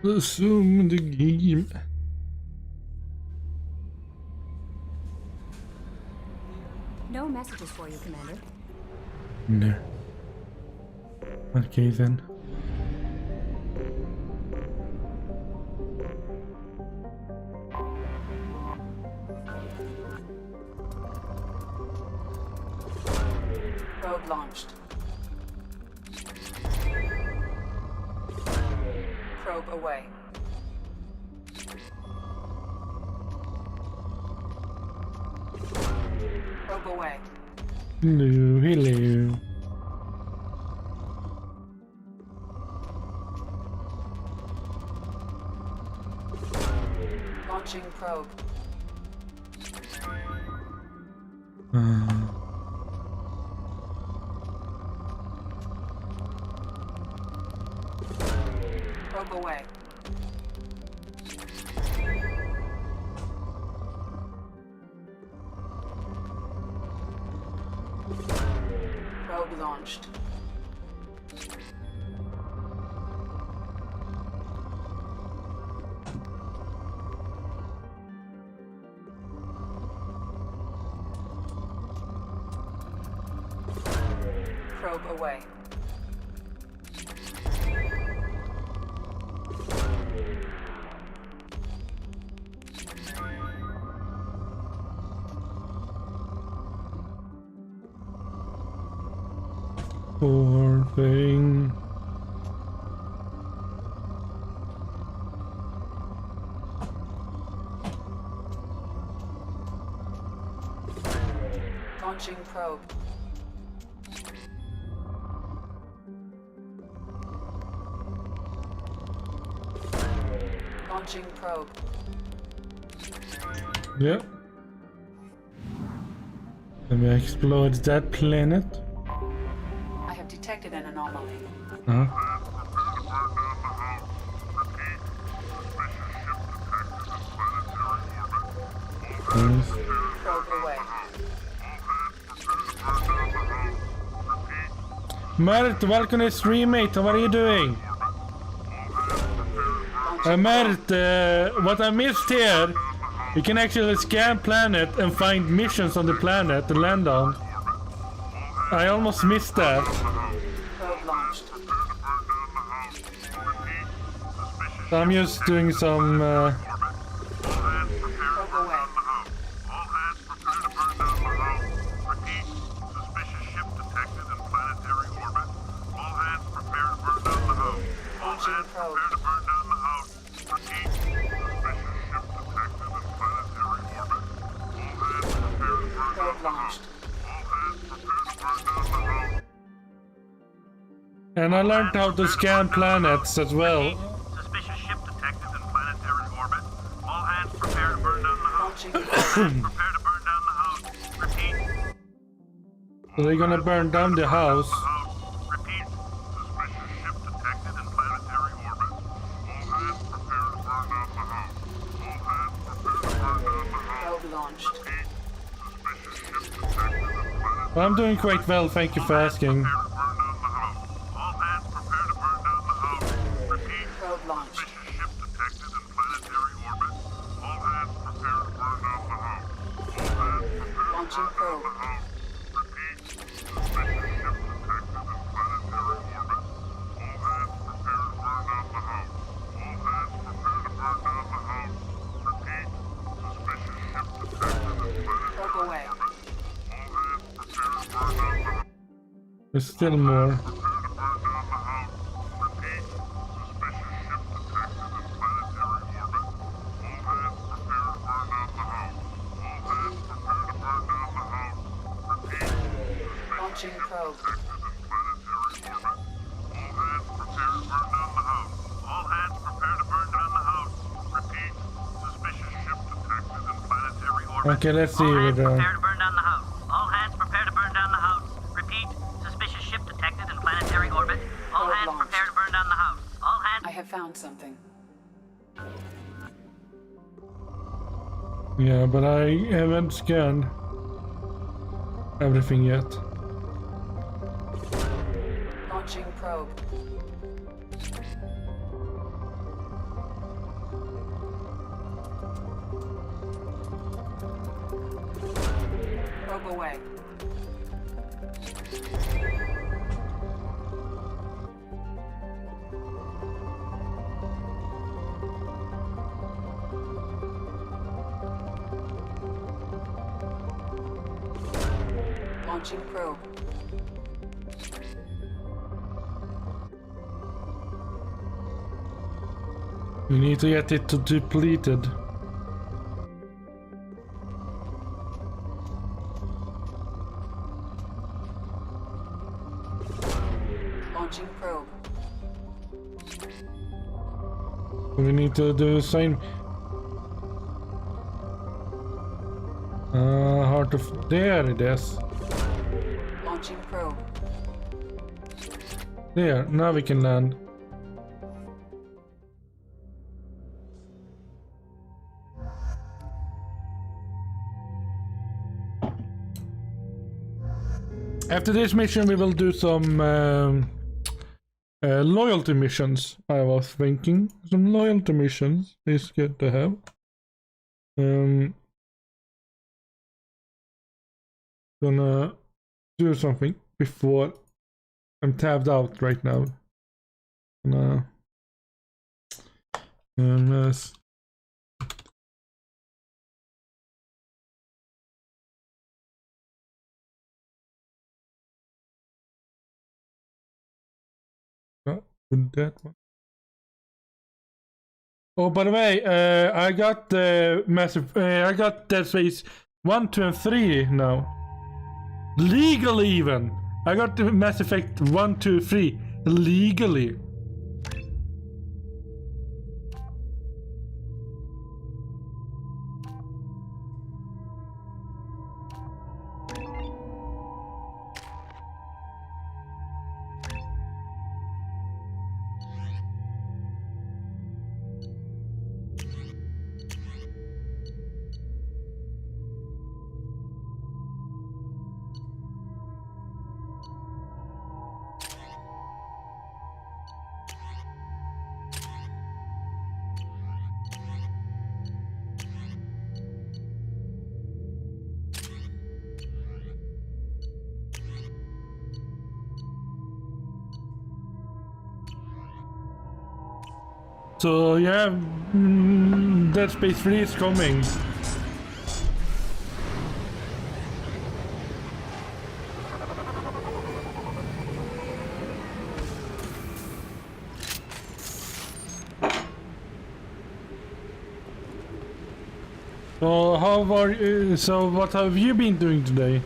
Assume the game. No messages for you, Commander. No. Okay then. Probe launched. Probe away. Probe away. Hello, hello. Launching probe. Probe away. Probe launched. Probe away. Poor thing. Launching probe. Launching probe. Yeah. Let me explore that planet. I have detected an anomaly. Uh-huh. Yes. Probe away. Mert, welcome to stream, mate. What are you doing? Mert, what I missed here, you can actually scan planet and find missions on the planet to land on. I almost missed that. Probe launched. So I'm just doing some... Probe away. Launching probe. Probe launched. And I learned how to scan planets as well. Suspicious ship detected in planetary orbit. All hands prepare to burn down the house. Launching Prepare to burn down the house. Repeat. So they're gonna burn down the house. Repeat. Suspicious ship detected in planetary orbit. All hands prepare to burn down the house. All hands prepare to burn down the house. probe launched. Repeat. Suspicious ship detected in planetary Well, I'm doing quite well, thank you for asking. Prepare to burn down the house. All hands prepare to burn down the house. Repeat. Probe launched. Suspicious ship detected in planetary orbit. All hands prepare to burn down the house. All hands prepare to Launching burn down probe. the house. Repeat. Suspicious ship detected in planetary orbit. All hands prepare to burn down the house. All hands prepare to burn down the house. Repeat. Suspicious ship detected in planetary Probe away. orbit. All hands prepare to burn down the house. There's still more. Prepare to burn down the house. Repeat. Suspicious ship detected in planetary orbit. All hands prepare to burn down the house. All hands prepare to burn down the house. Repeat. Launching probe. Detected in planetary orbit. All hands prepare to burn down the house. All hands prepare to burn down the house. Repeat. Suspicious ship detected in planetary orbit. Okay, let's see All what hands prepare to burn down the house. All hands prepare to burn down the house. Repeat. Suspicious ship detected in planetary orbit. All Probe hands launched. prepare to burn down the house. All hands. I have found something. Yeah, but I haven't scanned everything yet. Launching probe. Probe away. Launching probe. We need to get it to depleted. Launching probe. We need to do the same. Heart of... There it is. Launching probe. There, now we can land. After this mission, we will do some loyalty missions. I was thinking some loyalty missions is good to have. Gonna do something before I'm tabbed out right now. Yes. That one. Oh, by the way, I got massive. I got Dead Space 1, 2, and 3 now. Legally, even. I got the Mass Effect 1, 2, 3 legally. So yeah, Dead Space 3 is coming. So how are you? So what have you been doing today?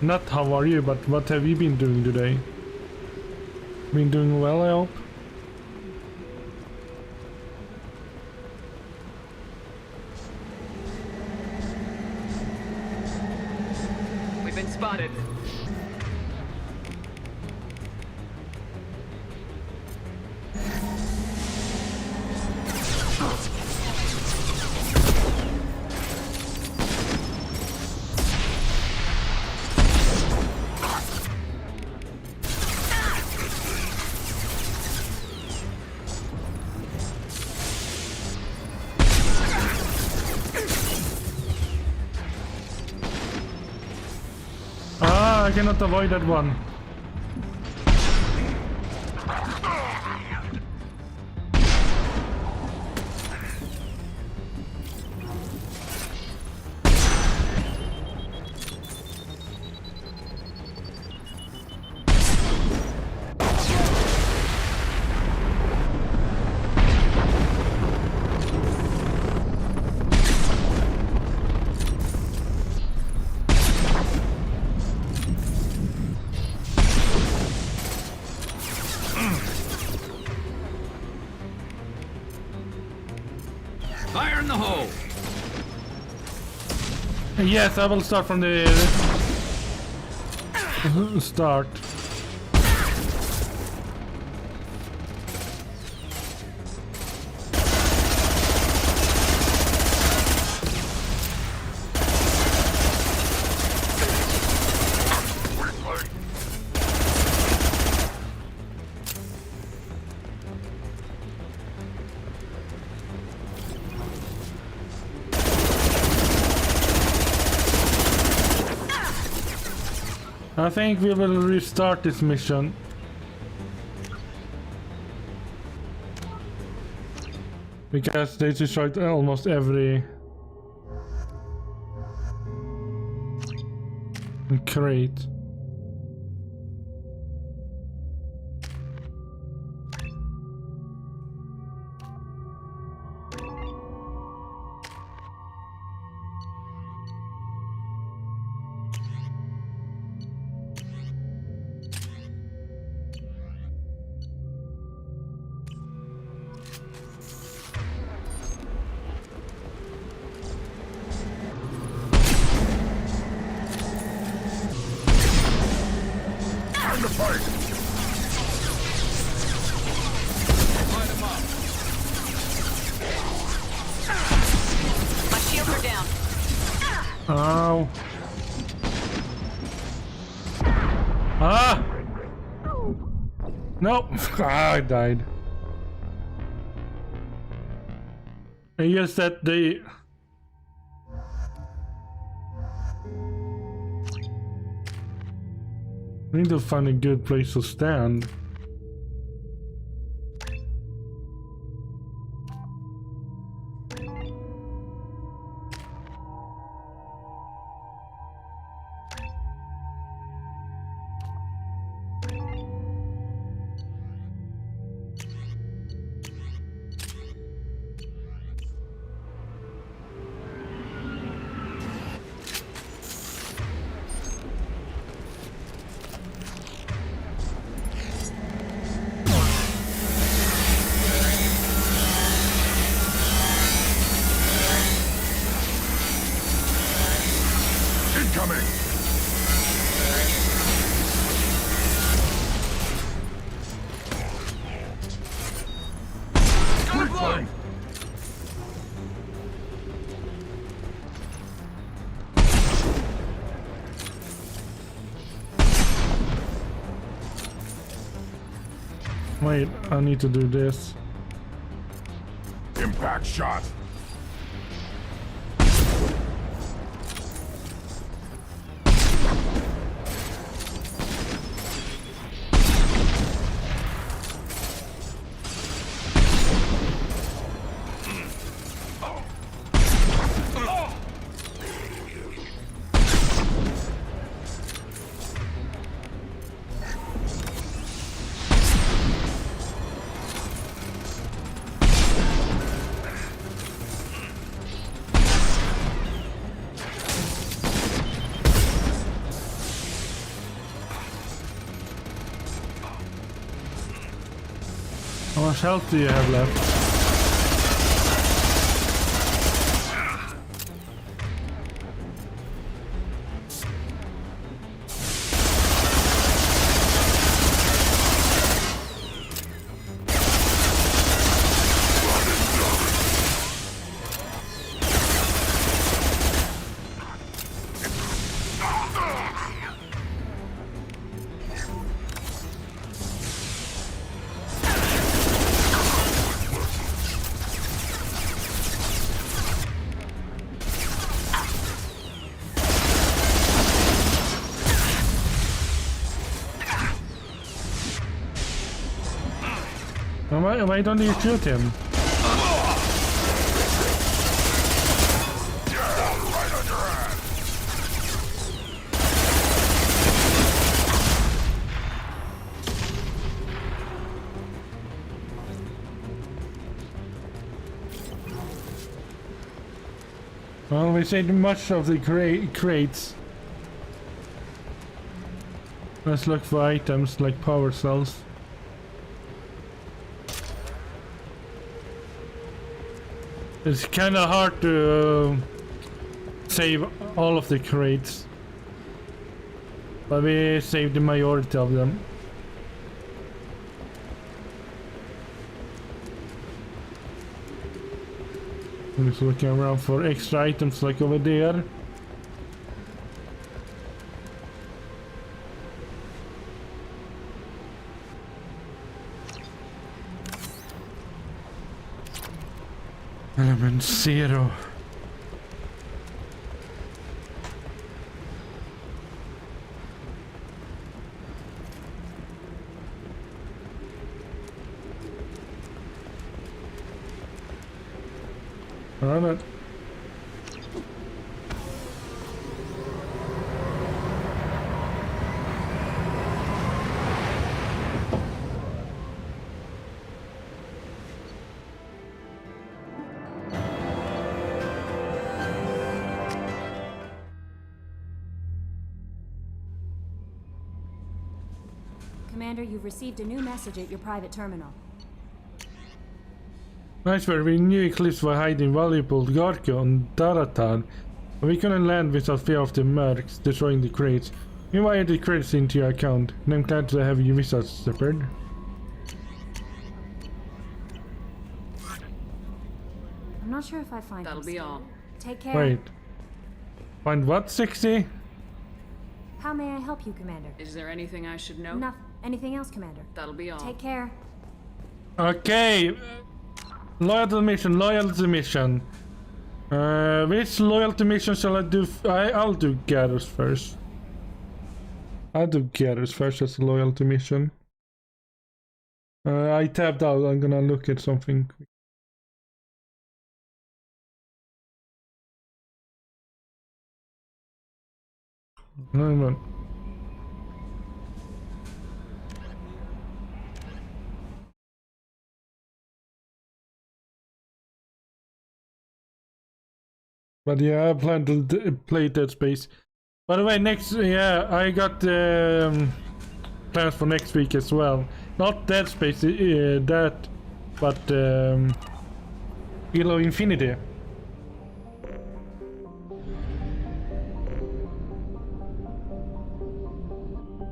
Not how are you, but what have you been doing today? Been doing well, I hope. We've been spotted. I cannot avoid that one. Fire in the hole! Yes, I will start from the start. I think we will restart this mission. Because they destroyed almost every crate. My shields are down. Ow. Ah! Nope. Ah, I died. I guess that they... I need to find a good place to stand. Incoming! Reclaim! Wait, I need to do this. Impact shot! How much health do you have left? Why don't you shoot him? Well, we saved much of the crates. Let's look for items like power cells. It's kind of hard to save all of the crates, but we saved the majority of them. I'm just looking around for extra items like over there. Element 0. Alright. Commander, you've received a new message at your private terminal. Nice where we knew Eclipse were hiding valuable cargo on Daratar, but we couldn't land without fear of the mercs destroying the crates. You wired the crates into your account, and I'm glad to have you with us, Shepard. I'm not sure if I find That'll him be still. all. Take care. Wait. Find what, 60? How may I help you, Commander? Is there anything I should know? Enough. Anything else, Commander? That'll be all. Take care. Okay. Loyalty mission, loyalty mission. Which loyalty mission shall I do? I'll do Garrus first. I'll do Garrus first as a loyalty mission. I tapped out, I'm gonna look at something. Hang on. But yeah, I plan to play Dead Space. By the way, next, yeah, I got plans for next week as well. Not Dead Space, that, but Halo Infinity.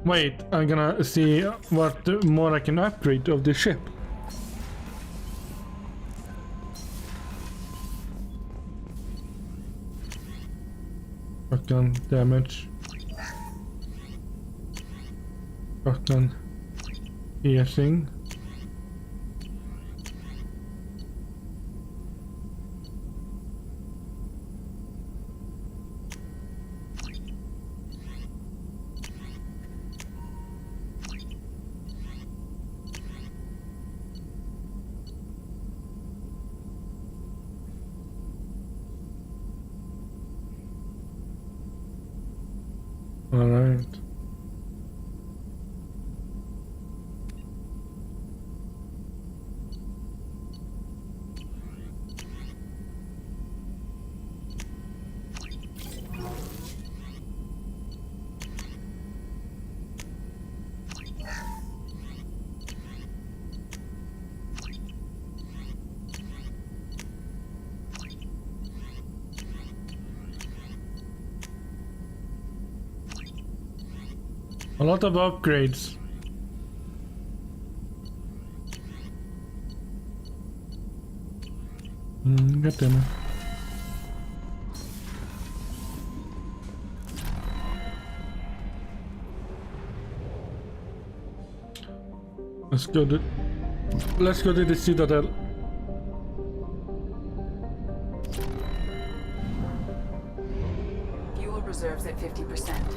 Wait, I'm gonna see what more I can upgrade of the ship. Shotgun damage. Shotgun piercing. All right. A lot of upgrades. God damn it. Let's go to the Citadel. Fuel reserves at 50%.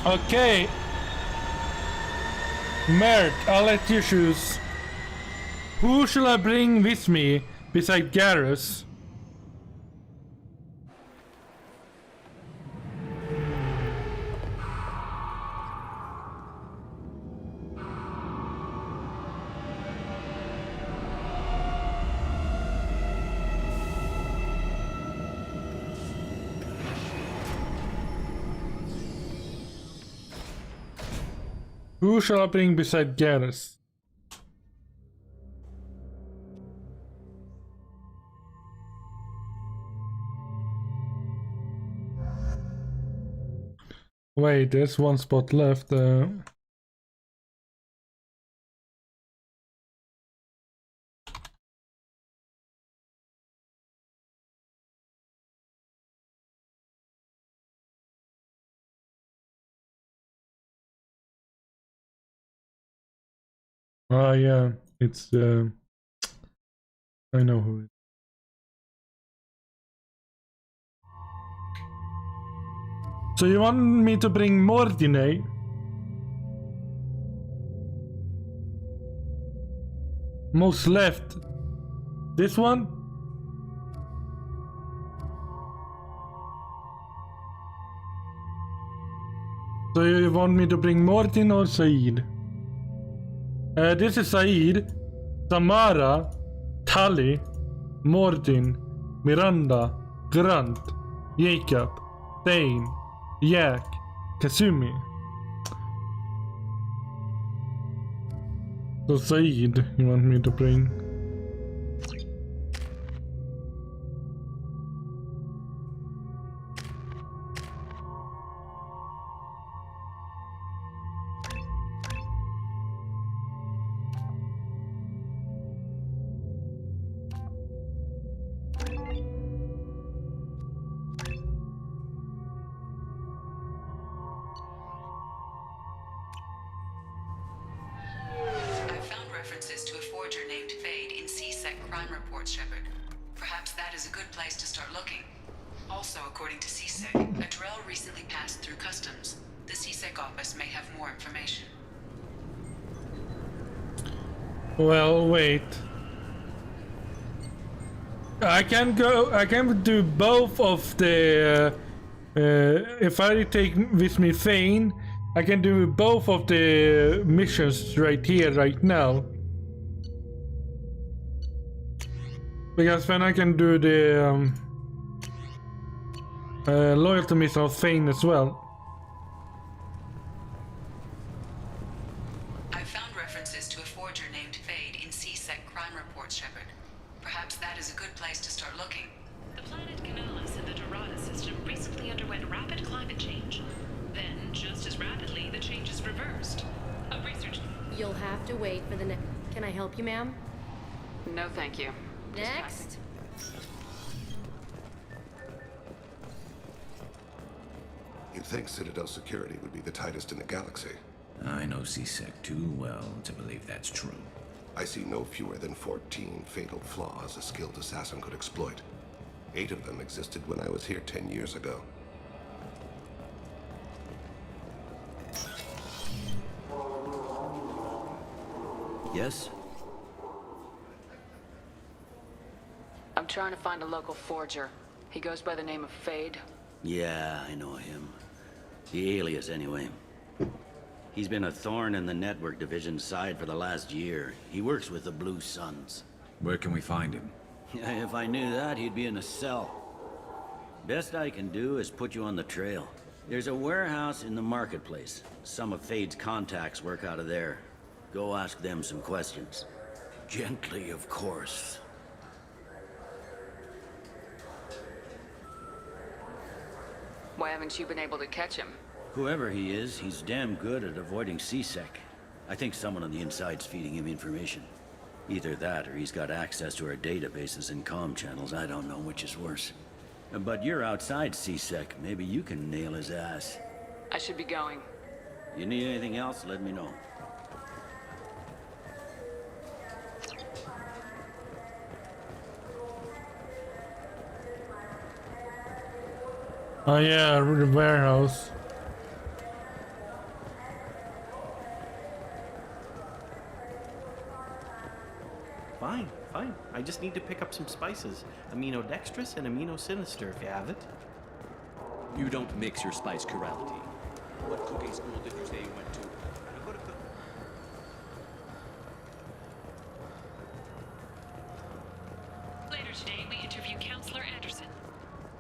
Okay. Mert, I'll let you choose. Who shall I bring with me beside Garrus? Who shall I bring beside Garrus? Wait, there's one spot left. Oh yeah, it's I know who it is. So you want me to bring Morty, eh? Most left. This one? So you want me to bring Mortin or Saeed? This is Saeed, Samara, Tali, Mortin, Miranda, Grant, Jacob, Thane, Jack, Kazumi. So Saeed, you want me to bring? I've found references to a forger named Fade in CSEC crime reports, Shepard. Perhaps that is a good place to start looking. Also, according to CSEC, a Drell recently passed through customs. The CSEC office may have more information. Well, wait. I can do both of the if I take with me Thane, I can do both of the missions right here, right now. Because then I can do the loyalty mission of Thane as well. I've found references to a forger named Fade in CSEC crime reports, Shepard. Perhaps that is a good place to start looking. The planet Canalis in the Dorada system recently underwent rapid climate change. Then, just as rapidly, the change is reversed. A research... You'll have to wait for the next. Can I help you, ma'am? No, thank you. Just Next. You'd think Citadel security would be the tightest in the galaxy. I know CSEC too well to believe that's true. I see no fewer than 14 fatal flaws a skilled assassin could exploit. 8 of them existed when I was here 10 years ago. Yes? I'm trying to find a local forger. He goes by the name of Fade. Yeah, I know him. The alias, anyway. He's been a thorn in the network division's side for the last year. He works with the Blue Suns. Where can we find him? If I knew that, he'd be in a cell. Best I can do is put you on the trail. There's a warehouse in the marketplace. Some of Fade's contacts work out of there. Go ask them some questions. Gently, of course. Why haven't you been able to catch him? Whoever he is, he's damn good at avoiding CSEC. I think someone on the inside's feeding him information. Either that, or he's got access to our databases and comm channels. I don't know which is worse. But you're outside CSEC. Maybe you can nail his ass. I should be going. You need anything else, let me know. Oh yeah, the warehouse. Fine, fine. I just need to pick up some spices. Aminodextrous and aminosinister, if you have it. You don't mix your spice chirality. What cooking school did you say you went to? Later today, we interview Counselor Anderson.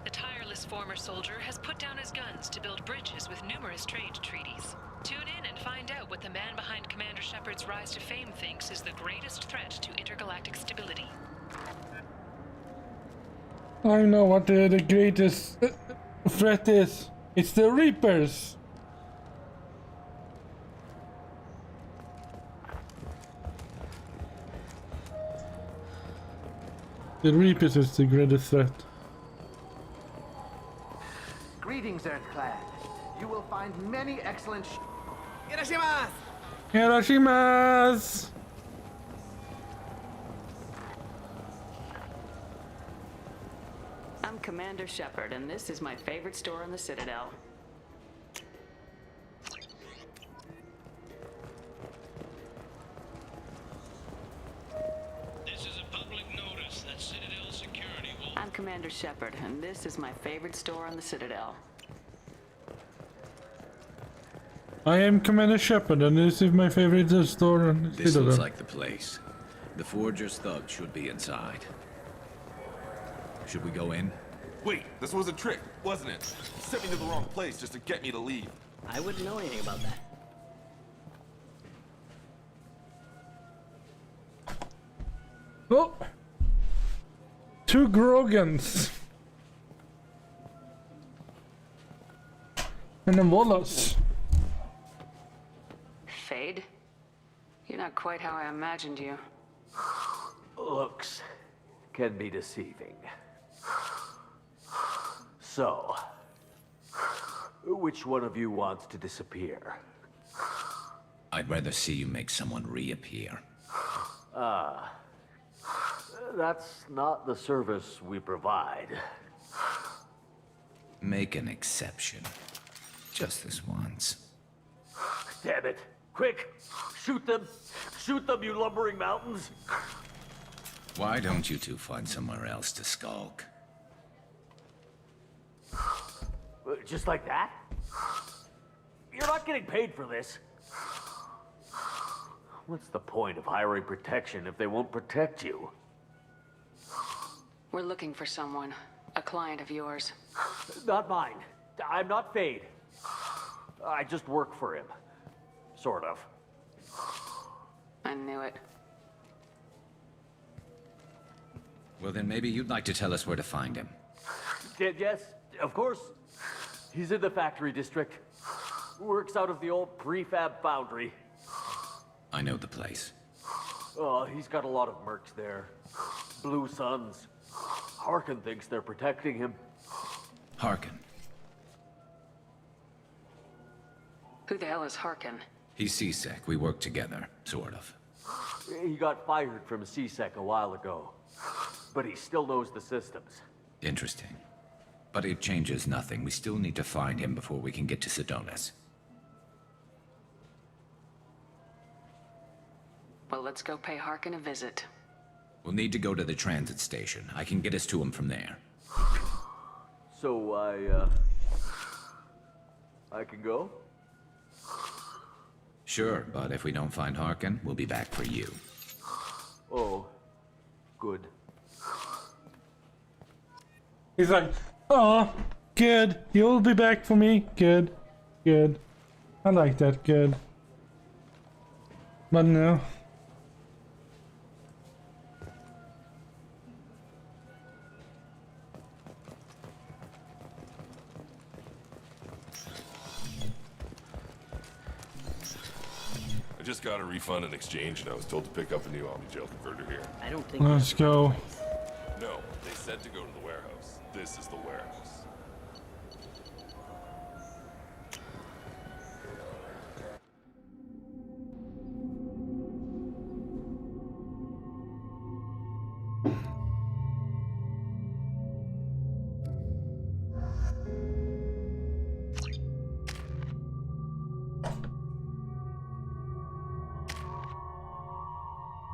The tireless former soldier has put down his guns to build bridges with numerous trade treaties. Tune in and find out what the man behind Commander Shepard's rise to fame thinks is the greatest threat to intergalactic stability. I know what the greatest threat is. It's the Reapers. The Reapers is the greatest threat. Greetings, Earthclad. You will find many excellent Hiroshima's! I'm Commander Shepard, and this is my favorite store on the Citadel. This is a public notice that Citadel security will... I'm Commander Shepard, and this is my favorite store on the Citadel. I am Commander Shepard, and this is my favorite store on This Citadel. looks like the place. The Forger's thugs should be inside. Should we go in? Wait, this was a trick, wasn't it? You sent me to the wrong place just to get me to leave. I wouldn't know anything about that. Oh! 2 Grogans! And a Wallace. Fade? You're not quite how I imagined you. Looks can be deceiving. So, which one of you wants to disappear? I'd rather see you make someone reappear. That's not the service we provide. Make an exception. Just this once. Damn it! Quick! Shoot them! Shoot them, you lumbering mountains! Why don't you two find somewhere else to skulk? Just like that? You're not getting paid for this. What's the point of hiring protection if they won't protect you? We're looking for someone. A client of yours. Not mine. I'm not Fade. I just work for him. Sort of. I knew it. Well, then maybe you'd like to tell us where to find him. Yes, of course. He's in the factory district. Works out of the old prefab foundry. I know the place. Oh, he's got a lot of mercs there. Blue Suns. Harkin thinks they're protecting him. Harkin. Who the hell is Harkin? He's C-Sec. We work together, sort of. He got fired from C-Sec a while ago. But he still knows the systems. Interesting. But it changes nothing. We still need to find him before we can get to Sidonis. Well, let's go pay Harkin a visit. We'll need to go to the transit station. I can get us to him from there. So I can go? Sure, but if we don't find Harkin, we'll be back for you. Oh, good. He's like, oh, good. You'll be back for me. Good. Good. I like that. Good. But no. I just got a refund and exchange, and I was told to pick up a new Omnigel converter here. I don't think. Let's go. No, they said to go to the warehouse. This is the warehouse.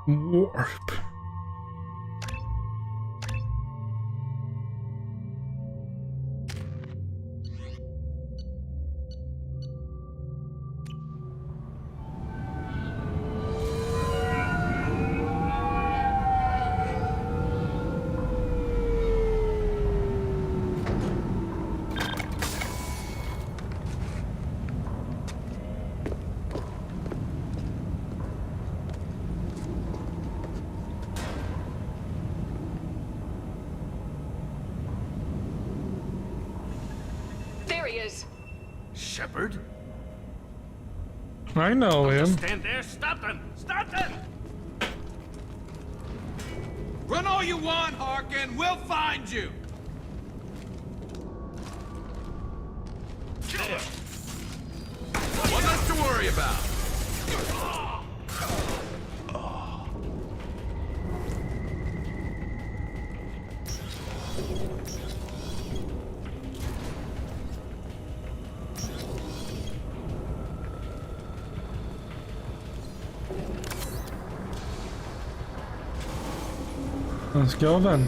Warp. There he is. Shepard? I know him. Stand there! Stop them! Stop them! Run all you want, Harkin. We'll find you. One less to worry about. Let's go then.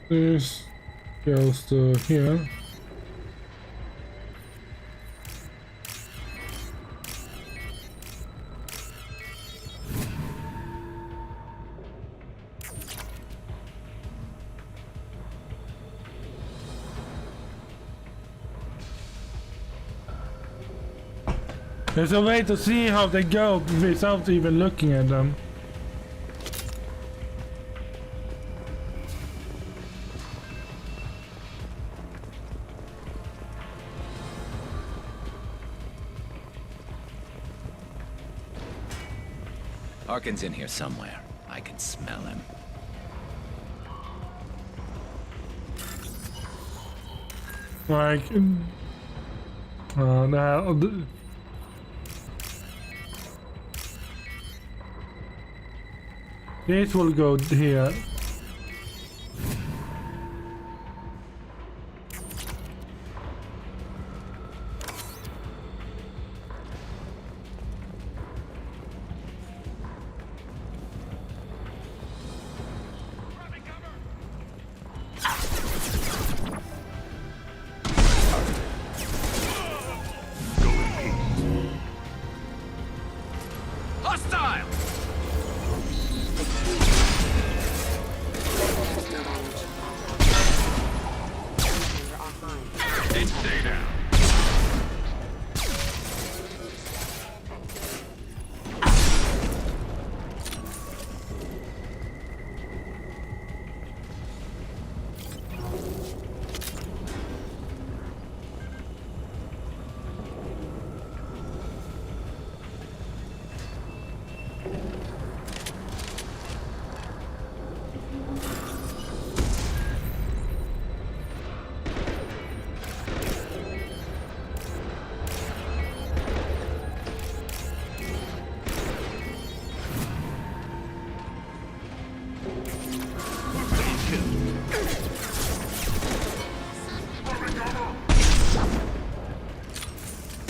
This goes to here. There's a way to see how they go without even looking at them. Harkin's in here somewhere. I can smell him. Like, now this will go here. Hostile! Then stay down.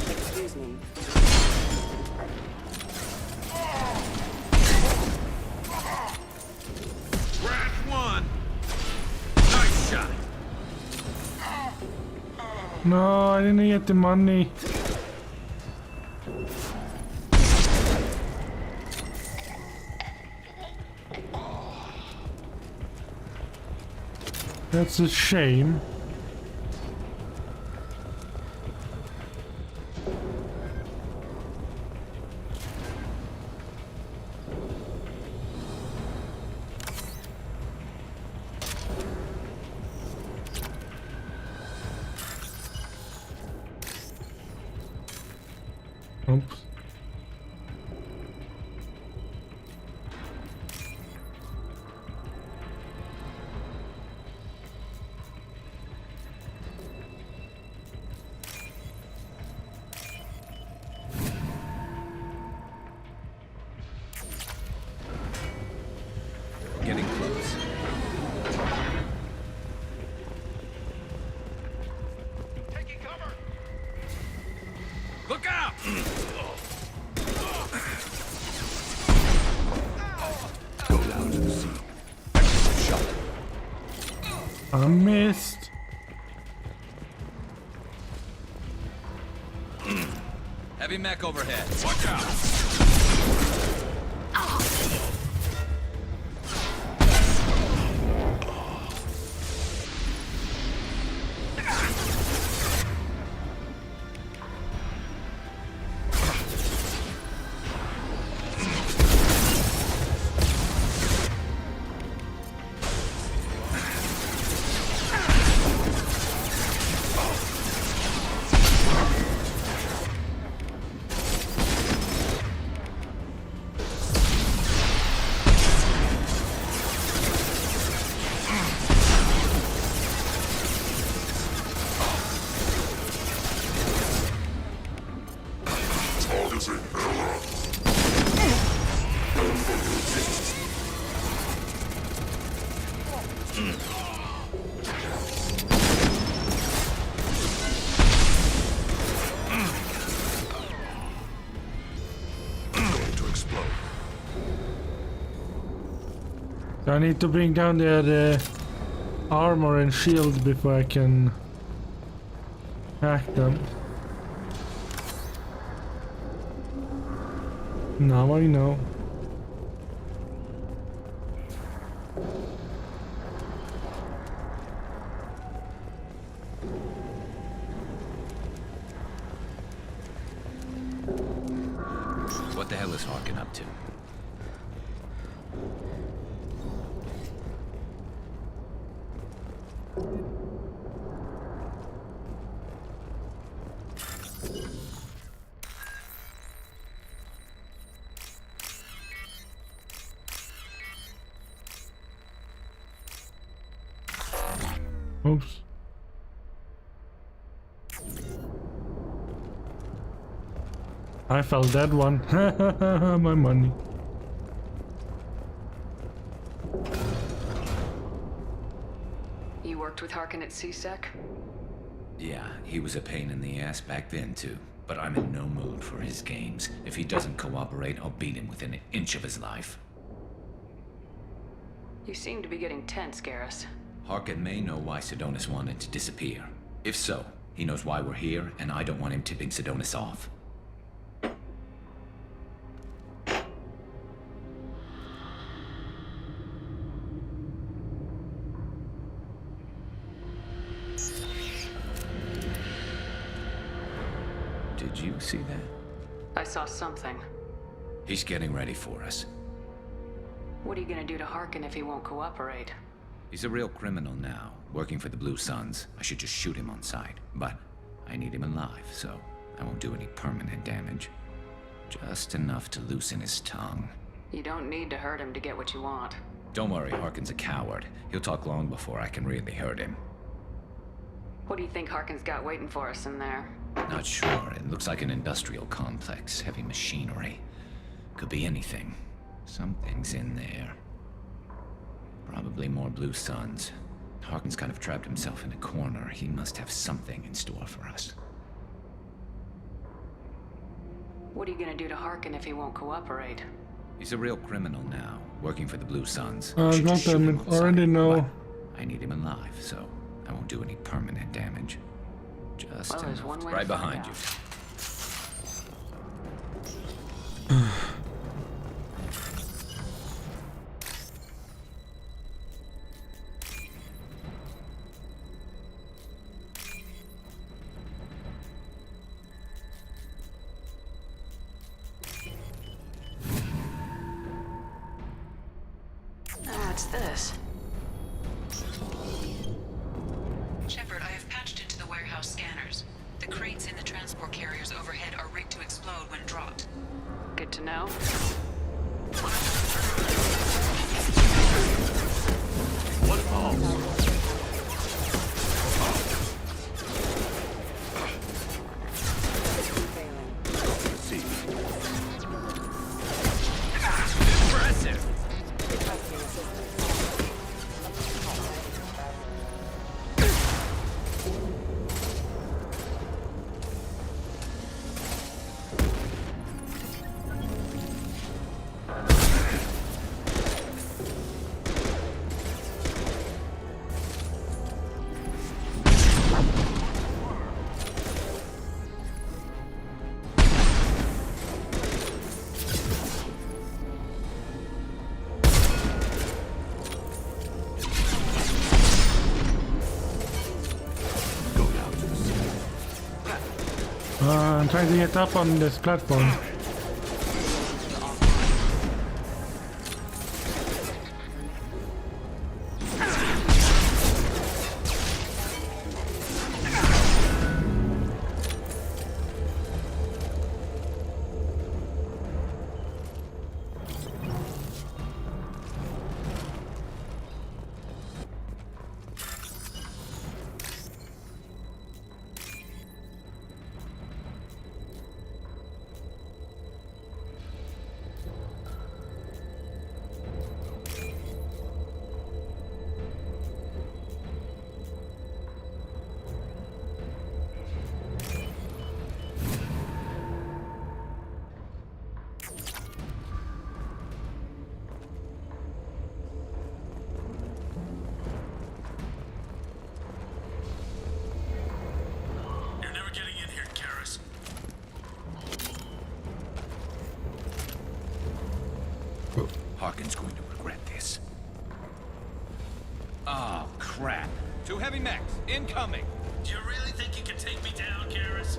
Excuse me. Crash one. Nice shot. No, I didn't get the money. That's a shame. Oops. Look out! Go down to the sea. Shot. I missed. Heavy mech overhead. Watch out! I need to bring down the armor and shield before I can hack them. Now I know. What the hell is Harkin up to? Oops. I felt that one. My money. You worked with Harkin at CSEC? Yeah, he was a pain in the ass back then too. But I'm in no mood for his games. If he doesn't cooperate, I'll beat him within an inch of his life. You seem to be getting tense, Garrus. Harkin may know why Sidonis wanted to disappear. If so, he knows why we're here, and I don't want him tipping Sidonis off. Did you see that? I saw something. He's getting ready for us. What are you gonna do to Harkin if he won't cooperate? He's a real criminal now, working for the Blue Suns. I should just shoot him on sight, but I need him alive, so I won't do any permanent damage. Just enough to loosen his tongue. You don't need to hurt him to get what you want. Don't worry, Harkin's a coward. He'll talk long before I can really hurt him. What do you think Harkin's got waiting for us in there? Not sure. It looks like an industrial complex. Heavy machinery. Could be anything. Something's in there. Probably more Blue Suns. Harkin's kind of trapped himself in a corner. He must have something in store for us. What are you gonna do to Harkin if he won't cooperate? He's a real criminal now, working for the Blue Suns. God damn it, already know. I need him alive, so I won't do any permanent damage. Just Well, there's enough. one way Right to find behind out. you. What's this? Shepard, I have patched into the warehouse scanners. The crates in the transport carriers overhead are rigged to explode when dropped. Good to know. What falls? Impressive. I'm trying to get up on this platform. Harkin's going to regret this. Oh, crap. 2 heavy mechs, incoming. Do you really think you can take me down, Garrus?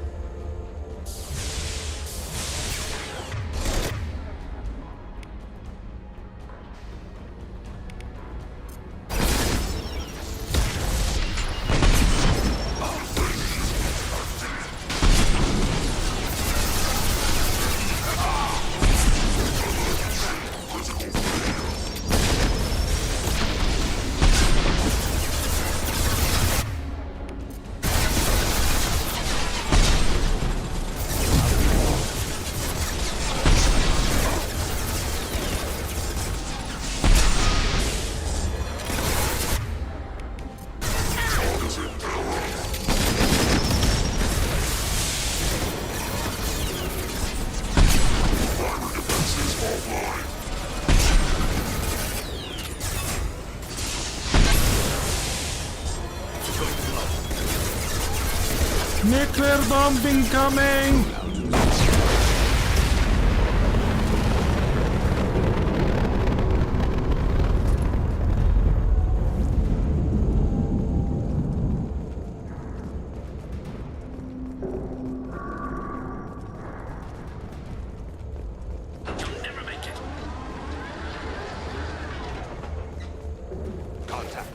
Nuclear bomb incoming! You'll never make it. Contact.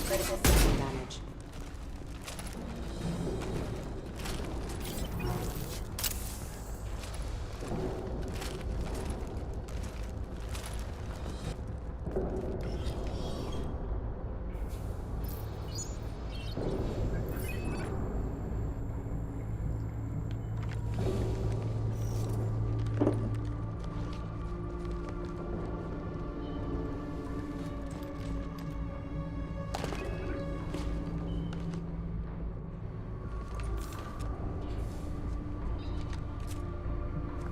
Critical system damage.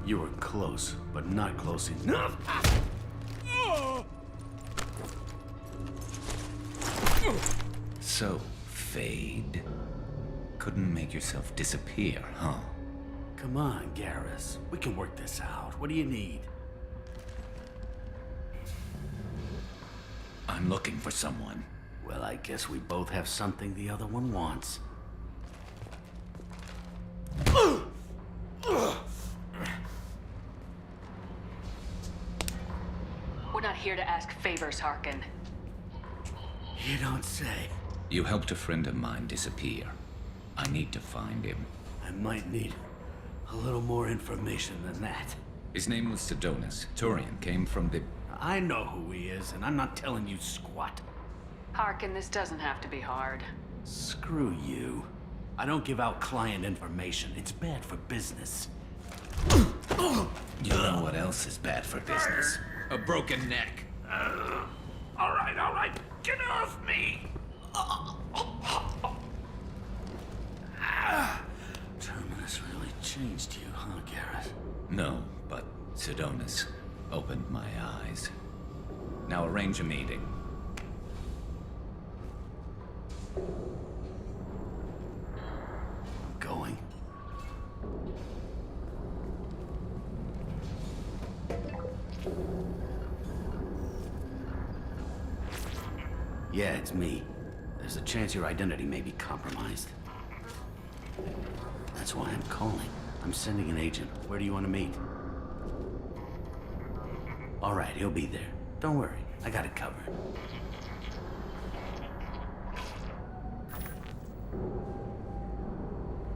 You were close, but not close enough. So, Fade. Couldn't make yourself disappear, huh? Come on, Garrus. We can work this out. What do you need? I'm looking for someone. Well, I guess we both have something the other one wants. We're not here to ask favors, Harkin. You don't say. You helped a friend of mine disappear. I need to find him. I might need a little more information than that. His name was Sidonis. Turian came from the... I know who he is, and I'm not telling you squat. Harkin, this doesn't have to be hard. Screw you. I don't give out client information. It's bad for business. You know what else is bad for business? A broken neck. All right. Get off me! Terminus really changed you, huh, Garrus? No, but Sidonis opened my eyes. Now arrange a meeting. Going. Yeah, it's me. There's a chance your identity may be compromised. That's why I'm calling. I'm sending an agent. Where do you want to meet? All right, he'll be there. Don't worry, I got it covered.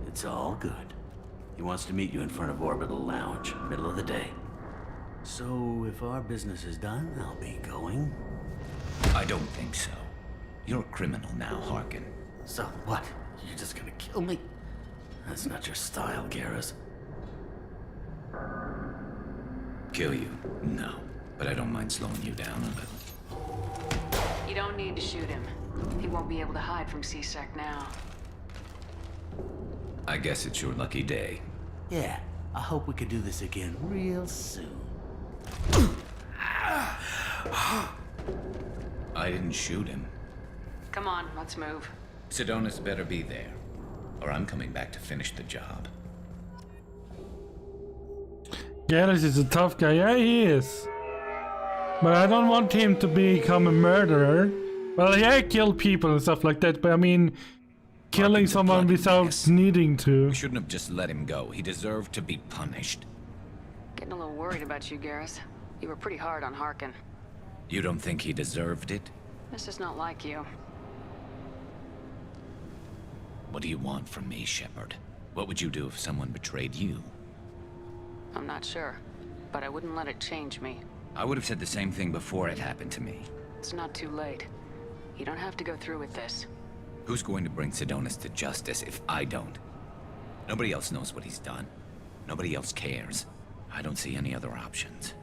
It's all good. He wants to meet you in front of Orbital Lounge, middle of the day. So, if our business is done, I'll be going. I don't think so. You're a criminal now, Harkin. So what? You're just gonna kill me? That's not your style, Garrus. Kill you? No. But I don't mind slowing you down a little. You don't need to shoot him. He won't be able to hide from C-Sec now. I guess it's your lucky day. Yeah, I hope we could do this again real soon. I didn't shoot him. Come on, let's move. Sidonis better be there, or I'm coming back to finish the job. Garrus is a tough guy. Yeah, he is. But I don't want him to become a murderer. Well, yeah, kill people and stuff like that, but I mean, killing someone without needing to. We shouldn't have just let him go. He deserved to be punished. Getting a little worried about you, Garrus. You were pretty hard on Harkin. You don't think he deserved it? This is not like you. What do you want from me, Shepard? What would you do if someone betrayed you? I'm not sure, but I wouldn't let it change me. I would have said the same thing before it happened to me. It's not too late. You don't have to go through with this. Who's going to bring Sidonis to justice if I don't? Nobody else knows what he's done. Nobody else cares. I don't see any other options.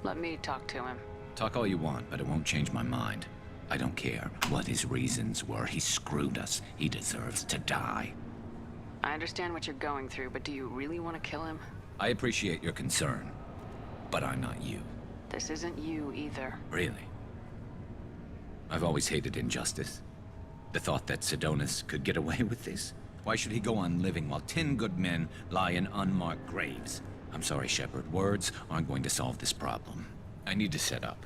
Let me talk to him. Talk all you want, but it won't change my mind. I don't care what his reasons were. He screwed us. He deserves to die. I understand what you're going through, but do you really want to kill him? I appreciate your concern, but I'm not you. This isn't you either. Really? I've always hated injustice. The thought that Sidonis could get away with this? Why should he go on living while 10 good men lie in unmarked graves? I'm sorry, Shepard. Words aren't going to solve this problem. I need to set up.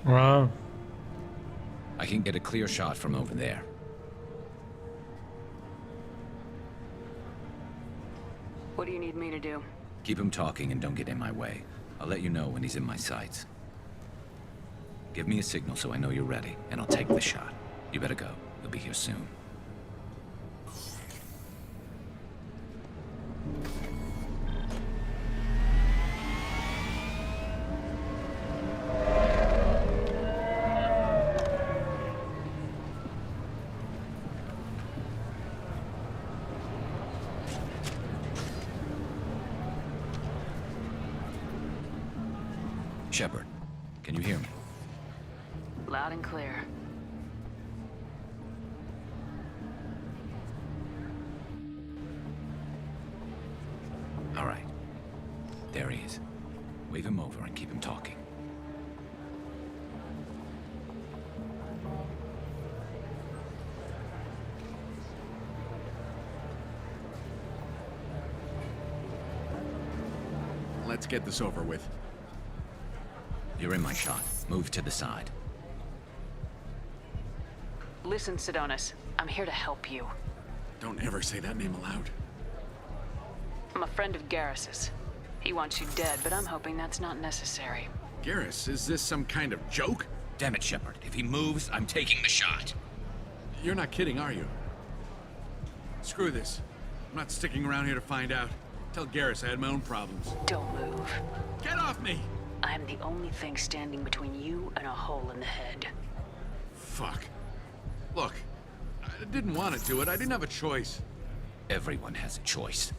Wow. I can get a clear shot from over there. What do you need me to do? Keep him talking and don't get in my way. I'll let you know when he's in my sights. Give me a signal so I know you're ready, and I'll take the shot. You better go. He'll be here soon. Shepard, can you hear me? Loud and clear. All right. There he is. Wave him over and keep him talking. Let's get this over with. You're in my shot. Move to the side. Listen, Sidonis. I'm here to help you. Don't ever say that name aloud. I'm a friend of Garrus's. He wants you dead, but I'm hoping that's not necessary. Garrus, is this some kind of joke? Damn it, Shepard. If he moves, I'm taking the shot. You're not kidding, are you? Screw this. I'm not sticking around here to find out. Tell Garrus I had my own problems. Don't move. Get off me! I'm the only thing standing between you and a hole in the head. Fuck. Look, I didn't want to do it. I didn't have a choice. Everyone has a choice.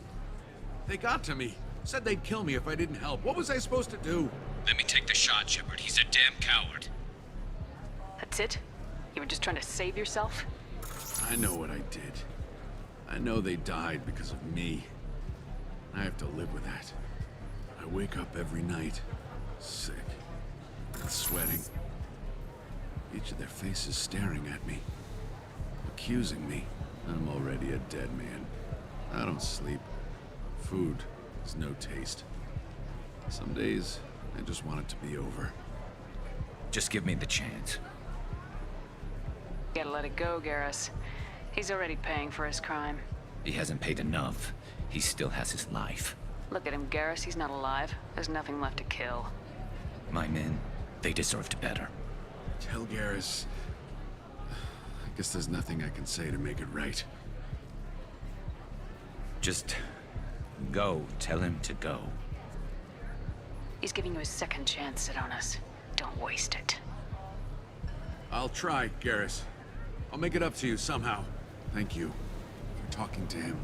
They got to me. Said they'd kill me if I didn't help. What was I supposed to do? Let me take the shot, Shepard. He's a damn coward. That's it? You were just trying to save yourself? I know what I did. I know they died because of me. I have to live with that. I wake up every night, sick, and sweating. Each of their faces staring at me, accusing me. I'm already a dead man. I don't sleep. Food There's no taste. Some days, I just want it to be over. Just give me the chance. Gotta let it go, Garrus. He's already paying for his crime. He hasn't paid enough. He still has his life. Look at him, Garrus. He's not alive. There's nothing left to kill. My men, they deserved better. Tell Garrus... I guess there's nothing I can say to make it right. Just... go. Tell him to go. He's giving you a second chance, Sidonis. Don't waste it. I'll try, Garrus. I'll make it up to you somehow. Thank you for talking to him.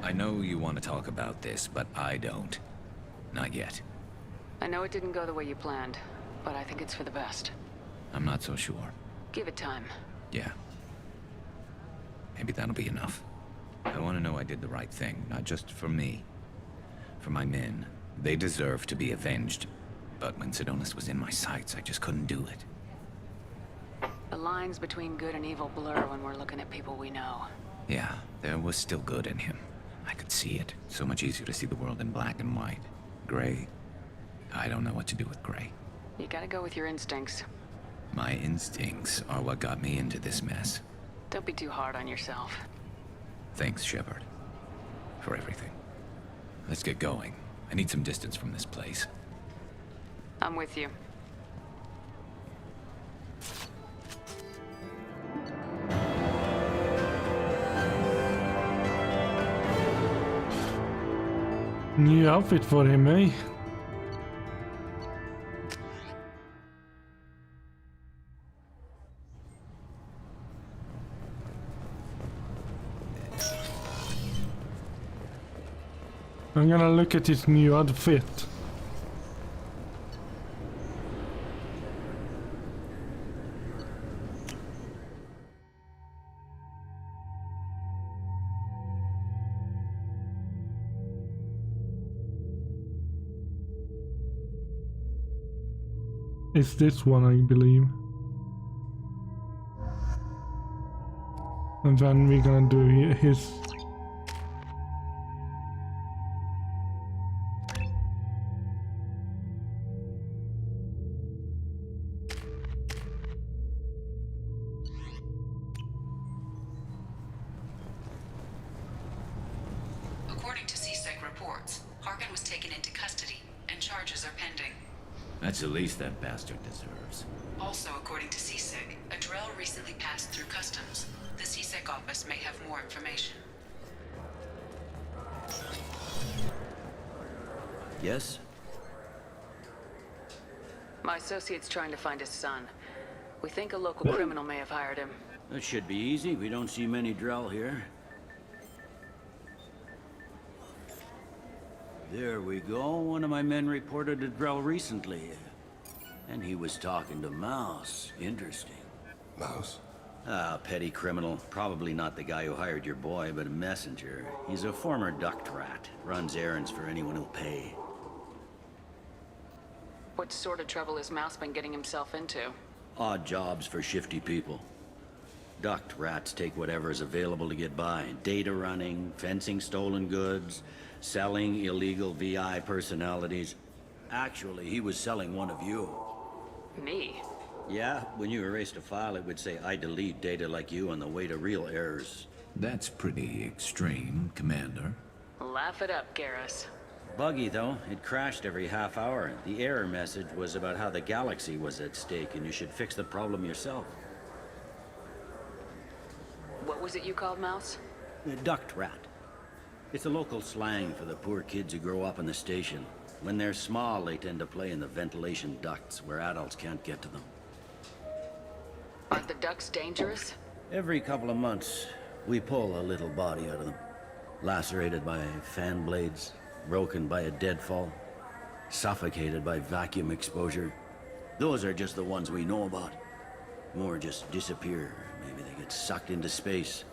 I know you want to talk about this, but I don't. Not yet. I know it didn't go the way you planned, but I think it's for the best. I'm not so sure. Give it time. Yeah. Maybe that'll be enough. I want to know I did the right thing, not just for me. For my men. They deserve to be avenged. But when Sidonis was in my sights, I just couldn't do it. The lines between good and evil blur when we're looking at people we know. Yeah, there was still good in him. I could see it. So much easier to see the world in black and white. Gray. I don't know what to do with gray. You gotta go with your instincts. My instincts are what got me into this mess. Don't be too hard on yourself. Thanks, Shepard. For everything. Let's get going. I need some distance from this place. I'm with you. New outfit for him, eh? I'm gonna look at his new outfit. It's this one, I believe. And then we're gonna do his... According to CSEC reports, Harkin was taken into custody, and charges are pending. That's the least that bastard deserves. Also, according to CSEC, a Drell recently passed through customs. The CSEC office may have more information. Yes? My associate's trying to find his son. We think a local criminal may have hired him. That should be easy. We don't see many Drell here. There we go. One of my men reported a Drell recently. And he was talking to Mouse. Interesting. Mouse? Ah, petty criminal. Probably not the guy who hired your boy, but a messenger. He's a former duct rat. Runs errands for anyone who'll pay. What sort of trouble has Mouse been getting himself into? Odd jobs for shifty people. Duct rats take whatever is available to get by. Data running, fencing stolen goods, selling illegal VI personalities. Actually, he was selling one of you. Me? Yeah, when you erased a file, it would say, I delete data like you on the way to real errors. That's pretty extreme, Commander. Laugh it up, Garrus. Buggy, though. It crashed every half hour. The error message was about how the galaxy was at stake, and you should fix the problem yourself. What was it you called Mouse? A duct rat. It's a local slang for the poor kids who grow up in the station. When they're small, they tend to play in the ventilation ducts where adults can't get to them. Aren't the ducts dangerous? Every couple of months, we pull a little body out of them. Lacerated by fan blades, broken by a deadfall, suffocated by vacuum exposure. Those are just the ones we know about. More just disappear. Maybe they get sucked into space.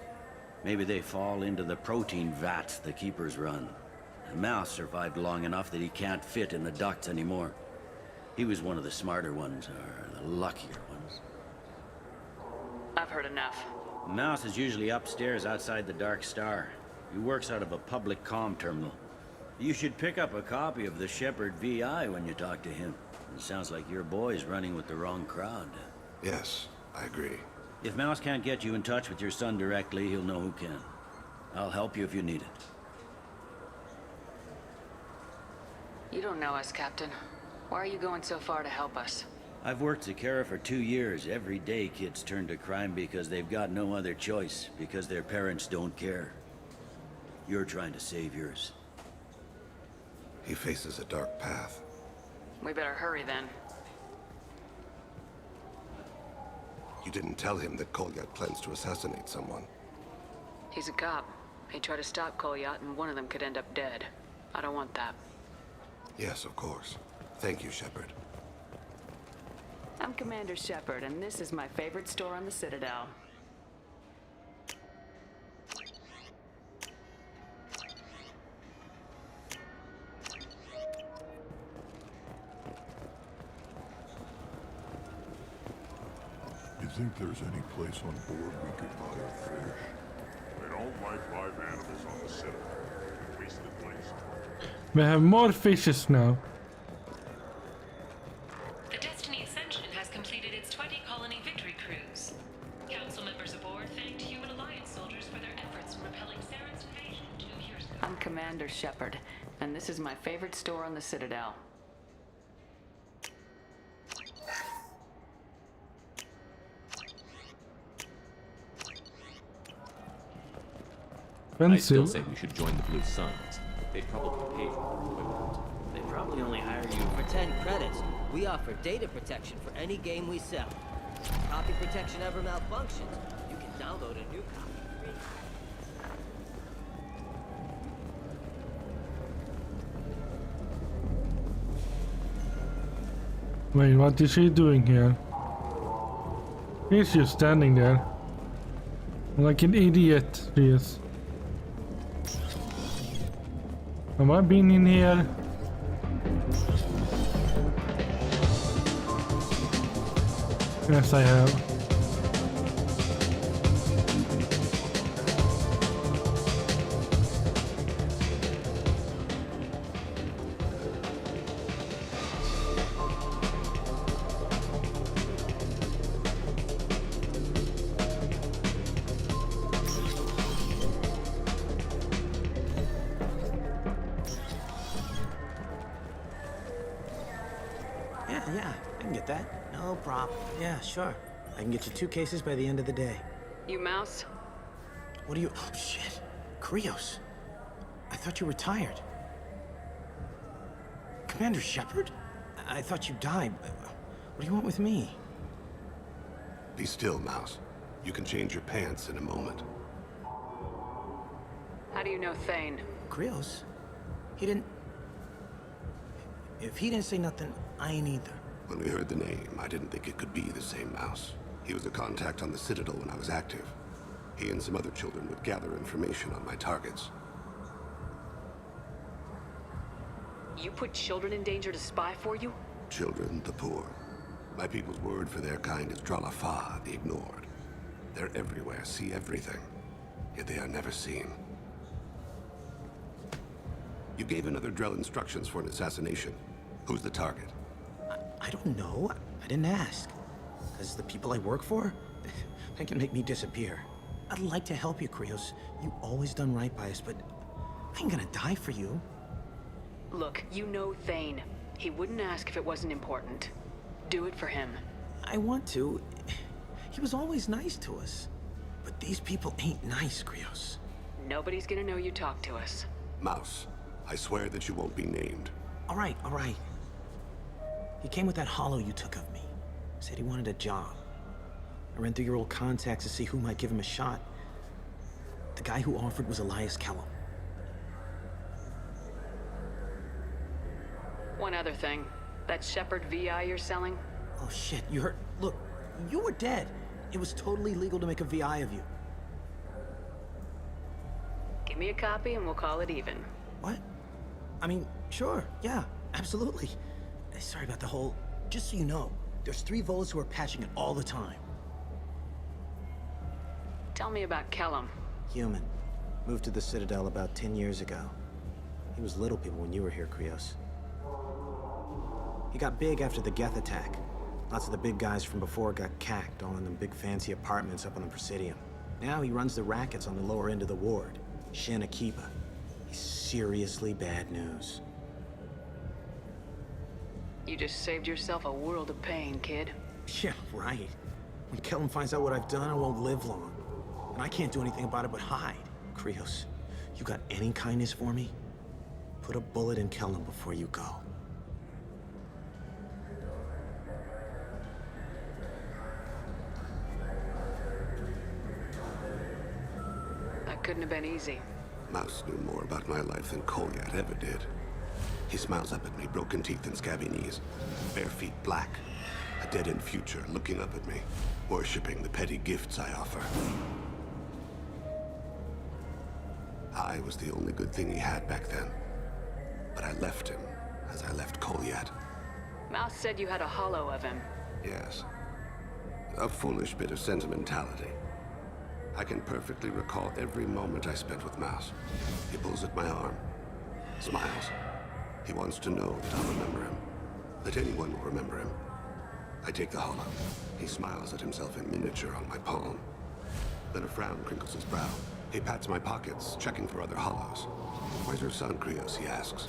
Maybe they fall into the protein vats the Keepers run. Mouse survived long enough that he can't fit in the ducts anymore. He was one of the smarter ones, or the luckier ones. I've heard enough. Mouse is usually upstairs outside the Dark Star. He works out of a public comm terminal. You should pick up a copy of the Shepard VI when you talk to him. It sounds like your boy's running with the wrong crowd. Yes, I agree. If Mouse can't get you in touch with your son directly, he'll know who can. I'll help you if you need it. You don't know us, Captain. Why are you going so far to help us? I've worked Zakera for 2 years. Every day kids turn to crime because they've got no other choice, because their parents don't care. You're trying to save yours. He faces a dark path. We better hurry then. You didn't tell him that Kolyat plans to assassinate someone. He's a cop. He tried to stop Kolyat and one of them could end up dead. I don't want that. Yes, of course. Thank you, Shepard. I'm Commander Shepard, and this is my favorite store on the Citadel. You think there's any place on board we could buy a fish? They don't like live animals on the Citadel. Wasted place. We have more fishes now. The Destiny Ascension has completed its 20-colony victory cruise. Council members aboard thanked Human Alliance soldiers for their efforts in repelling Saren's invasion 2 years ago. I'm Commander Shepard, and this is my favorite store on the Citadel. I still say we should join the Blue Suns. They'd probably pay for our equipment. They probably only hire you for 10 credits. We offer data protection for any game we sell. Copy protection ever malfunctions, you can download a new copy free. Wait, what is she doing here? He's just standing there. Like an idiot, she is. Have I been in here? Yes, I have. Yeah, I can get that. No problem. Yeah, sure. I can get you 2 cases by the end of the day. You Mouse? What are you... Oh, shit. Krios. I thought you retired. Commander Shepard? I thought you died. What do you want with me? Be still, Mouse. You can change your pants in a moment. How do you know Thane? Krios? He didn't... If he didn't say nothing, I ain't either. When we heard the name, I didn't think it could be the same Mouse. He was a contact on the Citadel when I was active. He and some other children would gather information on my targets. You put children in danger to spy for you? Children, the poor. My people's word for their kind is Dralafa, the ignored. They're everywhere, see everything. Yet they are never seen. You gave another Drell instructions for an assassination. Who's the target? I don't know. I didn't ask. Because the people I work for, they can make me disappear. I'd like to help you, Krios. You always done right by us, but I ain't gonna die for you. Look, you know Thane. He wouldn't ask if it wasn't important. Do it for him. I want to. He was always nice to us. But these people ain't nice, Krios. Nobody's gonna know you talked to us. Mouse, I swear that you won't be named. All right, all right. He came with that hollow you took of me. Said he wanted a job. I ran through your old contacts to see who might give him a shot. The guy who offered was Elias Kellum. One other thing. That Shepard VI you're selling? Oh shit, you heard? Look, you were dead. It was totally legal to make a VI of you. Give me a copy and we'll call it even. What? I mean, sure, yeah, absolutely. Sorry about the whole... Just so you know, there's 3 Volas who are patching it all the time. Tell me about Kellum. Human. Moved to the Citadel about 10 years ago. He was Little People when you were here, Krios. He got big after the Geth attack. Lots of the big guys from before got cacked, all in them big fancy apartments up on the Presidium. Now he runs the rackets on the lower end of the ward. Shin Akiba. He's seriously bad news. You just saved yourself a world of pain, kid. Yeah, right. When Kellum finds out what I've done, I won't live long. And I can't do anything about it but hide. Krios, you got any kindness for me? Put a bullet in Kellum before you go. That couldn't have been easy. Mouse knew more about my life than Kolyat ever did. He smiles up at me, broken teeth and scabby knees. Bare feet black. A dead-end future looking up at me, worshipping the petty gifts I offer. I was the only good thing he had back then. But I left him, as I left Kolyat. Mouse said you had a holo of him. Yes. A foolish bit of sentimentality. I can perfectly recall every moment I spent with Mouse. He pulls at my arm, smiles. He wants to know that I'll remember him, that anyone will remember him. I take the holo. He smiles at himself in miniature on my palm. Then a frown crinkles his brow. He pats my pockets, checking for other holos. Where's your son, Krios? He asks.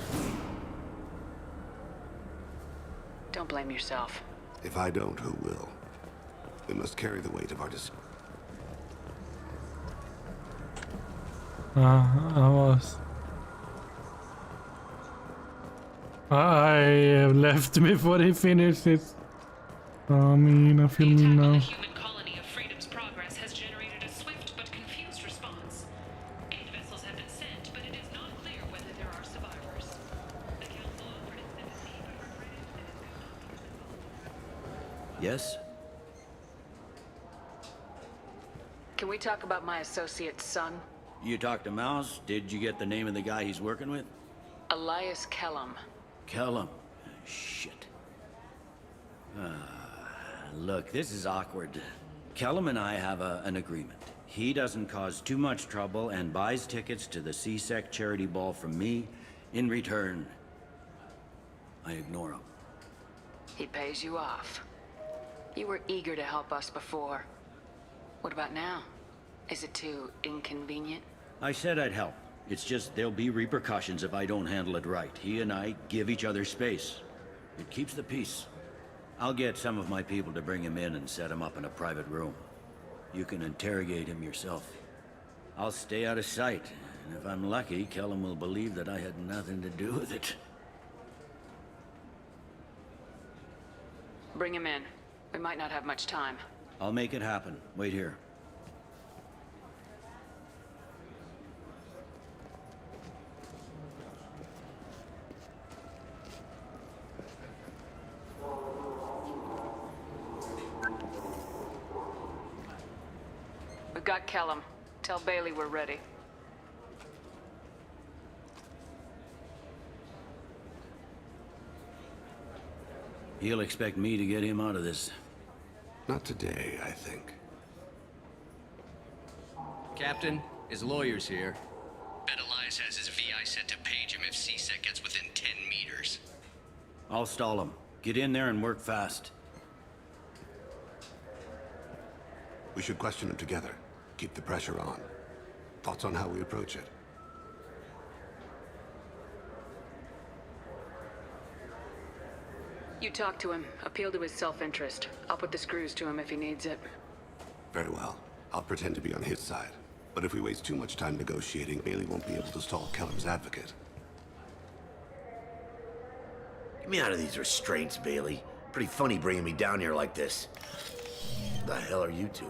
Don't blame yourself. If I don't, who will? We must carry the weight of our decision. I left before he finished it. I mean, I feel me now. The human colony of Freedom's Progress has generated a swift but confused response. 8 vessels have been sent, but it is not clear whether there are survivors. The council offered its sympathy, but regretted that it could not be resolved. Yes? Can we talk about my associate's son? You talked to Mouse? Did you get the name of the guy he's working with? Elias Kellum. Kellum. Shit. Look, this is awkward. Kellum and I have an agreement. He doesn't cause too much trouble and buys tickets to the C-Sec charity ball from me. In return, I ignore him. He pays you off. You were eager to help us before. What about now? Is it too inconvenient? I said I'd help. It's just there'll be repercussions if I don't handle it right. He and I give each other space. It keeps the peace. I'll get some of my people to bring him in and set him up in a private room. You can interrogate him yourself. I'll stay out of sight, and if I'm lucky, Kellum will believe that I had nothing to do with it. Bring him in. We might not have much time. I'll make it happen. Wait here. We've got Kellum. Tell Bailey we're ready. He'll expect me to get him out of this. Not today, I think. Captain, his lawyer's here. Bet Elias has his VI set to page him if C-Sec gets within 10 meters. I'll stall him. Get in there and work fast. We should question him together. Keep the pressure on. Thoughts on how we approach it? You talk to him. Appeal to his self-interest. I'll put the screws to him if he needs it. Very well. I'll pretend to be on his side. But if we waste too much time negotiating, Bailey won't be able to stall Kellum's advocate. Get me out of these restraints, Bailey. Pretty funny bringing me down here like this. The hell are you two?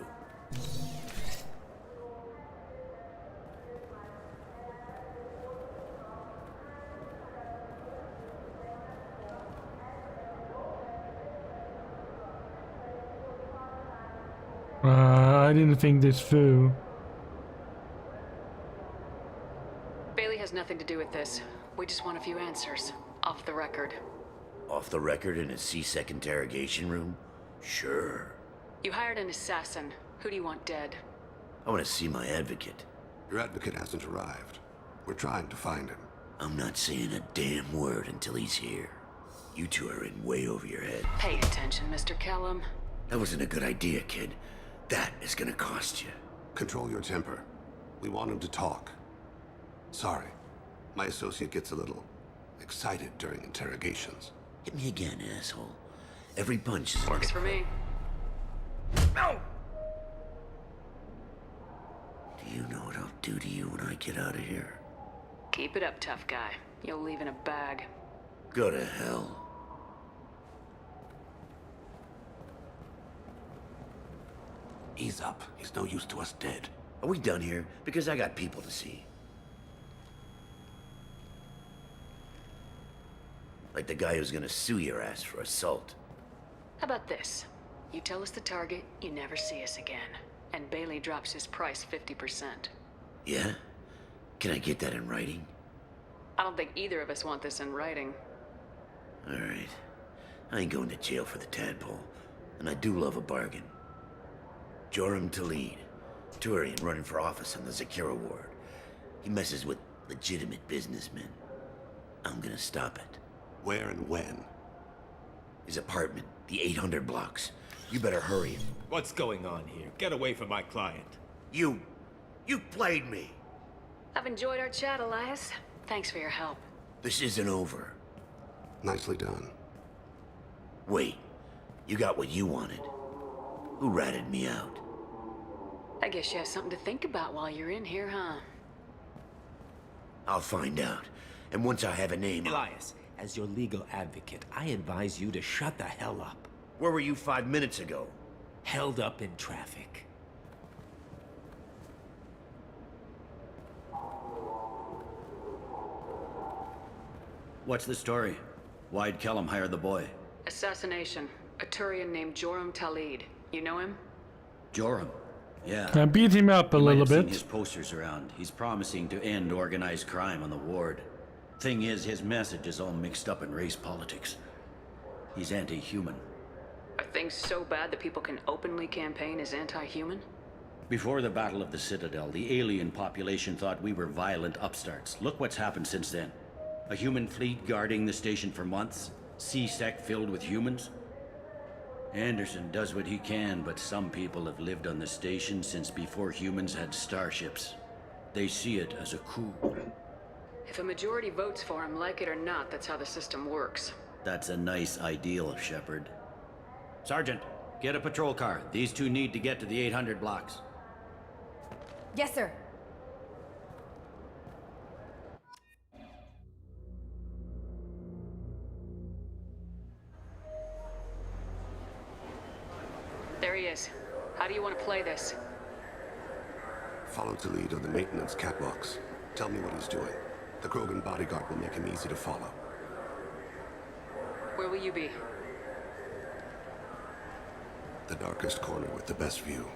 I didn't think this through. Bailey has nothing to do with this. We just want a few answers. Off the record. Off the record in a C-Sec interrogation room? Sure. You hired an assassin. Who do you want dead? I want to see my advocate. Your advocate hasn't arrived. We're trying to find him. I'm not saying a damn word until he's here. You two are in way over your head. Pay attention, Mr. Kellum. That wasn't a good idea, kid. That is gonna cost you. Control your temper. We want him to talk. Sorry. My associate gets a little excited during interrogations. Hit me again, asshole. Every punch is... Works for me. No! Do you know what I'll do to you when I get out of here? Keep it up, tough guy. You'll leave in a bag. Go to hell. Ease up. He's no use to us dead. Are we done here? Because I got people to see. Like the guy who's gonna sue your ass for assault. How about this? You tell us the target, you never see us again. And Bailey drops his price 50%. Yeah? Can I get that in writing? I don't think either of us want this in writing. Alright. I ain't going to jail for the tadpole. And I do love a bargain. Joram Talid. Turian running for office on the Zakira ward. He messes with legitimate businessmen. I'm gonna stop it. Where and when? His apartment, the 800 blocks. You better hurry. What's going on here? Get away from my client. You played me. I've enjoyed our chat, Elias. Thanks for your help. This isn't over. Nicely done. Wait, you got what you wanted. Who ratted me out? I guess you have something to think about while you're in here, huh? I'll find out. And once I have a name... Elias, as your legal advocate, I advise you to shut the hell up. Where were you 5 minutes ago? Held up in traffic. What's the story? Why'd Kellum hire the boy? Assassination. A Turian named Joram Talid. You know him? Joram? Yeah. I beat him up a You might little have seen bit. his posters around. He's promising to end organized crime on the ward. Thing is, his message is all mixed up in race politics. He's anti-human. Are things so bad that people can openly campaign as anti-human? Before the Battle of the Citadel, the alien population thought we were violent upstarts. Look what's happened since then. A human fleet guarding the station for months. C-Sec filled with humans. Anderson does what he can, but some people have lived on the station since before humans had starships. They see it as a coup. If a majority votes for him, like it or not, that's how the system works. That's a nice ideal, Shepard. Sergeant, get a patrol car. These two need to get to the 800 blocks. Yes, sir. There he is. How do you want to play this? Follow the lead on the maintenance catwalks. Tell me what he's doing. The Krogan bodyguard will make him easy to follow. Where will you be? The darkest corner with the best view.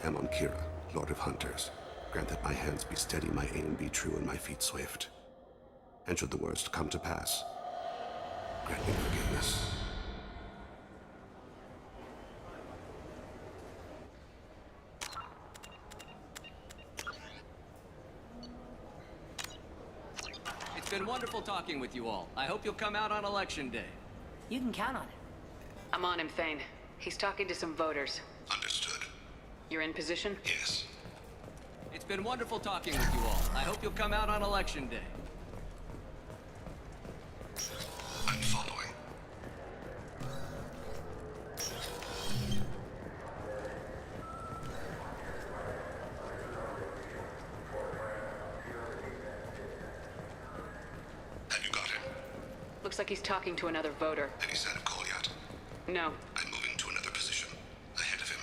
Amon Kira, Lord of Hunters. Grant that my hands be steady, my aim be true, and my feet swift. And should the worst come to pass, grant me forgiveness. It's been wonderful talking with you all. I hope you'll come out on Election Day. You can count on it. I'm on him, Thane. He's talking to some voters. Understood. You're in position? Yes. It's been wonderful talking with you all. I hope you'll come out on Election Day. I'm following. Have you got him? Looks like he's talking to another voter. Any sign of Kolyat? No. I'm moving to another position. Ahead of him.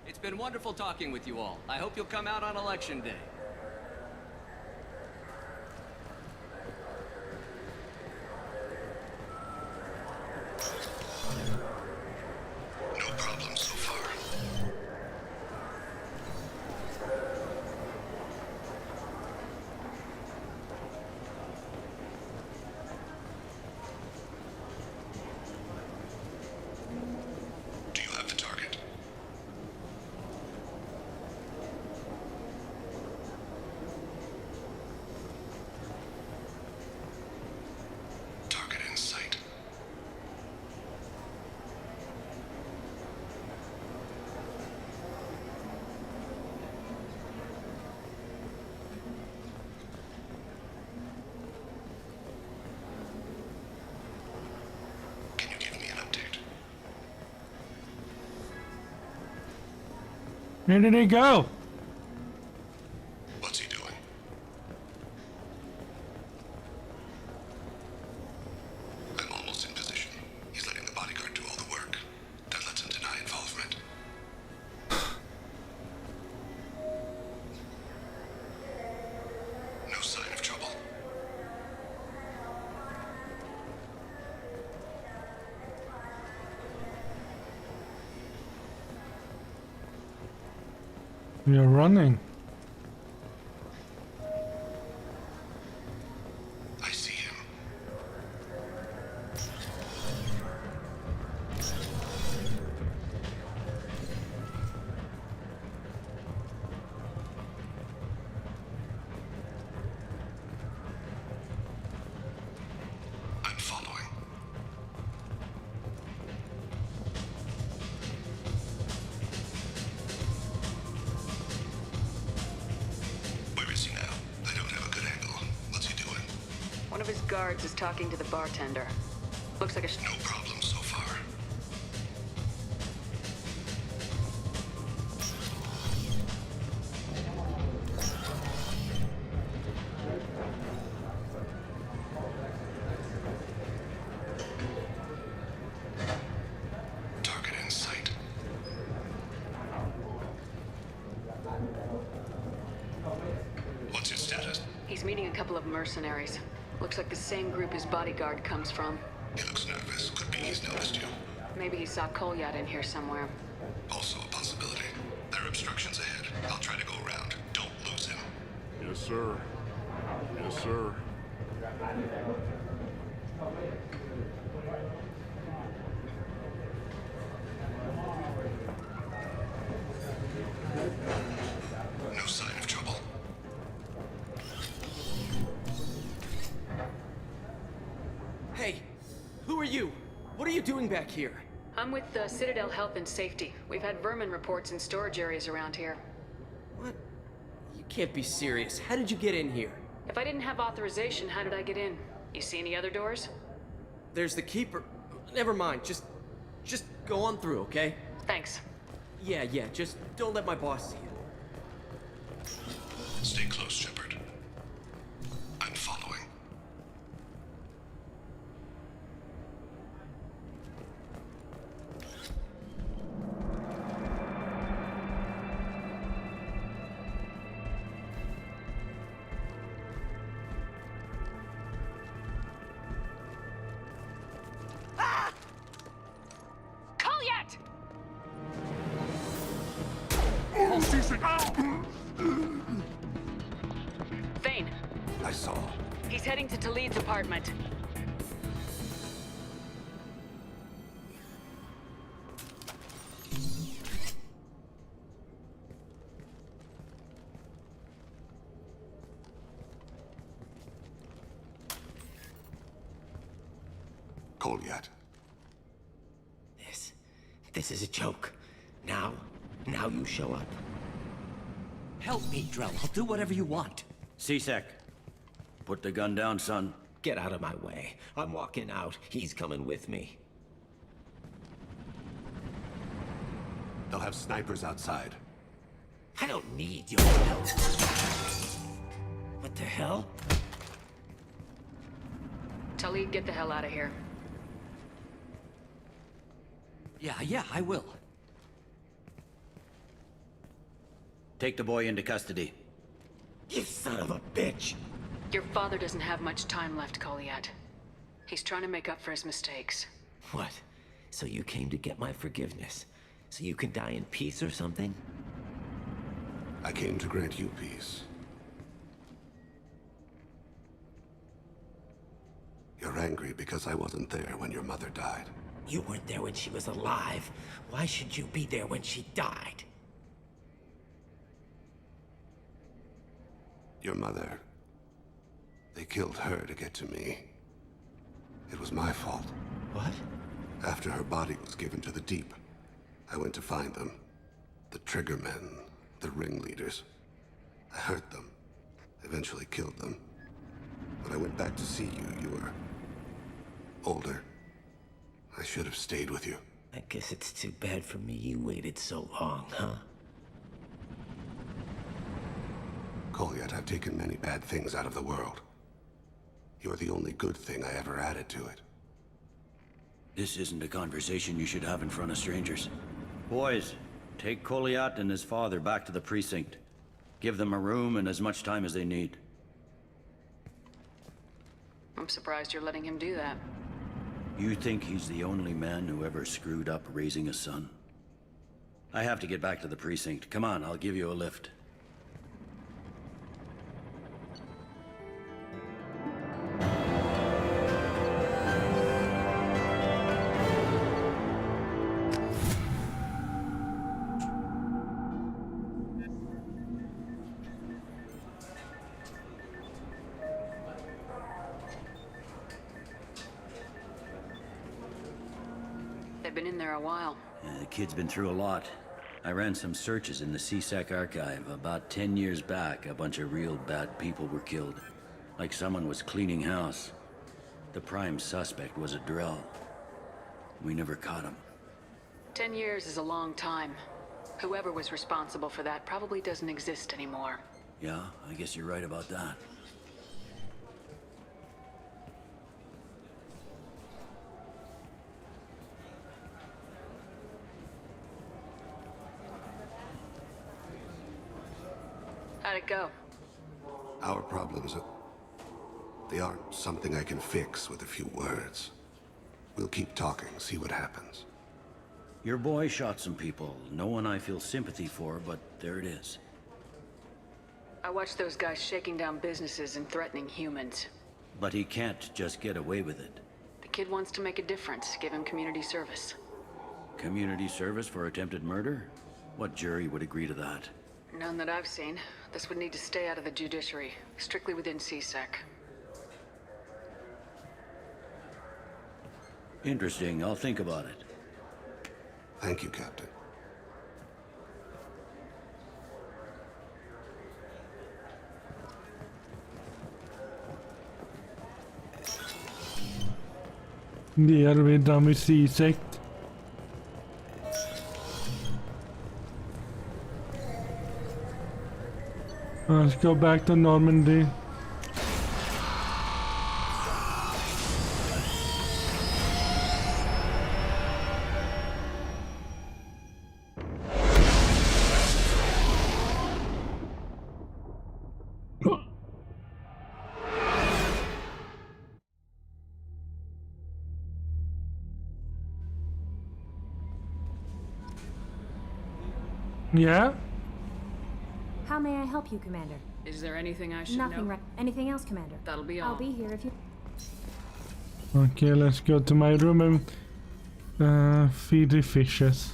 It's been wonderful talking with you all. I hope you'll come out on Election Day. No problem so far. Where did he go? What's he doing? I'm almost in position. He's letting the bodyguard do all the work. That lets him deny involvement. No sign of trouble. We are running. I see him. I'm following. Where is he now? I don't have a good angle. What's he doing? One of his guards is talking to the bartender. Looks like a... No problem so far. Target in sight. What's his status? He's meeting a couple of mercenaries. Looks like the same group his bodyguard comes from. He looks nervous. Could be he's noticed you. Maybe he saw Kolyat in here somewhere. Also a possibility. There are obstructions ahead. I'll try to go around. Don't lose him. Yes, sir. Yes, sir. No sign of trouble. Hey, who are you? What are you doing back here? I'm with Citadel Health and Safety. We've had vermin reports in storage areas around here. What? You can't be serious. How did you get in here? If I didn't have authorization, how did I get in? You see any other doors? There's the keeper. Never mind. Just go on through, okay? Thanks. Yeah, just don't let my boss see you. Stay close, Shepard. I'm following. Kolyat! Thane. I saw. He's heading to Talid's apartment. Kolyat. This is a joke. Now you show up. Help me, Drell. I'll do whatever you want. C-Sec, put the gun down, son. Get out of my way. I'm walking out. He's coming with me. They'll have snipers outside. I don't need your help. What the hell? Talid, get the hell out of here. Yeah, I will. Take the boy into custody. You son of a bitch! Your father doesn't have much time left, Kolyat. He's trying to make up for his mistakes. What? So you came to get my forgiveness? So you can die in peace or something? I came to grant you peace. You're angry because I wasn't there when your mother died. You weren't there when she was alive. Why should you be there when she died? Your mother... They killed her to get to me. It was my fault. What? After her body was given to the Deep, I went to find them. The Triggermen, the ringleaders. I hurt them. Eventually killed them. When I went back to see you, you were... older. I should have stayed with you. I guess it's too bad for me you waited so long, huh? Kolyat, I've taken many bad things out of the world. You're the only good thing I ever added to it. This isn't a conversation you should have in front of strangers. Boys, take Kolyat and his father back to the precinct. Give them a room and as much time as they need. I'm surprised you're letting him do that. You think he's the only man who ever screwed up raising a son? I have to get back to the precinct. Come on, I'll give you a lift. They've been in there a while. The kid's been through a lot. I ran some searches in the CSEC archive. About 10 years back, a bunch of real bad people were killed. Like someone was cleaning house. The prime suspect was a Drell. We never caught him. 10 years is a long time. Whoever was responsible for that probably doesn't exist anymore. Yeah, I guess you're right about that. How'd it go? Our problems they aren't something I can fix with a few words. We'll keep talking, see what happens. Your boy shot some people. No one I feel sympathy for, but there it is. I watched those guys shaking down businesses and threatening humans. But he can't just get away with it. The kid wants to make a difference. Give him community service. Community service for attempted murder? What jury would agree to that? None that I've seen. This would need to stay out of the judiciary, strictly within CSEC. Interesting. I'll think about it. Thank you, Captain. Det är vi där med C6. Let's go back to Normandy. Yeah? How may I help you, Commander? Is there anything I should Nothing, know? anything else, Commander? That'll be all. I'll be here if you... Okay, let's go to my room and feed the fishes.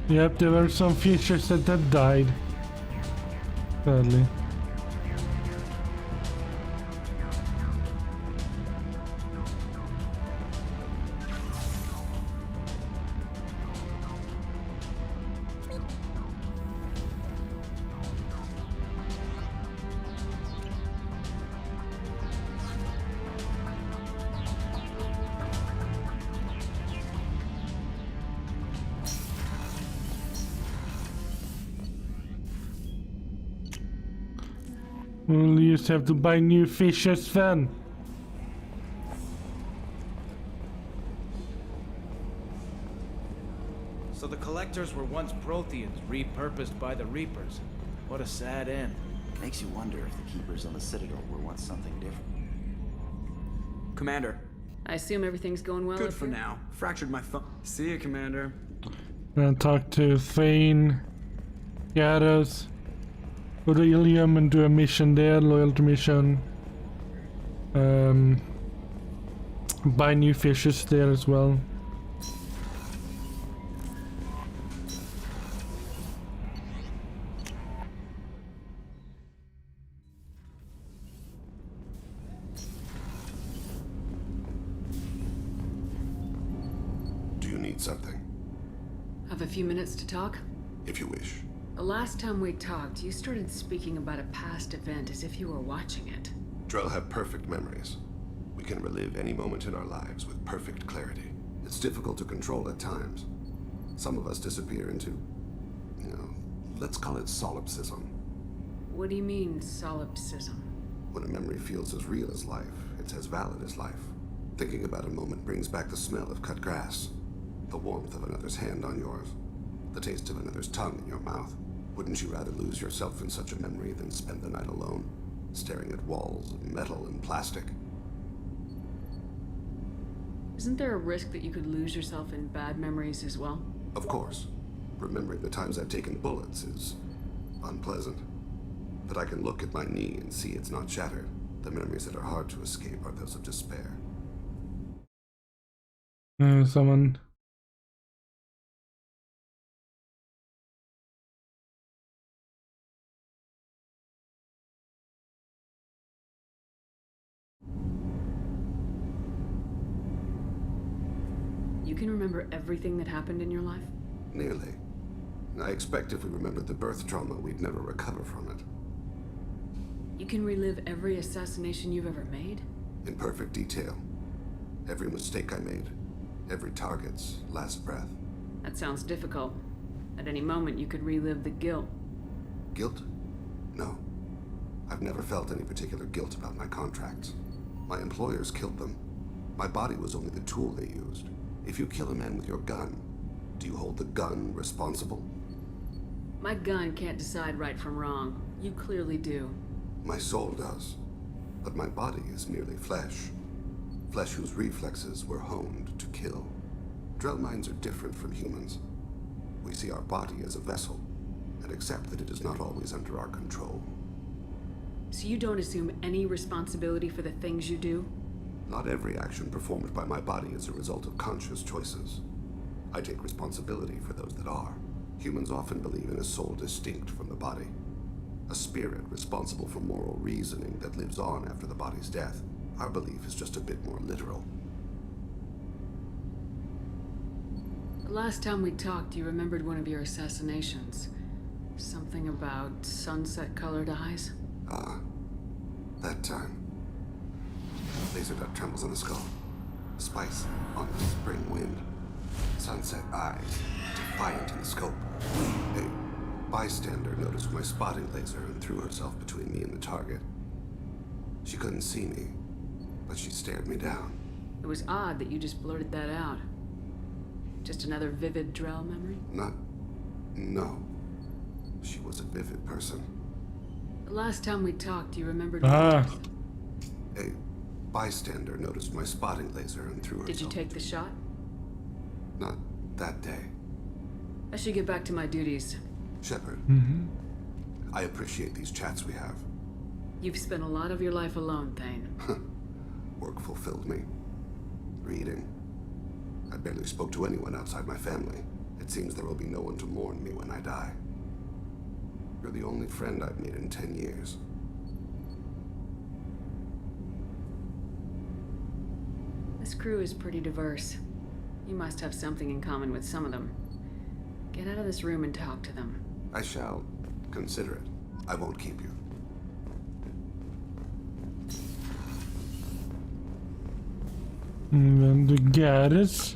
Yep, there were some fishes that had died. Sadly. We'll just have to buy new fishes then. So the Collectors were once Protheans, repurposed by the Reapers. What a sad end. Makes you wonder if the Keepers on the Citadel were once something different. Commander. I assume everything's going well. Good for now. Fractured my thumb. See you, Commander. Gonna talk to Thane, Garrus, Aurelium and do a mission there, loyalty mission. Buy new fishes there as well. Do you need something? Have a few minutes to talk? If you wish. The last time we talked, you started speaking about a past event as if you were watching it. Drell have perfect memories. We can relive any moment in our lives with perfect clarity. It's difficult to control at times. Some of us disappear into, let's call it solipsism. What do you mean, solipsism? When a memory feels as real as life, it's as valid as life. Thinking about a moment brings back the smell of cut grass, the warmth of another's hand on yours, the taste of another's tongue in your mouth. Wouldn't you rather lose yourself in such a memory than spend the night alone, staring at walls of metal and plastic? Isn't there a risk that you could lose yourself in bad memories as well? Of course. Remembering the times I've taken bullets is unpleasant. But I can look at my knee and see it's not shattered. The memories that are hard to escape are those of despair. Someone. You can remember everything that happened in your life? Nearly. I expect if we remembered the birth trauma, we'd never recover from it. You can relive every assassination you've ever made? In perfect detail. Every mistake I made. Every target's last breath. That sounds difficult. At any moment, you could relive the guilt. Guilt? No. I've never felt any particular guilt about my contracts. My employers killed them. My body was only the tool they used. If you kill a man with your gun, do you hold the gun responsible? My gun can't decide right from wrong. You clearly do. My soul does. But my body is merely flesh. Flesh whose reflexes were honed to kill. Drell minds are different from humans. We see our body as a vessel, and accept that it is not always under our control. So you don't assume any responsibility for the things you do? Not every action performed by my body is a result of conscious choices. I take responsibility for those that are. Humans often believe in a soul distinct from the body. A spirit responsible for moral reasoning that lives on after the body's death. Our belief is just a bit more literal. The last time we talked, you remembered one of your assassinations. Something about sunset-colored eyes? That time. Laser dot trembles on the skull. Spice on the spring wind. Sunset eyes, defiant in the scope. A bystander noticed my spotting laser and threw herself between me and the target. She couldn't see me, but she stared me down. It was odd that you just blurted that out. Just another vivid Drell memory? No. She was a vivid person. The last time we talked, you remembered... A bystander noticed my spotting laser and threw herself... Did you take the shot? Not that day. I should get back to my duties. Shepard. I appreciate these chats we have. You've spent a lot of your life alone, Thane. Work fulfilled me. Reading. I barely spoke to anyone outside my family. It seems there will be no one to mourn me when I die. You're the only friend I've made in 10 years. This crew is pretty diverse. You must have something in common with some of them. Get out of this room and talk to them. I shall consider it. I won't keep you. And the Garrus.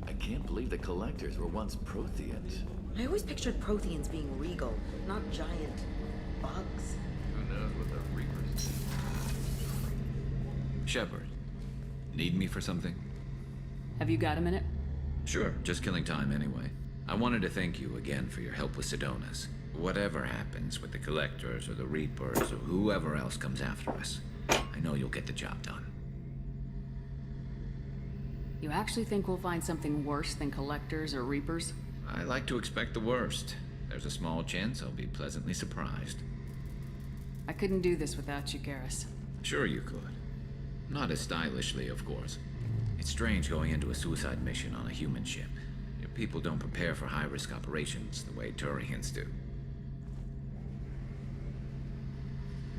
I can't believe the Collectors were once Protheans. I always pictured Protheans being regal, not giant bugs. Who knows what the Reapers... Shepard, need me for something? Have you got a minute? Sure, just killing time anyway. I wanted to thank you again for your help with Sidonis. Whatever happens with the Collectors or the Reapers or whoever else comes after us, I know you'll get the job done. You actually think we'll find something worse than Collectors or Reapers? I like to expect the worst. There's a small chance I'll be pleasantly surprised. I couldn't do this without you, Garrus. Sure you could. Not as stylishly, of course. It's strange going into a suicide mission on a human ship. Your people don't prepare for high-risk operations the way Turians do.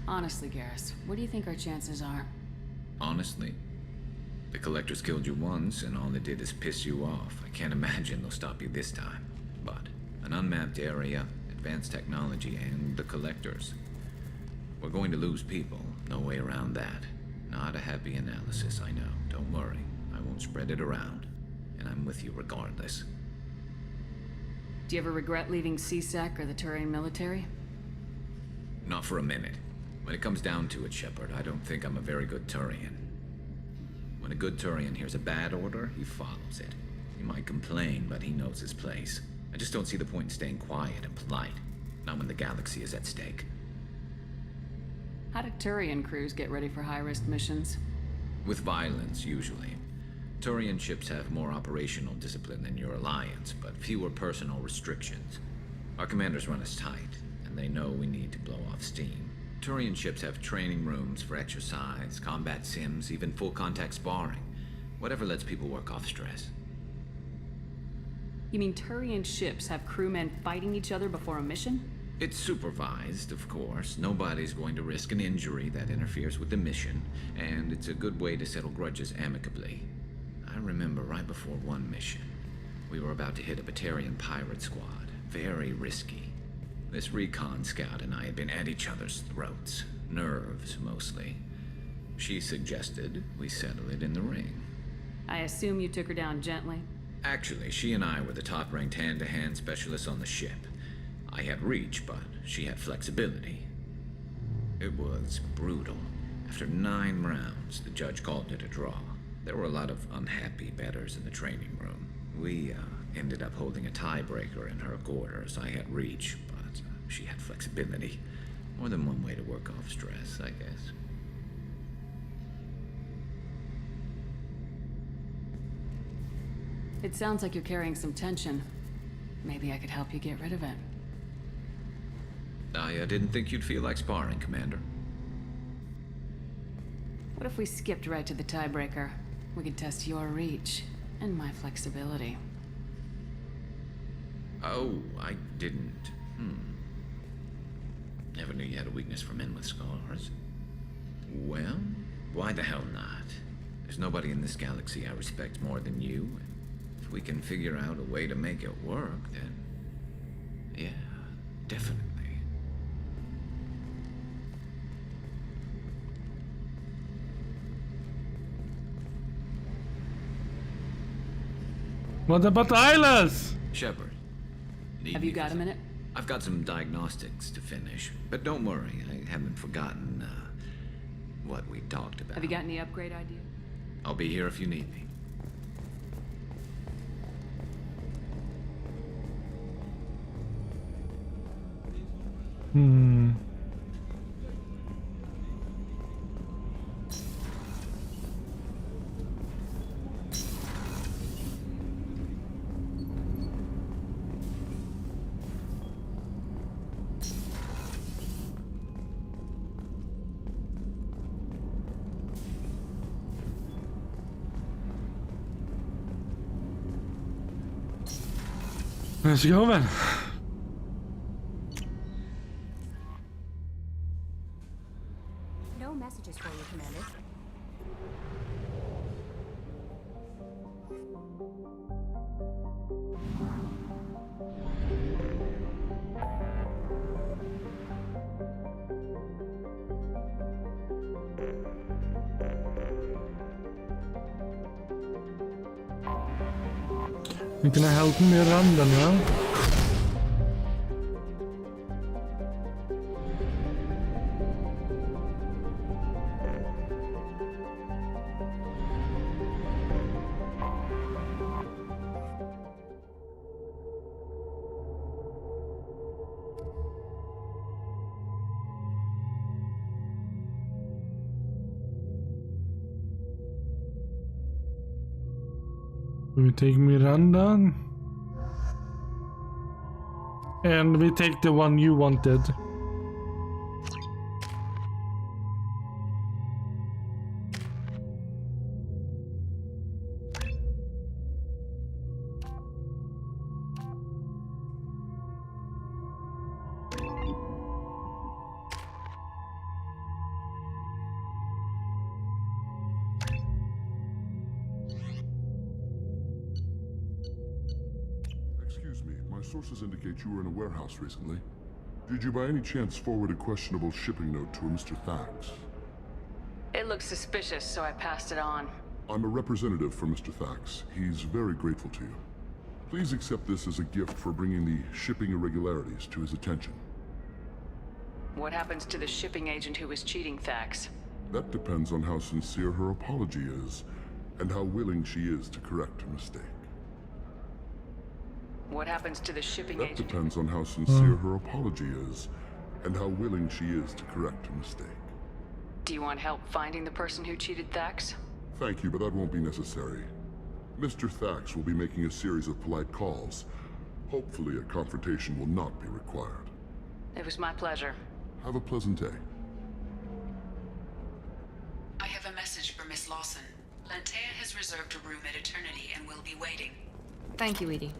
Honestly, Garrus, what do you think our chances are? Honestly? The Collectors killed you once, and all they did is piss you off. I can't imagine they'll stop you this time. But an unmapped area, advanced technology, and the Collectors. We're going to lose people, no way around that. Not a happy analysis, I know. Don't worry. I won't spread it around. And I'm with you regardless. Do you ever regret leaving CSEC or the Turian military? Not for a minute. When it comes down to it, Shepard, I don't think I'm a very good Turian. When a good Turian hears a bad order, he follows it. He might complain, but he knows his place. I just don't see the point in staying quiet and polite. Not when the galaxy is at stake. How do Turian crews get ready for high-risk missions? With violence, usually. Turian ships have more operational discipline than your alliance, but fewer personal restrictions. Our commanders run us tight, and they know we need to blow off steam. Turian ships have training rooms for exercise, combat sims, even full-contact sparring. Whatever lets people work off stress. You mean Turian ships have crewmen fighting each other before a mission? It's supervised, of course. Nobody's going to risk an injury that interferes with the mission, and it's a good way to settle grudges amicably. I remember right before one mission, we were about to hit a Batarian pirate squad. Very risky. This recon scout and I had been at each other's throats. Nerves, mostly. She suggested we settle it in the ring. I assume you took her down gently? Actually, she and I were the top-ranked hand-to-hand specialists on the ship. I had reach, but she had flexibility. It was brutal. After 9 rounds, the judge called it a draw. There were a lot of unhappy bettors in the training room. We ended up holding a tiebreaker in her quarters. I had reach, but she had flexibility. More than one way to work off stress, I guess. It sounds like you're carrying some tension. Maybe I could help you get rid of it. I didn't think you'd feel like sparring, Commander. What if we skipped right to the tiebreaker? We could test your reach and my flexibility. Oh, I didn't. Never knew you had a weakness for men with scars. Well, why the hell not? There's nobody in this galaxy I respect more than you. And if we can figure out a way to make it work, then... yeah, definitely. What about Ilas? Shepard. Have you got a minute? I've got some diagnostics to finish, but don't worry, I haven't forgotten, what we talked about. Have you got any upgrade ideas? I'll be here if you need me. Let's go then. No messages for you, Commander. You can help me run den, ja? We take Miranda. And we take the one you wanted. Excuse me, my sources indicate you were in a warehouse recently. Did you by any chance forward a questionable shipping note to a Mr. Thax? It looked suspicious, so I passed it on. I'm a representative for Mr. Thax. He's very grateful to you. Please accept this as a gift for bringing the shipping irregularities to his attention. What happens to the shipping agent who was cheating Thax? That depends on how sincere her apology is, and how willing she is to correct her mistake. What happens to the shipping That agent? depends on how sincere her apology is, and how willing she is to correct her mistake. Do you want help finding the person who cheated Thax? Thank you, but that won't be necessary. Mr. Thax will be making a series of polite calls. Hopefully a confrontation will not be required. It was my pleasure. Have a pleasant day. I have a message for Miss Lawson. Lantea has reserved a room at Eternity and will be waiting. Thank you, Edie.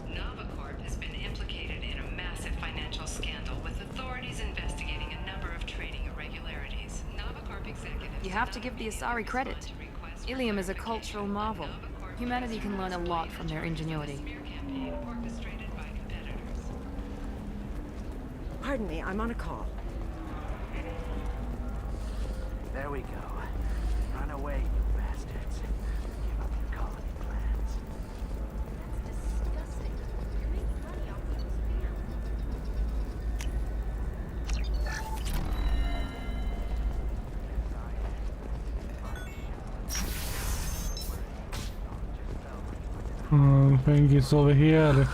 NavaCorp has been implicated in a massive financial scandal with authorities investigating a number of trading irregularities. NavaCorp executives... You have to give the Asari credit. Ilium is a cultural marvel. Humanity can learn a lot from their ingenuity. Pardon me, I'm on a call. There we go. Run away, you bastards. Give up your colony plans. I think it's over here. You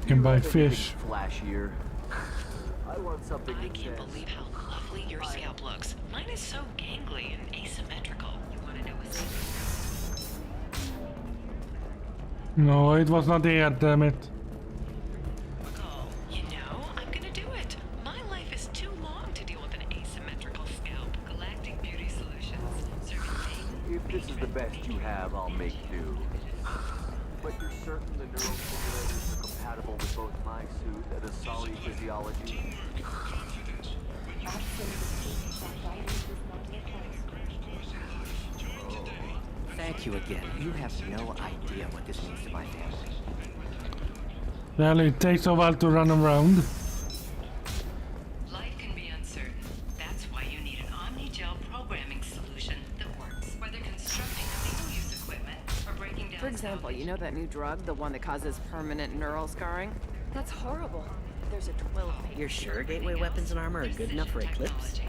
can buy fish. Flashier. I want something I that can't says... believe how lovely your scalp looks. Mine is so gangly and asymmetrical. You want to know a secret? No, it was not here, damn it. Oh, you know, I'm gonna do it. My life is too long to deal with an asymmetrical scalp. Galactic Beauty Solutions. Serving If this is the best you have, I'll make do. But you're certain the neural simulators are compatible with both my suit and Asari physiology? Thank you again. You have no idea what this means to my family. Well, it takes a while to run around. Life can be uncertain. That's why you need an Omnigel programming solution that works. Whether constructing single-use equipment or breaking down... For example, you know that new drug, the one that causes permanent neural scarring? That's horrible. There's a 12-page... You're sure gateway weapons and armor are good enough for Eclipse?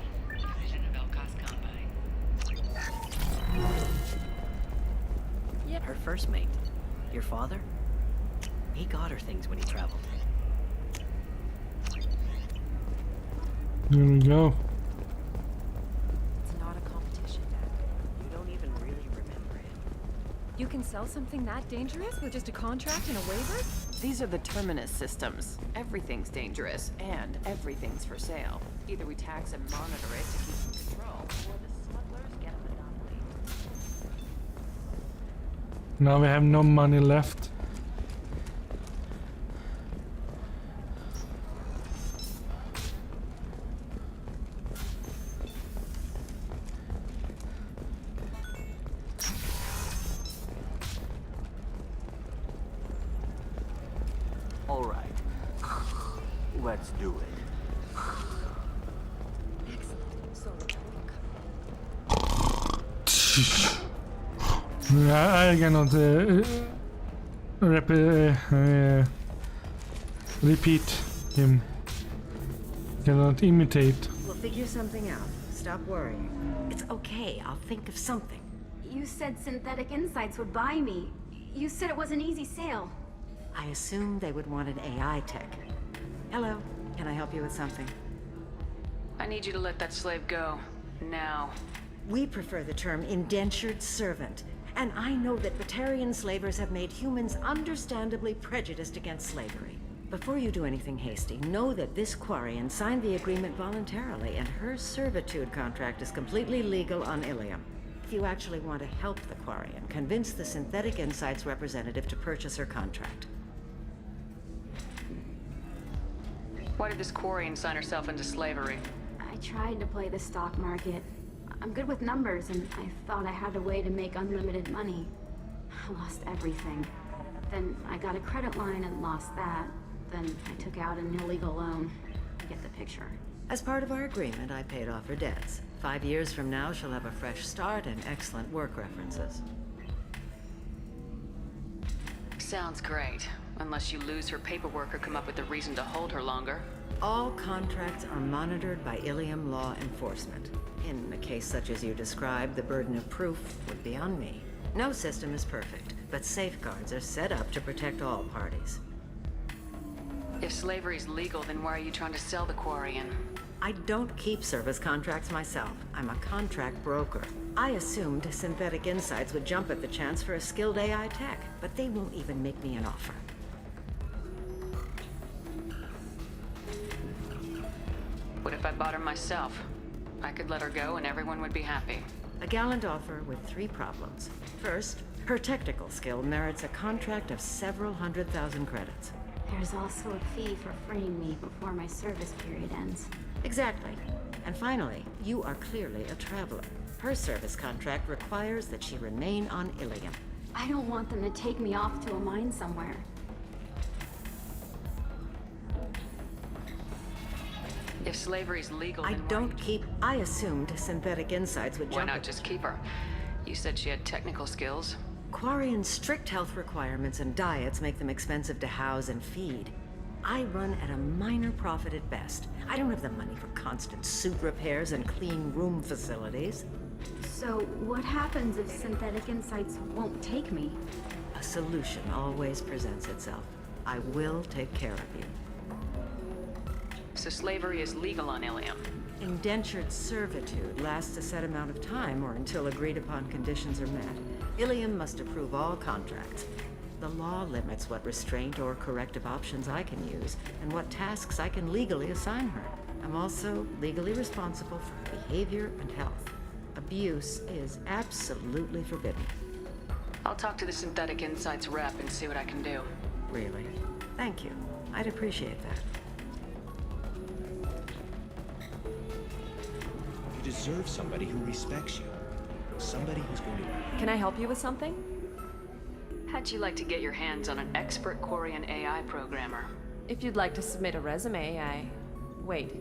Yeah, her first mate. Your father? He got her things when he traveled. Here we go. It's not a competition, Dad. You don't even really remember him. You can sell something that dangerous with just a contract and a waiver? These are the Terminus systems. Everything's dangerous, and everything's for sale. Either we tax and monitor it to keep in control, or the smugglers get a monopoly. Now we have no money left. All right. Let's do it. I cannot repeat him. Cannot imitate. We'll figure something out. Stop worrying. It's okay. I'll think of something. You said Synthetic Insights would buy me. You said it was an easy sale. I assumed they would want an AI tech. Hello. Can I help you with something? I need you to let that slave go. Now. We prefer the term indentured servant. And I know that Batarian slavers have made humans understandably prejudiced against slavery. Before you do anything hasty, know that this Quarian signed the agreement voluntarily, and her servitude contract is completely legal on Ilium. If you actually want to help the Quarian, convince the Synthetic Insights representative to purchase her contract. Why did this Quarian sign herself into slavery? I tried to play the stock market. I'm good with numbers, and I thought I had a way to make unlimited money. I lost everything. Then I got a credit line and lost that. Then I took out an illegal loan. You get the picture. As part of our agreement, I paid off her debts. 5 years from now, she'll have a fresh start and excellent work references. Sounds great. Unless you lose her paperwork or come up with a reason to hold her longer. All contracts are monitored by Ilium law enforcement. In a case such as you described, the burden of proof would be on me. No system is perfect, but safeguards are set up to protect all parties. If slavery's legal, then why are you trying to sell the Quarian? I don't keep service contracts myself. I'm a contract broker. I assumed Synthetic Insights would jump at the chance for a skilled AI tech, but they won't even make me an offer. What if I bought her myself? I could let her go and everyone would be happy. A gallant offer with 3 problems. First, her technical skill merits a contract of several 100,000 credits. There's also a fee for freeing me before my service period ends. Exactly. And finally, you are clearly a traveler. Her service contract requires that she remain on Ilium. I don't want them to take me off to a mine somewhere. If slavery's legal, I then don't keep... I assumed Synthetic Insights would why jump... not just keep her? You said she had technical skills. Quarian's strict health requirements and diets make them expensive to house and feed. I run at a minor profit at best. I don't have the money for constant suit repairs and clean room facilities. So, what happens if Synthetic Insights won't take me? A solution always presents itself. I will take care of you. So slavery is legal on Ilium. Indentured servitude lasts a set amount of time or until agreed upon conditions are met. Ilium must approve all contracts. The law limits what restraint or corrective options I can use and what tasks I can legally assign her. I'm also legally responsible for her behavior and health. Abuse is absolutely forbidden. I'll talk to the Synthetic Insights rep and see what I can do. Really? Thank you. I'd appreciate that. You deserve somebody who respects you. Somebody who's going to... Can I help you with something? How'd you like to get your hands on an expert Quarian AI programmer? If you'd like to submit a resume, Wait.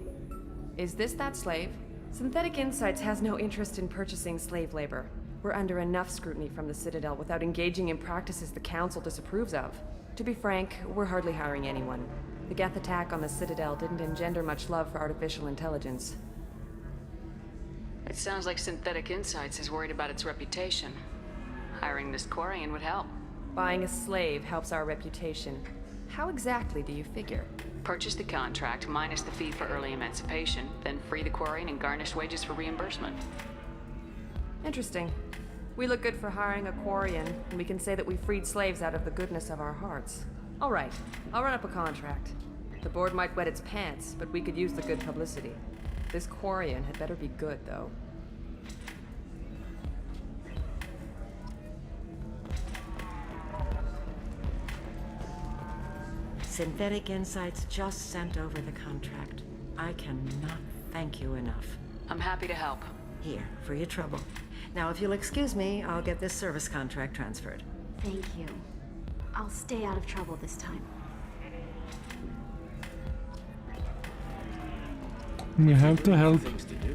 Is this that slave? Synthetic Insights has no interest in purchasing slave labor. We're under enough scrutiny from the Citadel without engaging in practices the Council disapproves of. To be frank, we're hardly hiring anyone. The Geth attack on the Citadel didn't engender much love for artificial intelligence. It sounds like Synthetic Insights is worried about its reputation. Hiring this Quarian would help. Buying a slave helps our reputation. How exactly do you figure? Purchase the contract minus the fee for early emancipation, then free the Quarian and garnish wages for reimbursement. Interesting. We look good for hiring a Quarian, and we can say that we freed slaves out of the goodness of our hearts. All right, I'll run up a contract. The board might wet its pants, but we could use the good publicity. This Quarian had better be good, though. Synthetic Insights just sent over the contract. I cannot thank you enough. I'm happy to help. Here, for your trouble. Now, if you'll excuse me, I'll get this service contract transferred. Thank you. I'll stay out of trouble this time. You have to help. Things to do.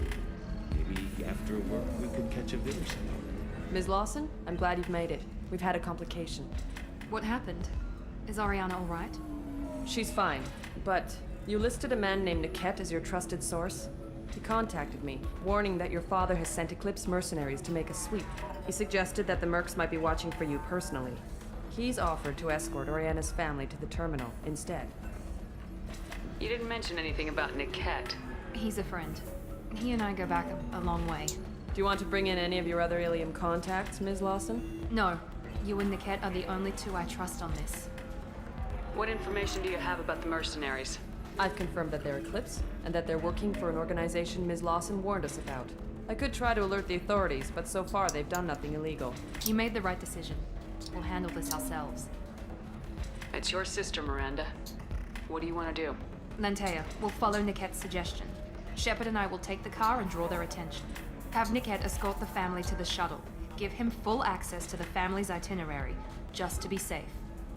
Maybe after work we could catch a vid or something. Ms. Lawson, I'm glad you've made it. We've had a complication. What happened? Is Ariana all right? She's fine, but you listed a man named Niket as your trusted source. He contacted me, warning that your father has sent Eclipse mercenaries to make a sweep. He suggested that the mercs might be watching for you personally. He's offered to escort Oriana's family to the terminal instead. You didn't mention anything about Niket. He's a friend. He and I go back a long way. Do you want to bring in any of your other Ilium contacts, Ms. Lawson? No. You and Niket are the only two I trust on this. What information do you have about the mercenaries? I've confirmed that they're Eclipse, and that they're working for an organization Ms. Lawson warned us about. I could try to alert the authorities, but so far they've done nothing illegal. You made the right decision. We'll handle this ourselves. It's your sister, Miranda. What do you want to do? Lantea, we'll follow Niket's suggestion. Shepard and I will take the car and draw their attention. Have Niket escort the family to the shuttle. Give him full access to the family's itinerary, just to be safe.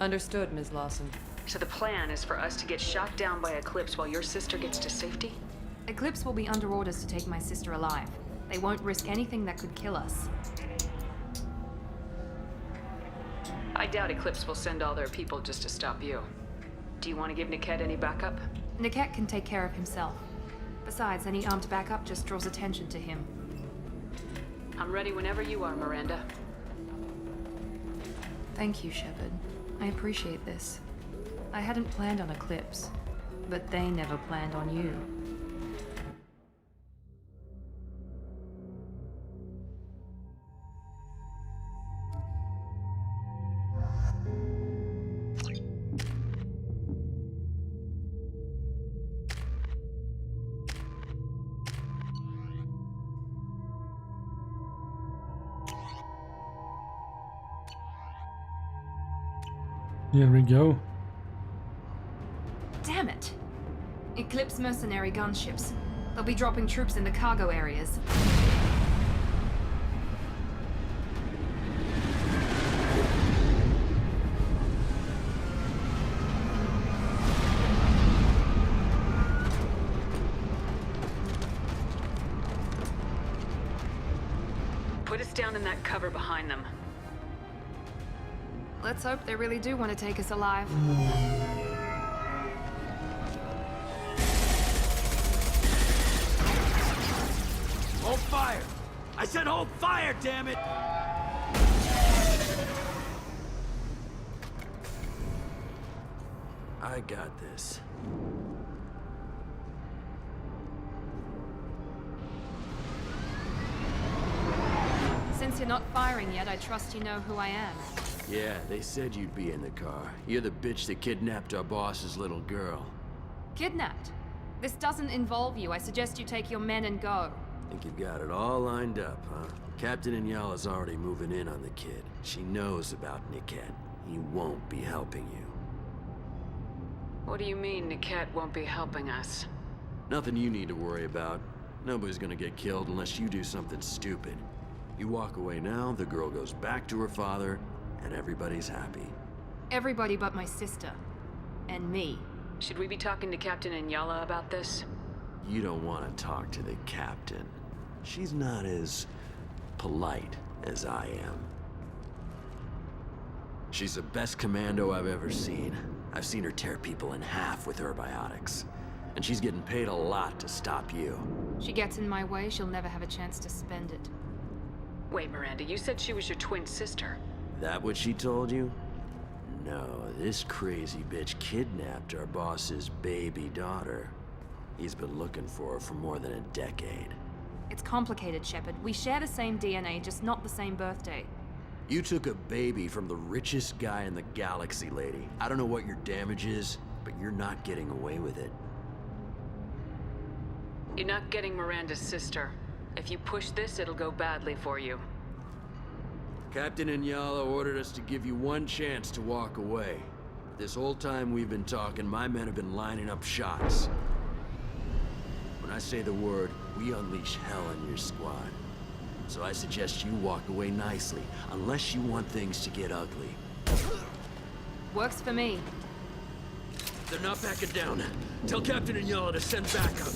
Understood, Ms. Lawson. So the plan is for us to get shot down by Eclipse while your sister gets to safety? Eclipse will be under orders to take my sister alive. They won't risk anything that could kill us. I doubt Eclipse will send all their people just to stop you. Do you want to give Niket any backup? Niket can take care of himself. Besides, any armed backup just draws attention to him. I'm ready whenever you are, Miranda. Thank you, Shepard. I appreciate this. I hadn't planned on Eclipse, but they never planned on you. Here we go. Damn it! Eclipse mercenary gunships. They'll be dropping troops in the cargo areas. Put us down in that cover behind them. Let's hope they really do want to take us alive. Hold fire! I said hold fire, damn it! I got this. Since you're not firing yet, I trust you know who I am. Yeah, they said you'd be in the car. You're the bitch that kidnapped our boss's little girl. Kidnapped? This doesn't involve you. I suggest you take your men and go. Think you've got it all lined up, huh? Captain Inyala's already moving in on the kid. She knows about Niket. He won't be helping you. What do you mean Niket won't be helping us? Nothing you need to worry about. Nobody's gonna get killed unless you do something stupid. You walk away now, the girl goes back to her father, and everybody's happy. Everybody but my sister. And me. Should we be talking to Captain Inyala about this? You don't want to talk to the captain. She's not as polite as I am. She's the best commando I've ever seen. I've seen her tear people in half with her biotics. And she's getting paid a lot to stop you. She gets in my way, she'll never have a chance to spend it. Wait, Miranda, you said she was your twin sister. That what she told you? No, this crazy bitch kidnapped our boss's baby daughter. He's been looking for her for more than a decade. It's complicated, Shepard. We share the same DNA, just not the same birthday. You took a baby from the richest guy in the galaxy, lady. I don't know what your damage is, but you're not getting away with it. You're not getting Miranda's sister. If you push this, it'll go badly for you. Captain Inyala ordered us to give you one chance to walk away. This whole time we've been talking, my men have been lining up shots. When I say the word, we unleash hell in your squad. So I suggest you walk away nicely, unless you want things to get ugly. Works for me. They're not backing down. Tell Captain Inyala to send backup.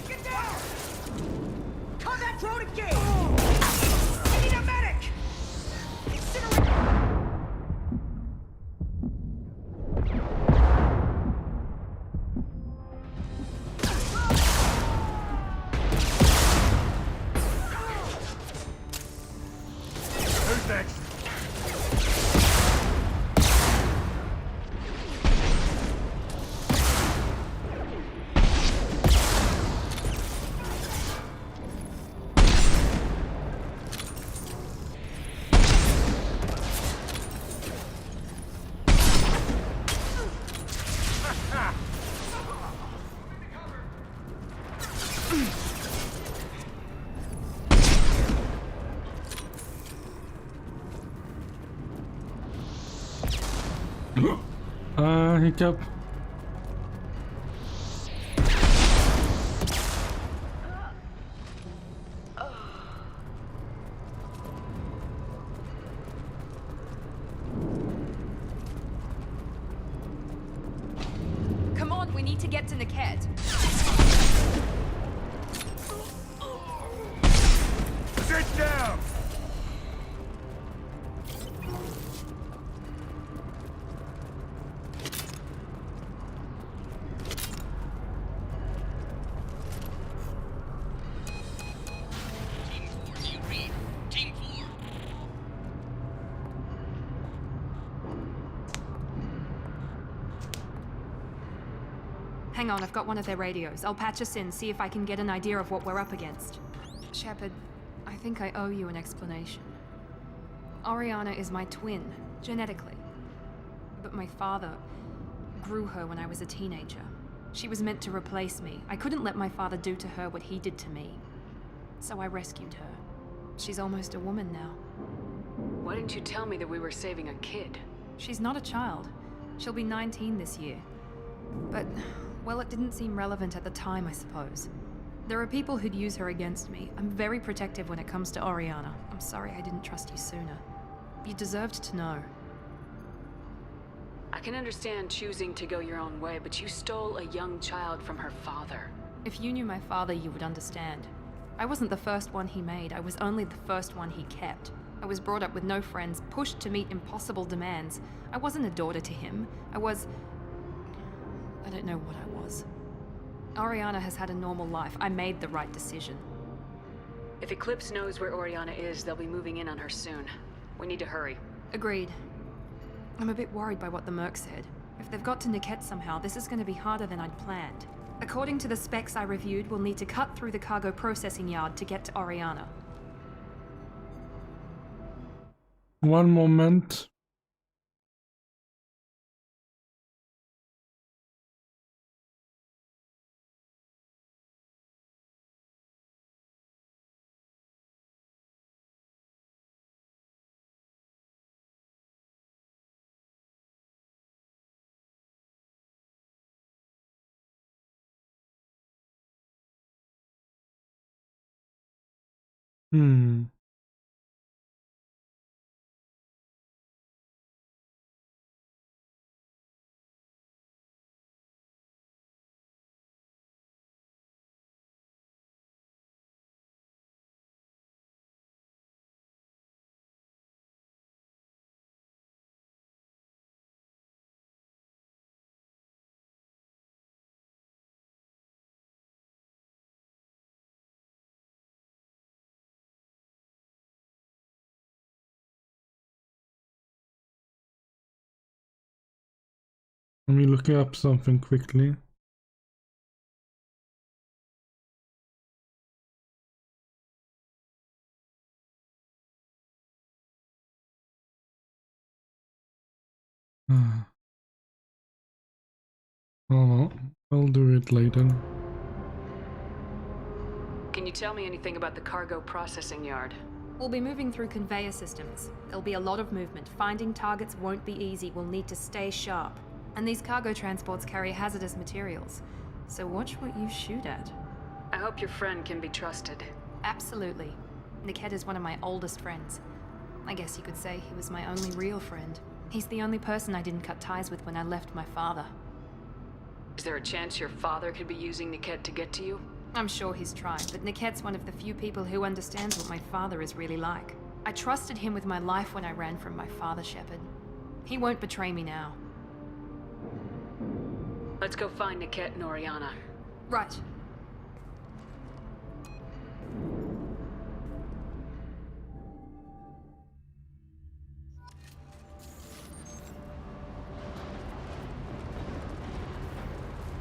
Get down! Call that drone again! I need a medic! Incinerate! Who's next? Hiccup. Come on, we need to to get to Niket. Sit down! Hang on, I've got one of their radios. I'll patch us in, see if I can get an idea of what we're up against. Shepard, I think I owe you an explanation. Oriana is my twin, genetically. But my father grew her when I was a teenager. She was meant to replace me. I couldn't let my father do to her what he did to me. So I rescued her. She's almost a woman now. Why didn't you tell me that we were saving a kid? She's not a child. She'll be 19 this year. But, well, it didn't seem relevant at the time, I suppose. There are people who'd use her against me. I'm very protective when it comes to Oriana. I'm sorry I didn't trust you sooner. You deserved to know. I can understand choosing to go your own way, but you stole a young child from her father. If you knew my father, you would understand. I wasn't the first one he made. I was only the first one he kept. I was brought up with no friends, pushed to meet impossible demands. I wasn't a daughter to him. I don't know what I was. Oriana has had a normal life. I made the right decision. If Eclipse knows where Oriana is, they'll be moving in on her soon. We need to hurry. Agreed. I'm a bit worried by what the Merc said. If they've got to Niket somehow, this is going to be harder than I'd planned. According to the specs I reviewed, we'll need to cut through the cargo processing yard to get to Oriana. One moment. Let me look up something quickly. Oh, I'll do it later. Can you tell me anything about the cargo processing yard? We'll be moving through conveyor systems. There'll be a lot of movement. Finding targets won't be easy. We'll need to stay sharp. And these cargo transports carry hazardous materials. So watch what you shoot at. I hope your friend can be trusted. Absolutely. Niket is one of my oldest friends. I guess you could say he was my only real friend. He's the only person I didn't cut ties with when I left my father. Is there a chance your father could be using Niket to get to you? I'm sure he's tried, but Niket's one of the few people who understands what my father is really like. I trusted him with my life when I ran from my father, Shepard. He won't betray me now. Let's go find Niket and Oriana. Right.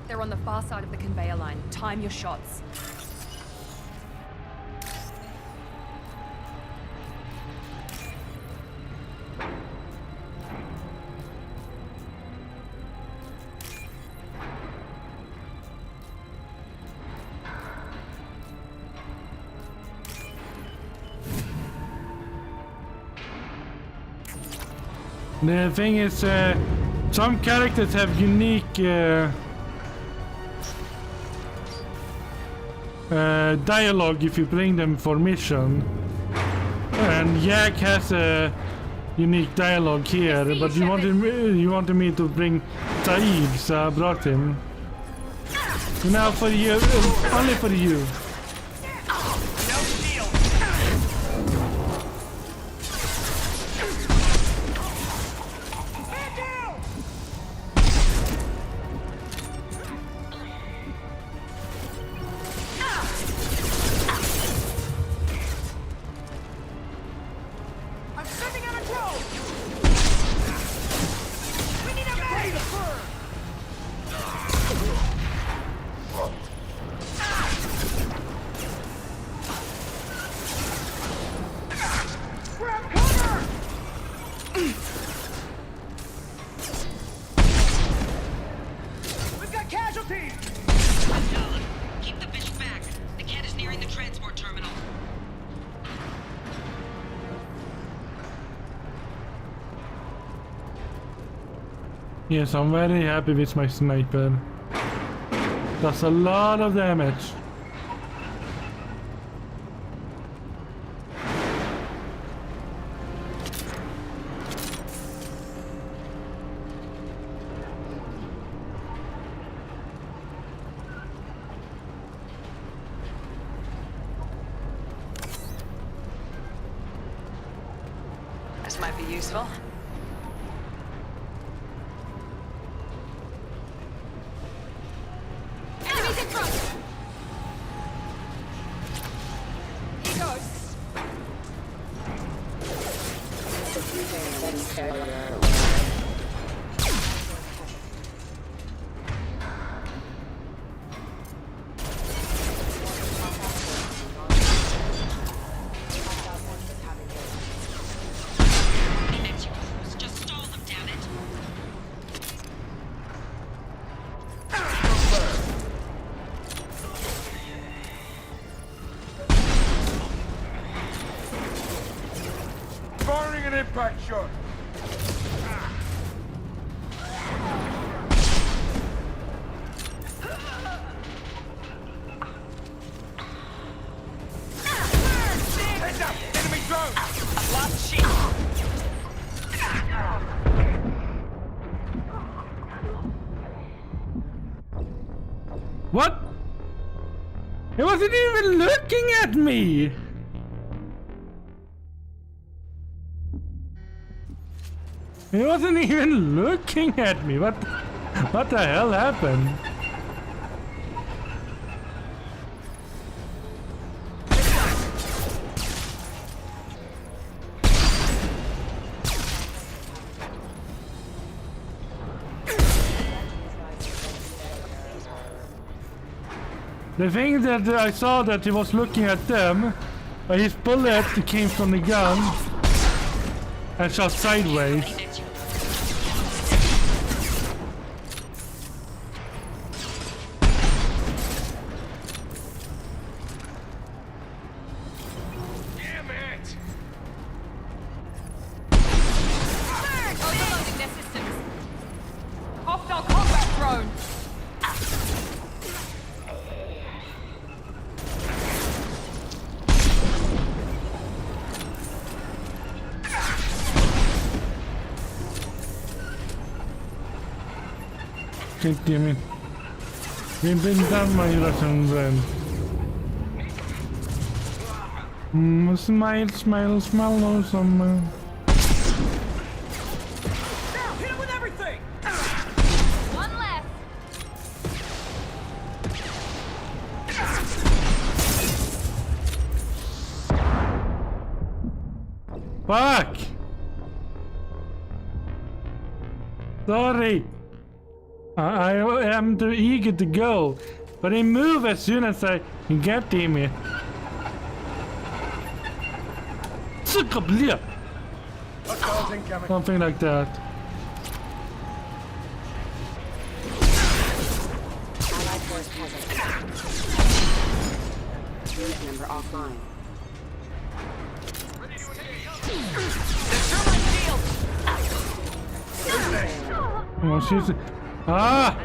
They're on the far side of the conveyor line. Time your shots. The thing is, some characters have unique dialogue if you bring them for mission. And Yak has a unique dialogue here, but you wanted me to bring Saeed, so I brought him. Now for you, only for you. I'm sending out a drone! We need a medic! Grab cover! We've got casualties! Keep the fish back. The cat is nearing the transport terminal. Yes, I'm very happy with my sniper. Does a lot of damage. This might be useful. Enemies in front! He goes! Just stall them, damn it. Firing an impact shot! Heads up! Enemy drone! I've lost shield. What? He wasn't even looking at me! He wasn't even looking at me. What the hell happened? The thing that I saw that he was looking at them, his bullet came from the gun and shot sideways. Damn it! Overloading their systems. Hostile combat drone. Give me. We've been done my Russian friend. Smile, smile, smile, awesome. Now, hit him with everything! One left. Fuck! Sorry. I am too eager to go, but they move as soon as I get to me. Hostiles incoming. Something like that. Allied force present. Unit member offline. Oh, she's. Ah!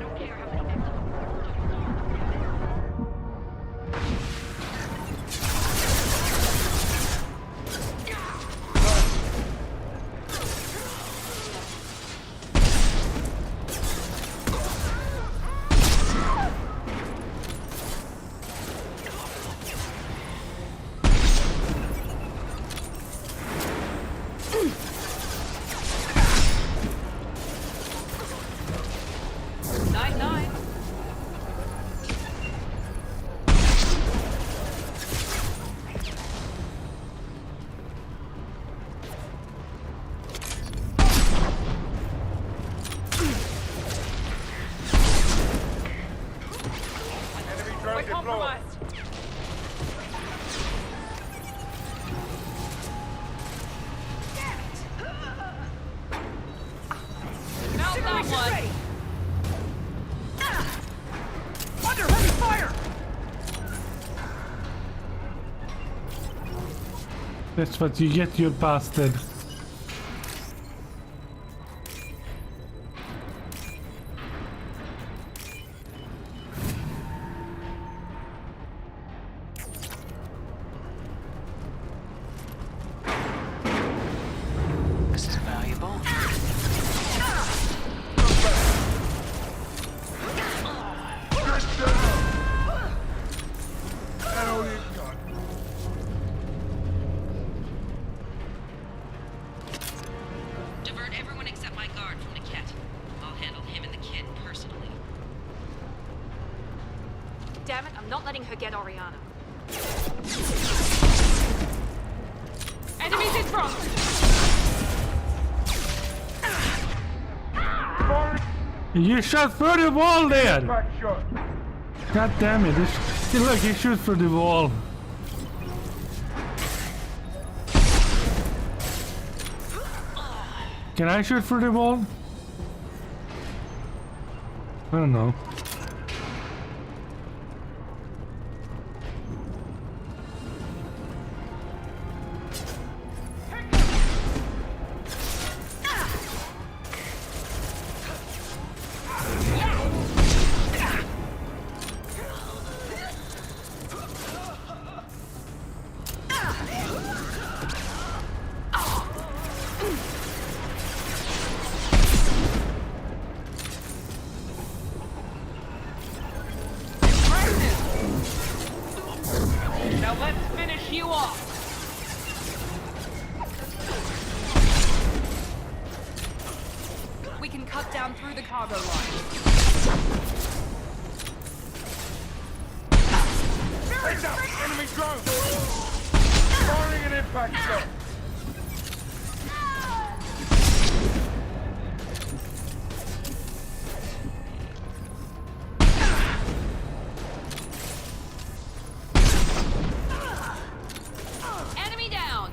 That's what you get, you bastard. This is valuable. Divert everyone except my guard from Niket. I'll handle him and the kid personally. Damn it, I'm not letting her get Oriana. Enemies in front! You shot through the wall there! Back shot. God damn it. Look, he shoots through the wall. Can I shoot through the wall? I don't know. Now let's finish you off. We can cut down through the cargo line. Heads up! Enemy drone! Firing an impact shot! Enemy down!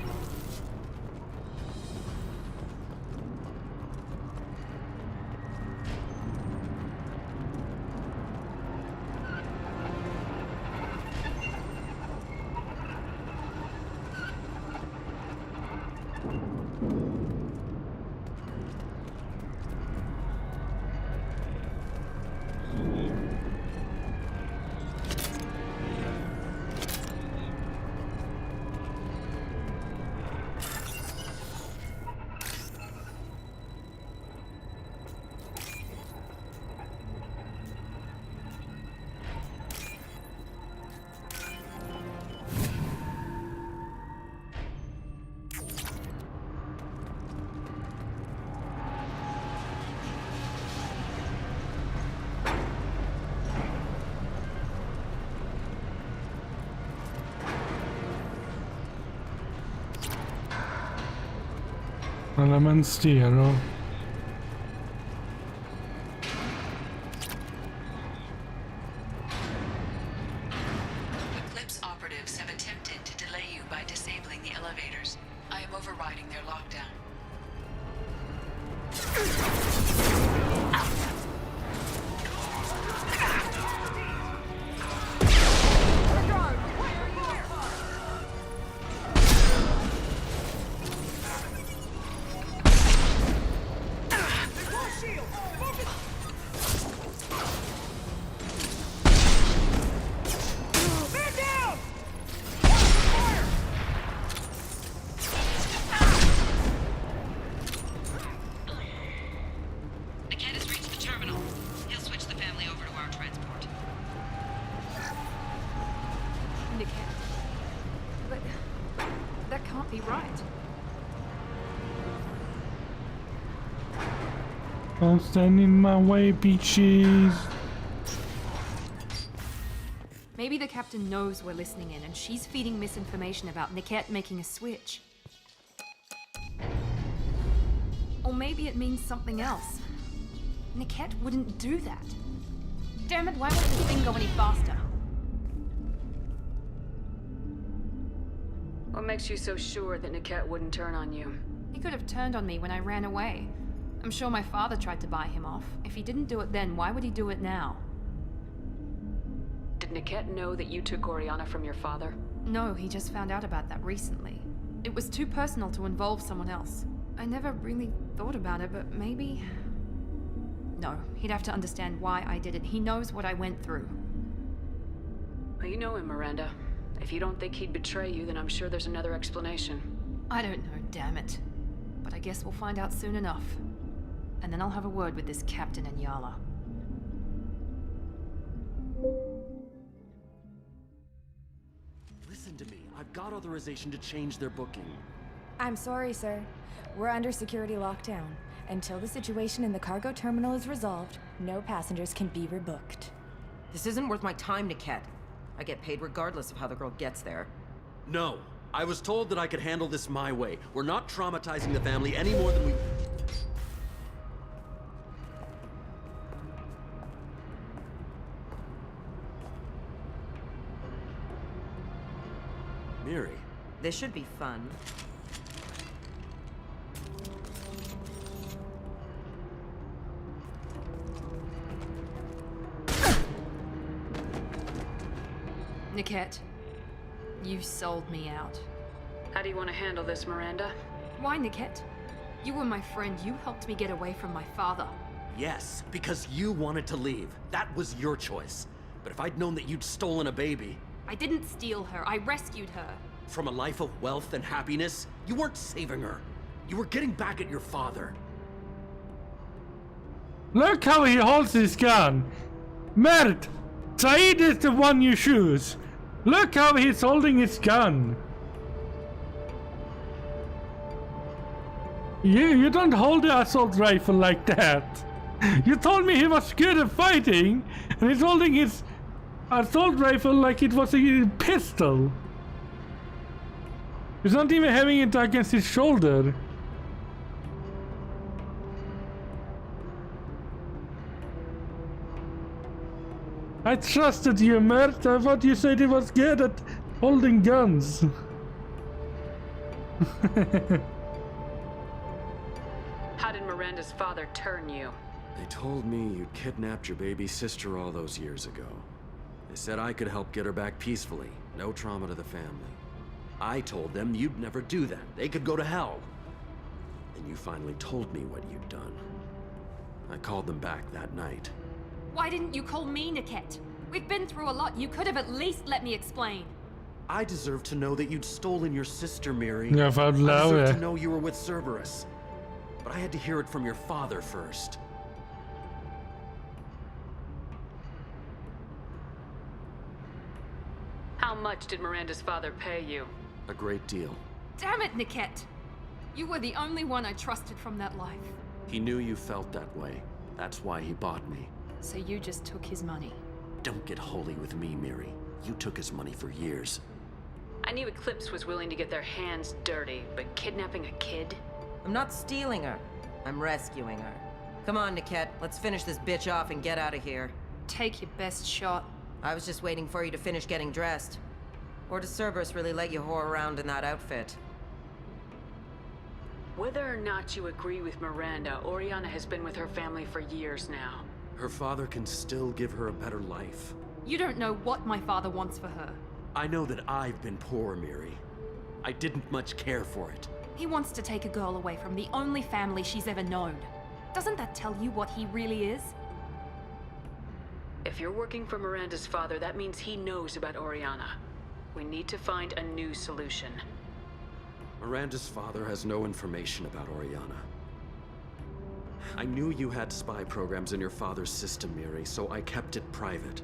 Element Zero. Eclipse operatives have attempted to delay you by disabling the elevators. I am overriding their lockdown. Niket has reached the terminal. He'll switch the family over to our transport. Niket. But that can't be right. Don't stand in my way, bitches. Maybe the captain knows we're listening in and she's feeding misinformation about Niket making a switch. Or maybe it means something else. Niket wouldn't do that. Damn it, why won't this thing go any faster? What makes you so sure that Niket wouldn't turn on you? He could have turned on me when I ran away. I'm sure my father tried to buy him off. If he didn't do it then, why would he do it now? Did Niket know that you took Oriana from your father? No, he just found out about that recently. It was too personal to involve someone else. I never really thought about it, but maybe... No, he'd have to understand why I did it. He knows what I went through. Well, you know him, Miranda. If you don't think he'd betray you, then I'm sure there's another explanation. I don't know, damn it. But I guess we'll find out soon enough. And then I'll have a word with this Captain Anyala. Listen to me. I've got authorization to change their booking. I'm sorry, sir. We're under security lockdown. Until the situation in the cargo terminal is resolved, no passengers can be rebooked. This isn't worth my time, Niket. I get paid regardless of how the girl gets there. No. I was told that I could handle this my way. We're not traumatizing the family any more than we... Miri. This should be fun. Niket, you sold me out. How do you want to handle this, Miranda? Why, Niket? You were my friend. You helped me get away from my father. Yes, because you wanted to leave. That was your choice. But if I'd known that you'd stolen a baby... I didn't steal her. I rescued her. From a life of wealth and happiness, you weren't saving her. You were getting back at your father. Look how he holds his gun. Mert, Saeed is the one you choose. Look how he's holding his gun. You don't hold the assault rifle like that. You told me he was good at fighting, and he's holding his assault rifle like it was a pistol. He's not even having it against his shoulder. I trusted you, Mert. I thought you said he was good at holding guns. How did Miranda's father turn you? They told me you'd kidnapped your baby sister all those years ago. They said I could help get her back peacefully. No trauma to the family. I told them you'd never do that. They could go to hell. And you finally told me what you'd done. I called them back that night. Why didn't you call me, Niket? We've been through a lot. You could have at least let me explain. I deserve to know that you'd stolen your sister, Miri. Ja, I deserve lauwe. to know you were with Cerberus. But I had to hear it from your father first. How much did Miranda's father pay you? A great deal. Damn it, Niket! You were the only one I trusted from that life. He knew you felt that way. That's why he bought me. So you just took his money. Don't get holy with me, Miri. You took his money for years. I knew Eclipse was willing to get their hands dirty, but kidnapping a kid? I'm not stealing her. I'm rescuing her. Come on, Niket. Let's finish this bitch off and get out of here. Take your best shot. I was just waiting for you to finish getting dressed. Or does Cerberus really let you whore around in that outfit? Whether or not you agree with Miranda, Oriana has been with her family for years now. Her father can still give her a better life. You don't know what my father wants for her. I know that I've been poor, Miri. I didn't much care for it. He wants to take a girl away from the only family she's ever known. Doesn't that tell you what he really is? If you're working for Miranda's father, that means he knows about Oriana. We need to find a new solution. Miranda's father has no information about Oriana. I knew you had spy programs in your father's system, Miri, so I kept it private.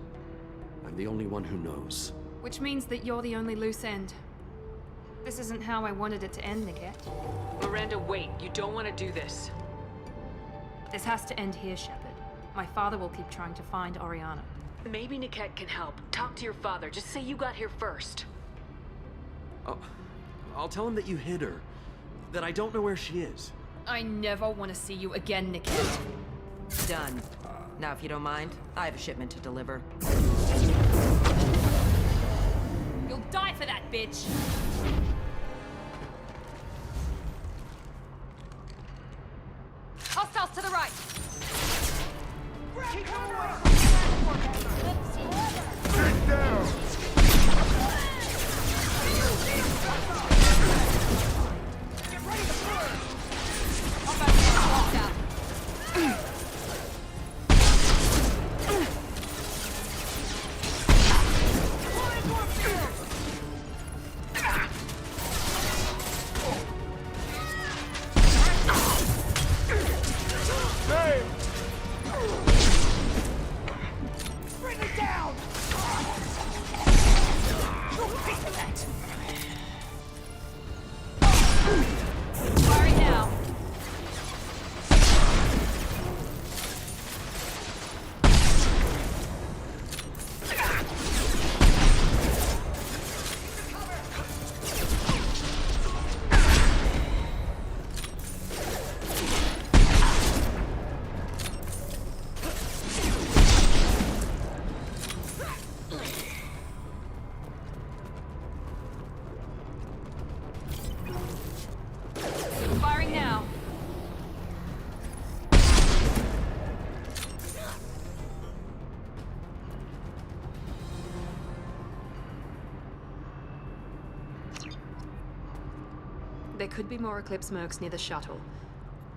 I'm the only one who knows. Which means that you're the only loose end. This isn't how I wanted it to end, Niket. Miranda, wait. You don't want to do this. This has to end here, Shepard. My father will keep trying to find Oriana. Maybe Niket can help. Talk to your father. Just say you got here first. Oh, I'll tell him that you hid her. That I don't know where she is. I never want to see you again, Niket. Done. Now, if you don't mind, I have a shipment to deliver. You'll die for that, bitch! Hostiles to the right! Take down! Firing now. There could be more Eclipse mercs near the shuttle.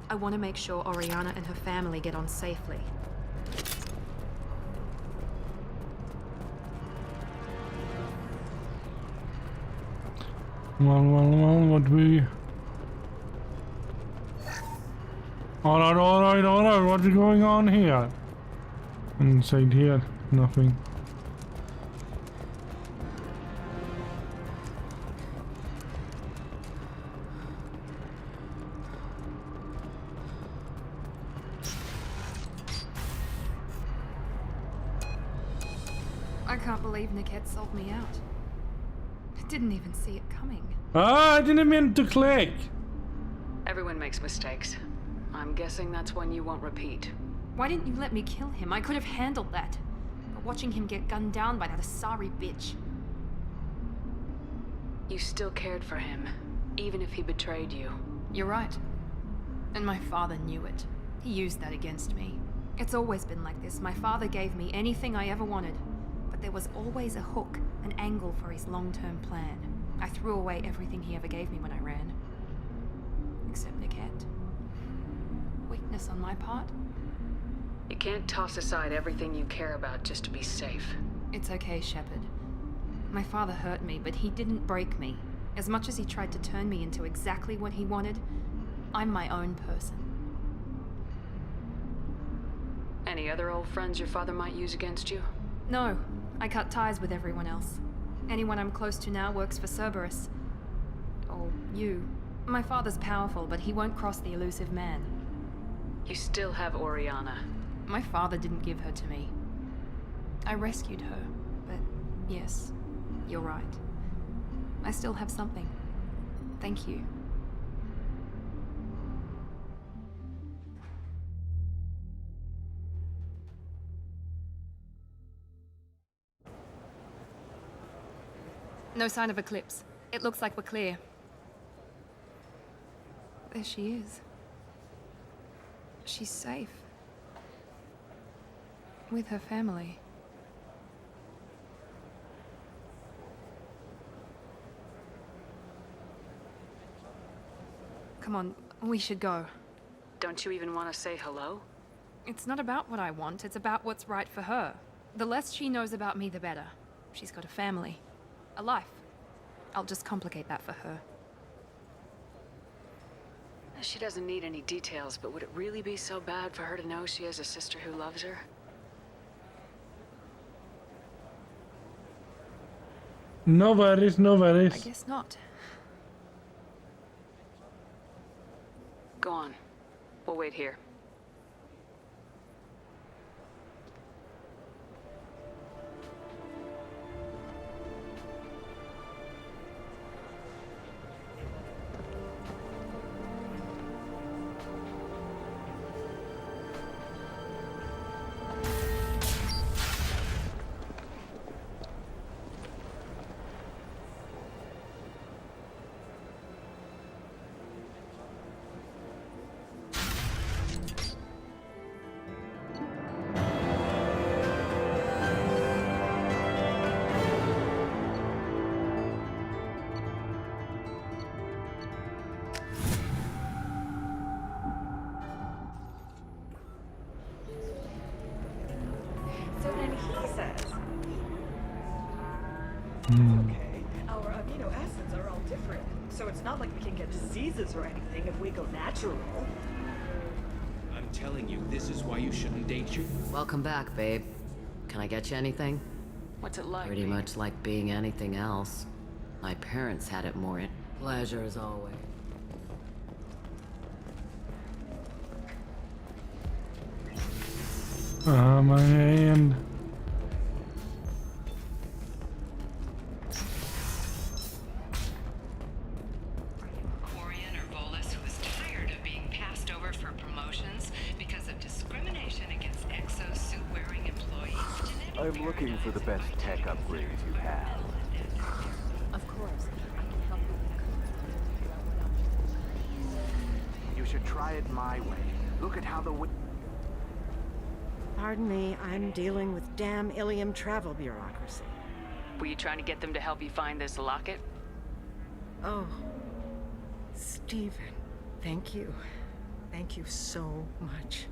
I want to make sure Oriana and her family get on safely. Well, what we... Alright, what's going on here? Inside here, nothing. I can't believe Niket sold me out. I didn't even see it coming. Ah, I didn't mean to click. Everyone makes mistakes. I'm guessing that's one you won't repeat. Why didn't you let me kill him? I could have handled that. But watching him get gunned down by that Asari bitch. You still cared for him, even if he betrayed you. You're right. And my father knew it. He used that against me. It's always been like this. My father gave me anything I ever wanted. But there was always a hook, an angle for his long-term plan. I threw away everything he ever gave me when I ran. Except Niket. Weakness on my part? You can't toss aside everything you care about just to be safe. It's okay, Shepard. My father hurt me, but he didn't break me. As much as he tried to turn me into exactly what he wanted, I'm my own person. Any other old friends your father might use against you? No, I cut ties with everyone else. Anyone I'm close to now works for Cerberus. Or you. My father's powerful, but he won't cross the elusive man. You still have Oriana. My father didn't give her to me. I rescued her, but yes, you're right. I still have something. Thank you. No sign of Eclipse. It looks like we're clear. There she is. She's safe. With her family. Come on, we should go. Don't you even want to say hello? It's not about what I want, it's about what's right for her. The less she knows about me, the better. She's got a family. A life. I'll just complicate that for her. She doesn't need any details, but would it really be so bad for her to know she has a sister who loves her? No worries, no worries. I guess not. Go on. We'll wait here. So then he says, okay, our amino acids are all different, so it's not like we can get diseases or anything if we go natural. I'm telling you, this is why you shouldn't date your... Welcome back, babe. Can I get you anything? What's it like? Pretty much like being anything else. My parents had it more. Pleasure as always. My hand. Quarian or Volus who is tired of being passed over for promotions because of discrimination against exosuit-wearing employees. I'm looking for the best tech upgrades you have. Of course. I can help you. should try it my way. Look at how the Pardon me, I'm dealing with damn Ilium travel bureaucracy. Were you trying to get them to help you find this locket? Oh, Stephen, thank you. Thank you so much.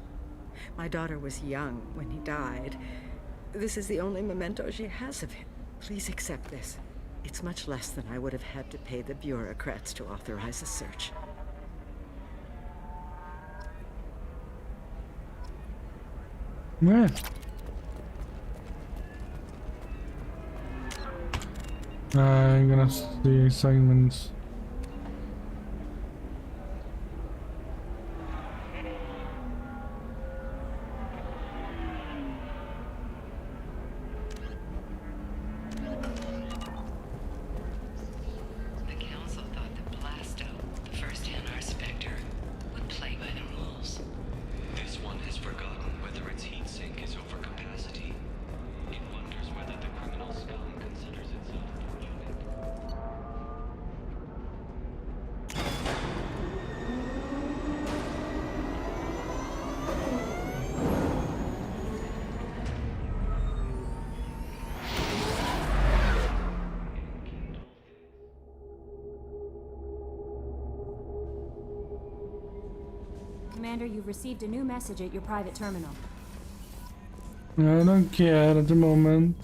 My daughter was young when he died. This is the only memento she has of him. Please accept this. It's much less than I would have had to pay the bureaucrats to authorize a search. Yeah. I'm gonna see assignments. The council thought that Blasto, the first NR Spectre, would play by the rules. This one has forgotten whether its heat sink is over capacity. It wonders whether the criminal scum considers itself human. Commander, you've received a new message at your private terminal. I don't care at the moment.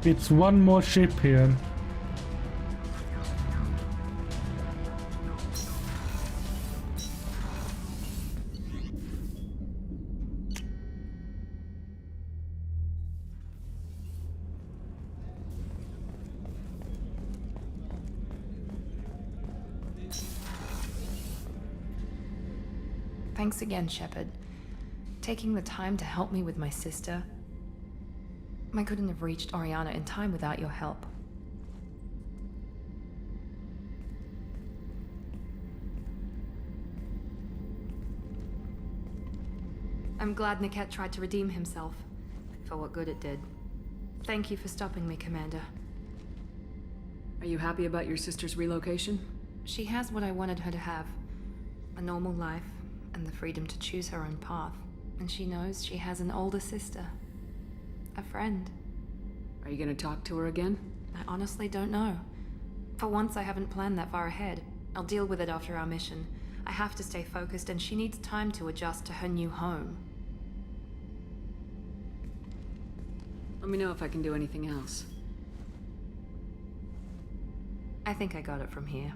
It's one more ship here. Thanks again, Shepard. Taking the time to help me with my sister. I couldn't have reached Oriana in time without your help. I'm glad Niket tried to redeem himself, for what good it did. Thank you for stopping me, Commander. Are you happy about your sister's relocation? She has what I wanted her to have. A normal life, and the freedom to choose her own path. And she knows she has an older sister. A friend. Are you gonna talk to her again? I honestly don't know. For once, I haven't planned that far ahead. I'll deal with it after our mission. I have to stay focused, and she needs time to adjust to her new home. Let me know if I can do anything else. I think I got it from here.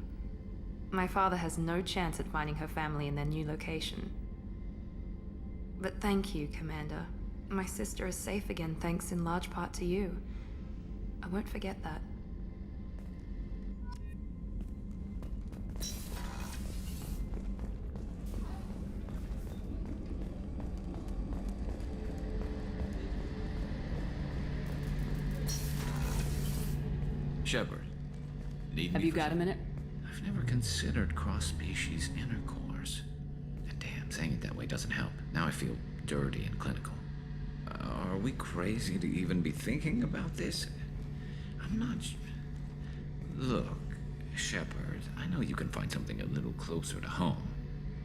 My father has no chance at finding her family in their new location. But thank you, Commander. My sister is safe again thanks in large part to you. I won't forget that. Shepard, need Have me you for got a minute? I've never considered cross-species intercourse. And damn, saying it that way doesn't help. Now I feel dirty and clinical. Are we crazy to even be thinking about this? I'm not... Look, Shepard, I know you can find something a little closer to home.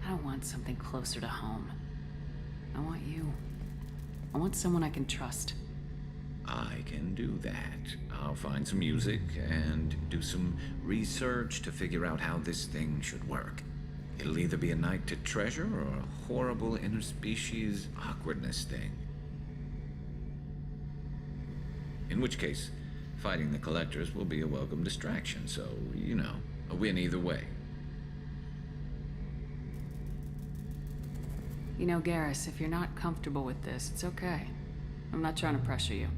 I don't want something closer to home. I want you. I want someone I can trust. I can do that. I'll find some music and do some research to figure out how this thing should work. It'll either be a night to treasure or a horrible interspecies awkwardness thing. In which case, fighting the Collectors will be a welcome distraction, so, you know, a win either way. You know, Garrus, if you're not comfortable with this, it's okay. I'm not trying to pressure you.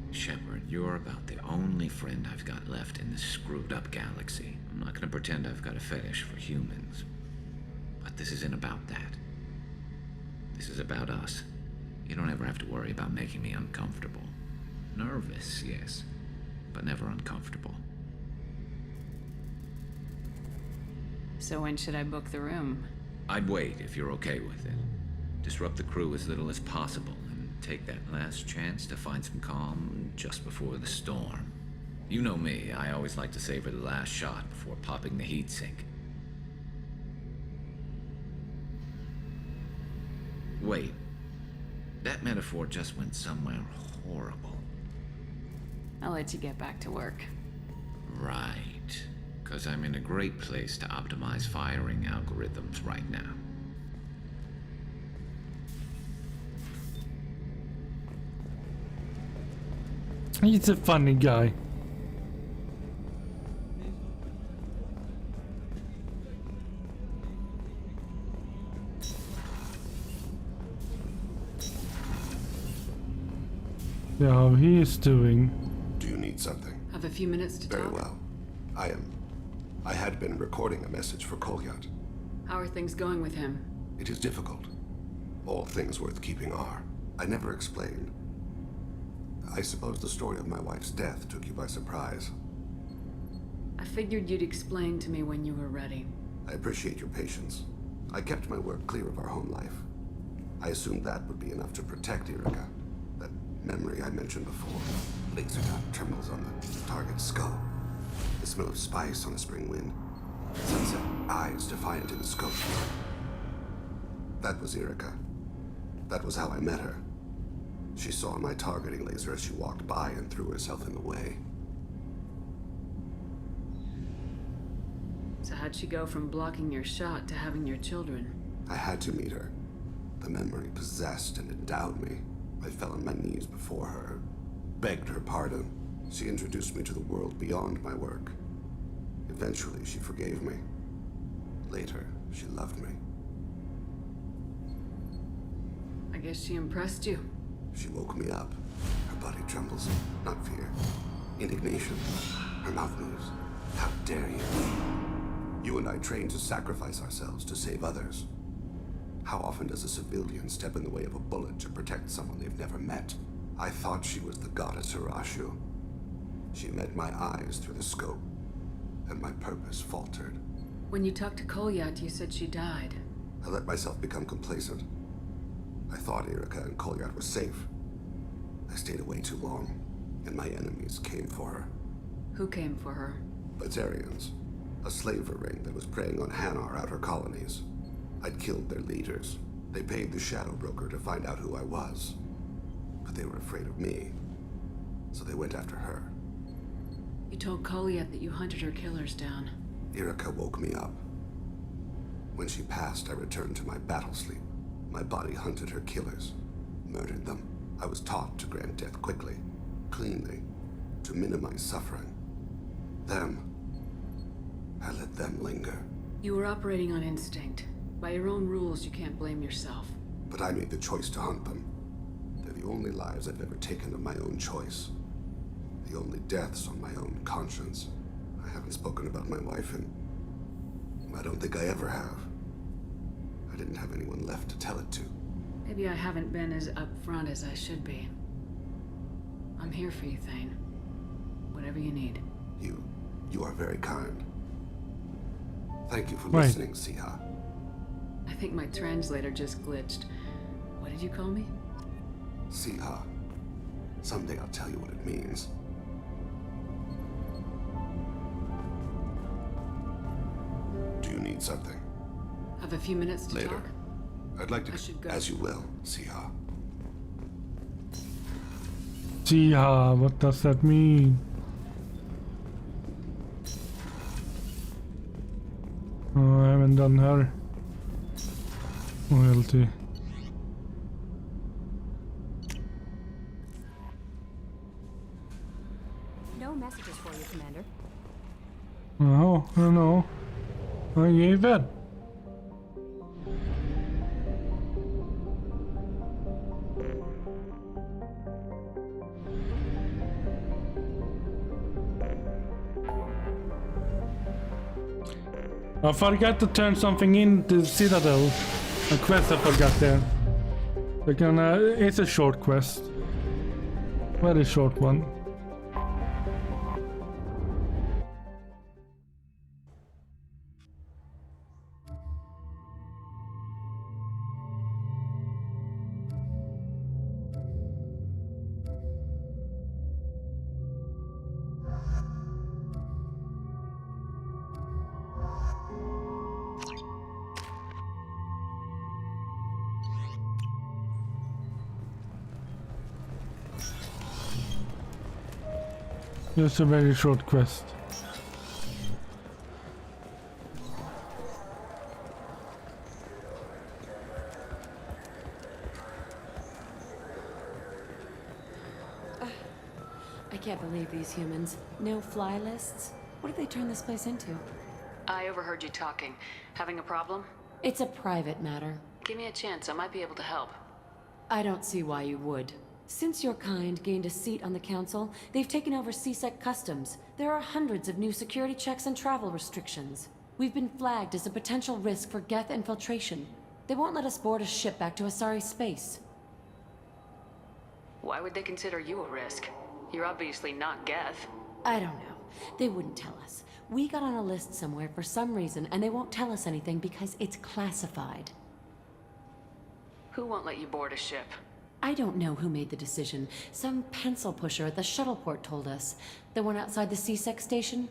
Shepard, you're about the only friend I've got left in this screwed-up galaxy. I'm not gonna pretend I've got a fetish for humans. But this isn't about that. This is about us. You don't ever have to worry about making me uncomfortable. Nervous, yes, but never uncomfortable. So when should I book the room? I'd wait if you're okay with it. Disrupt the crew as little as possible and take that last chance to find some calm just before the storm. You know me, I always like to savor the last shot before popping the heat sink. Wait, that metaphor just went somewhere horrible. I'll let you get back to work. Right, because I'm in a great place to optimize firing algorithms right now. He's a funny guy. Yeah, how he is doing. Do you need something? Have a few minutes to Very talk? well. I had been recording a message for Kolyat. How are things going with him? It is difficult. All things worth keeping are. I never explained. I suppose the story of my wife's death took you by surprise. I figured you'd explain to me when you were ready. I appreciate your patience. I kept my work clear of our home life. I assumed that would be enough to protect Erica. That memory I mentioned before. Laser dot terminals on the target's skull. The smell of spice on a spring wind. Sunset eyes defiant in the scope. That was Erica. That was how I met her. She saw my targeting laser as she walked by and threw herself in the way. So how'd she go from blocking your shot to having your children? I had to meet her. The memory possessed and endowed me. I fell on my knees before her, begged her pardon. She introduced me to the world beyond my work. Eventually, she forgave me. Later, she loved me. I guess she impressed you. She woke me up. Her body trembles. Not fear. Indignation. Her mouth moves. How dare you? You and I trained to sacrifice ourselves to save others. How often does a civilian step in the way of a bullet to protect someone they've never met? I thought she was the goddess Hirashu. She met my eyes through the scope, and my purpose faltered. When you talked to Kolyat, you said she died. I let myself become complacent. I thought Erica and Kolyat were safe. I stayed away too long, and my enemies came for her. Who came for her? Batarians. A slaver ring that was preying on Hanar outer colonies. I'd killed their leaders. They paid the Shadow Broker to find out who I was. But they were afraid of me, so they went after her. You told Kolyat that you hunted her killers down. Erica woke me up. When she passed, I returned to my battle sleep. My body hunted her killers, murdered them. I was taught to grant death quickly, cleanly, to minimize suffering. I let them linger. You were operating on instinct. By your own rules, you can't blame yourself. But I made the choice to hunt them. They're the only lives I've ever taken of my own choice. The only deaths on my own conscience. I haven't spoken about my wife and I don't think I ever have. I didn't have anyone left to tell it to. Maybe I haven't been as upfront as I should be. I'm here for you, Thane. Whatever you need. You are very kind. Thank you for Right. listening, Siha. I think my translator just glitched. What did you call me? Siha. Someday I'll tell you what it means. Do you need something? Have a few minutes to Later. talk? I'd like to... I should go. As you will, Siha. Jiha, what does that mean? Oh, I haven't done her loyalty. No messages for you, Commander. Oh, I don't know. I gave it. I forgot to turn something in the Citadel. A quest I forgot there. It's a short quest. Very short one. Just a very short quest. I can't believe these humans. No fly lists? What did they turn this place into? I overheard you talking. Having a problem? It's a private matter. Give me a chance, I might be able to help. I don't see why you would. Since your kind gained a seat on the council, they've taken over C-Sec customs. There are hundreds of new security checks and travel restrictions. We've been flagged as a potential risk for Geth infiltration. They won't let us board a ship back to Asari space. Why would they consider you a risk? You're obviously not Geth. I don't know. They wouldn't tell us. We got on a list somewhere for some reason, and they won't tell us anything because it's classified. Who won't let you board a ship? I don't know who made the decision. Some pencil pusher at the shuttle port told us. The one outside the C-Sec station?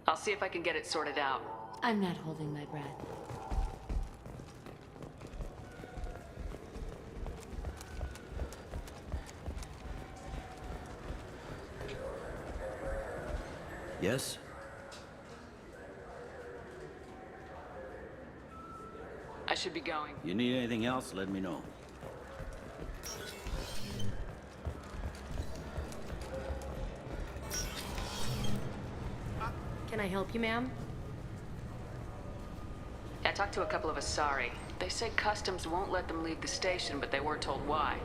I'll see if I can get it sorted out. I'm not holding my breath. Yes? I should be going. You need anything else, let me know. Can I help you, ma'am? I talked to a couple of Asari. They said customs won't let them leave the station, but they weren't told why.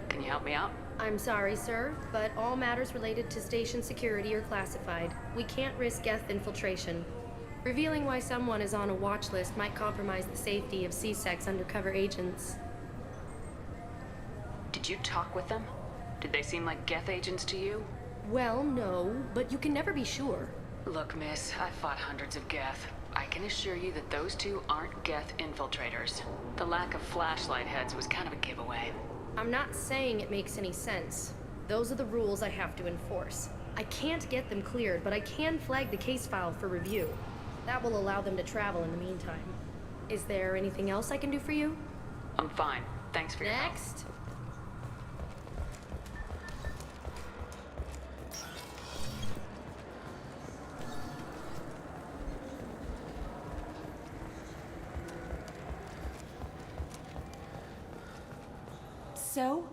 Can you help me out? I'm sorry, sir, but all matters related to station security are classified. We can't risk Geth infiltration. Revealing why someone is on a watch list might compromise the safety of C-Sec's undercover agents. Did you talk with them? Did they seem like Geth agents to you? Well, no, but you can never be sure. Look, miss, I've fought hundreds of Geth. I can assure you that those two aren't Geth infiltrators. The lack of flashlight heads was kind of a giveaway. I'm not saying it makes any sense. Those are the rules I have to enforce. I can't get them cleared, but I can flag the case file for review. That will allow them to travel in the meantime. Is there anything else I can do for you? I'm fine. Thanks for your help. Next. So?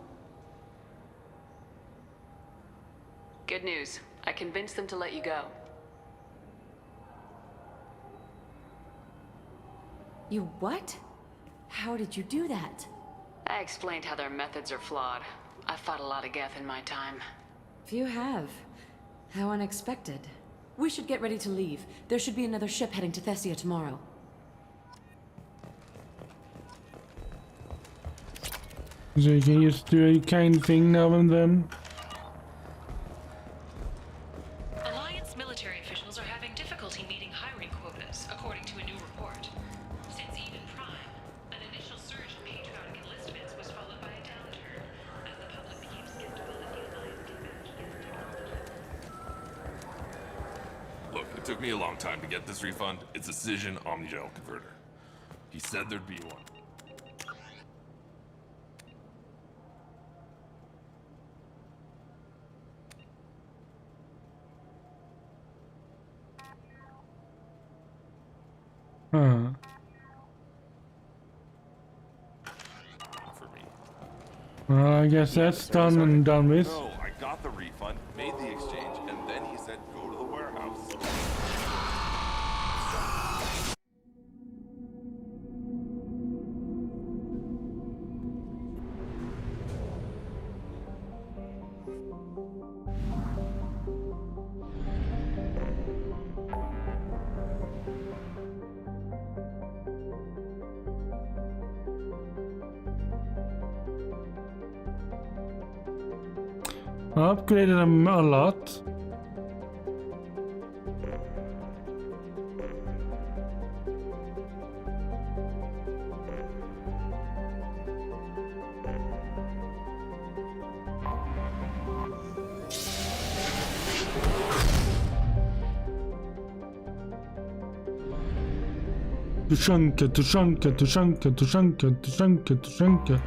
Good news. I convinced them to let you go. You what? How did you do that? I explained how their methods are flawed. I've fought a lot of Geth in my time. You have. How unexpected. We should get ready to leave. There should be another ship heading to Thessia tomorrow. So you can just do a kind thing now and then. Alliance military officials are having difficulty meeting hiring quotas, according to a new report. Since Even Prime, an initial surge in patriotic enlistments was followed by a downturn, as the public became skeptical that the Alliance could match its technology. Look, it took me a long time to get this refund. It's a Cision Omnigel converter. He said there'd be one. Huh. For me. Well, I guess that's done and done with. No, I got the refund, made the exchange, and then he said go to the warehouse. I upgraded them a lot. Tuszanka, tuszanka, tuszanka, tuszanka, tuszanka, tuszanka.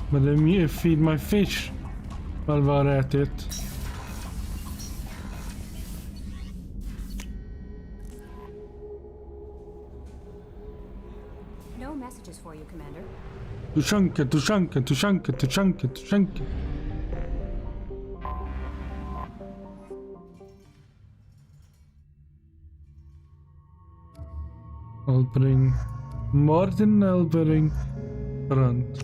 But let me feed my fish while we're at it. No messages for you, Commander. Tuszanka, tuszanka, tuszanka, tuszanka, tuszanka. I'll bring Martin, I'll bring Brandt.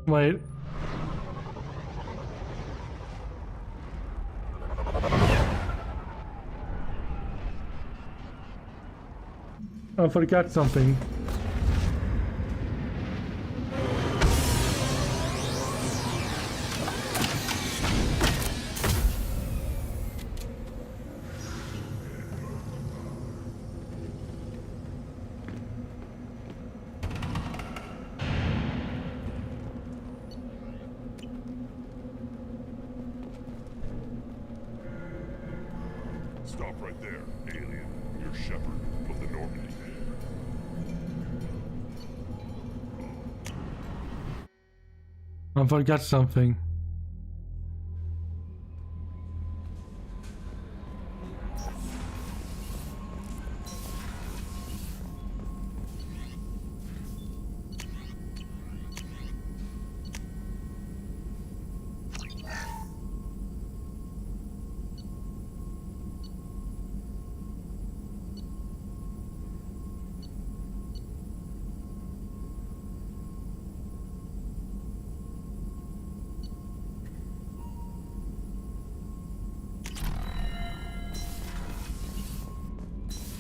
Wait. I forgot something. Stop right there, alien. You're Shepard of the Normandy. I forgot something.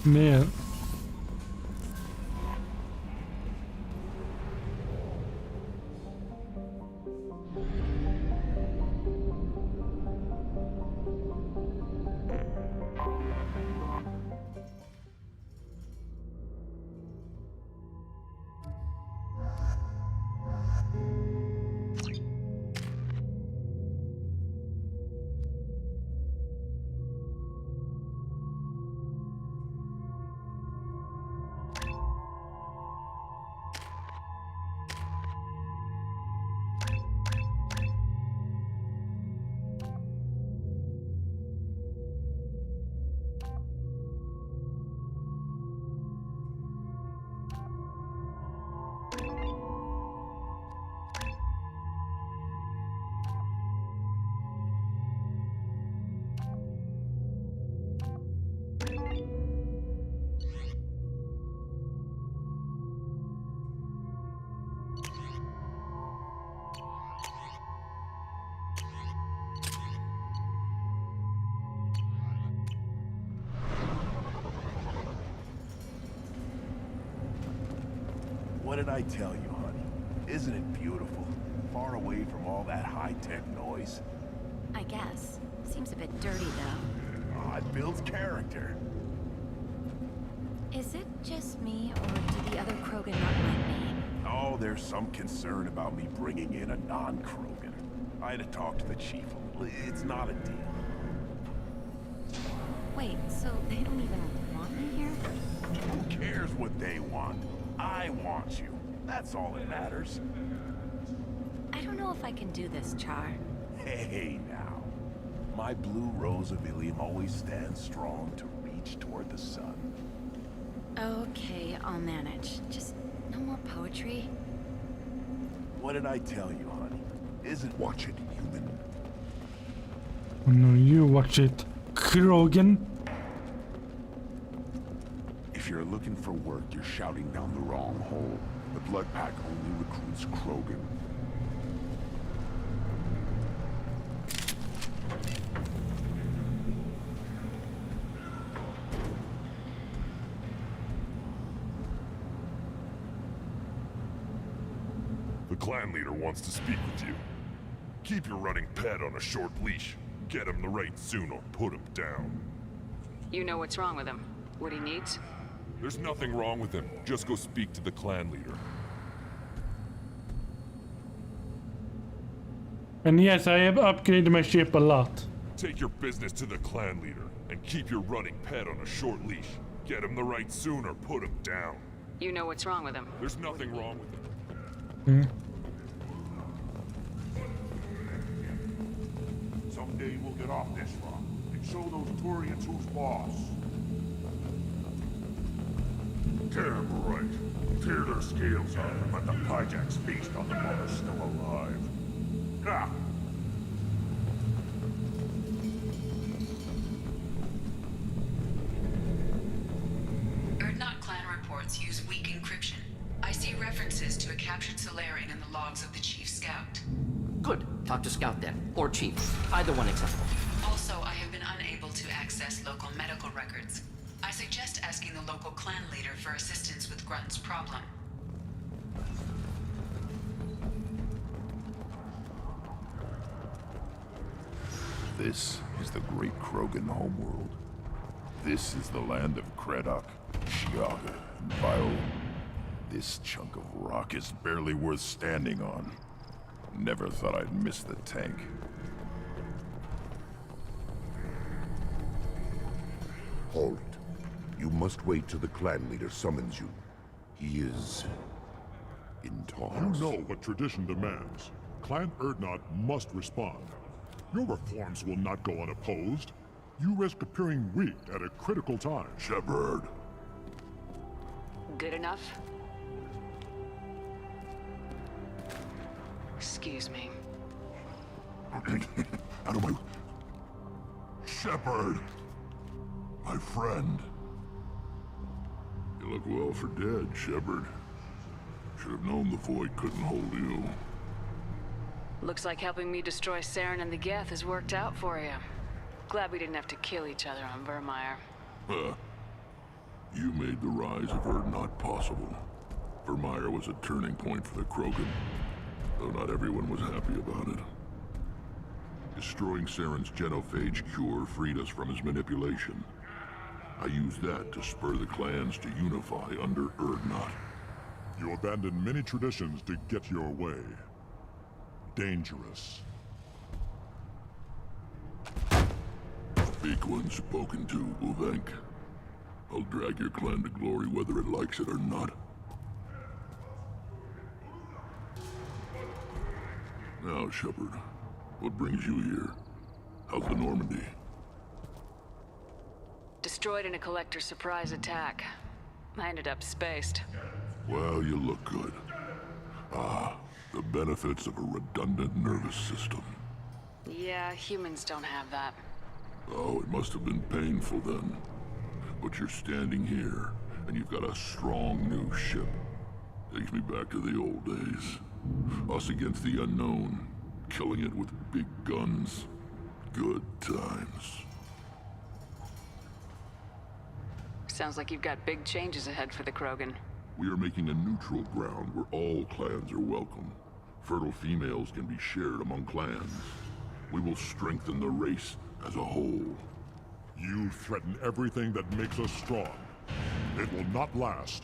Man. What did I tell you, honey? Isn't it beautiful? Far away from all that high-tech noise. I guess. Seems a bit dirty, though. Oh, it builds character. Is it just me, or do the other Krogan not like me? Oh, there's some concern about me bringing in a non-Krogan. I had to talk to the chief a little. It's not a deal. Wait, so they don't even want me here? Who cares what they want? I want you. That's all that matters. I don't know if I can do this, Char. Hey, now. My blue rose of Ilium always stands strong to reach toward the sun. Okay, I'll manage. Just no more poetry. What did I tell you, honey? Isn't watch it, human? Oh no, you watch it, Krogan. If you're looking for work, you're shouting down the wrong hole. The Blood Pack only recruits Krogan. The clan leader wants to speak with you. Keep your running pet on a short leash. Get him the right soon or put him down. You know what's wrong with him? What he needs? There's nothing wrong with him. Just go speak to the clan leader. And yes, I have upgraded my ship a lot. Take your business to the clan leader and keep your running pet on a short leash. Get him the right soon or put him down. You know what's wrong with him? There's nothing wrong with him. Someday we'll get off this rock and show those Turians who's boss. Damn right. Tear their scales off and let the Pyjax feast on the mother still alive. Ah! Erdnot clan reports use weak encryption. I see references to a captured Solarian in the logs of the Chief Scout. Good. Talk to Scout then. Or Chief. Either one acceptable. Also, I have been unable to access local medical records. I suggest asking the local clan leader for assistance with Grunt's problem. This is the great Krogan homeworld. This is the land of Kredok, Shiaga, and Viola. This chunk of rock is barely worth standing on. Never thought I'd miss the tank. Halt. You must wait till the clan leader summons you. He is in talks. You know what tradition demands. Clan Erdnot must respond. Your reforms will not go unopposed. You risk appearing weak at a critical time. Shepard. Good enough? Excuse me. Out of my... Shepard! My friend. You look well for dead, Shepard. Should have known the Void couldn't hold you. Looks like helping me destroy Saren and the Geth has worked out for you. Glad we didn't have to kill each other on Vermeer. You made the rise of Erdnot possible. Vermeer was a turning point for the Krogan, though not everyone was happy about it. Destroying Saren's genophage cure freed us from his manipulation. I used that to spur the clans to unify under Erdnot. You abandoned many traditions to get your way. Dangerous. Speak when spoken to, Uvenk. I'll drag your clan to glory whether it likes it or not. Now, Shepard, what brings you here? How's the Normandy? Destroyed in a Collector surprise attack. I ended up spaced. Well, you look good. Ah, the benefits of a redundant nervous system. Yeah, humans don't have that. Oh, it must have been painful then. But you're standing here, and you've got a strong new ship. Takes me back to the old days. Us against the unknown, killing it with big guns. Good times. Sounds like you've got big changes ahead for the Krogan. We are making a neutral ground where all clans are welcome. Fertile females can be shared among clans. We will strengthen the race as a whole. You threaten everything that makes us strong. It will not last.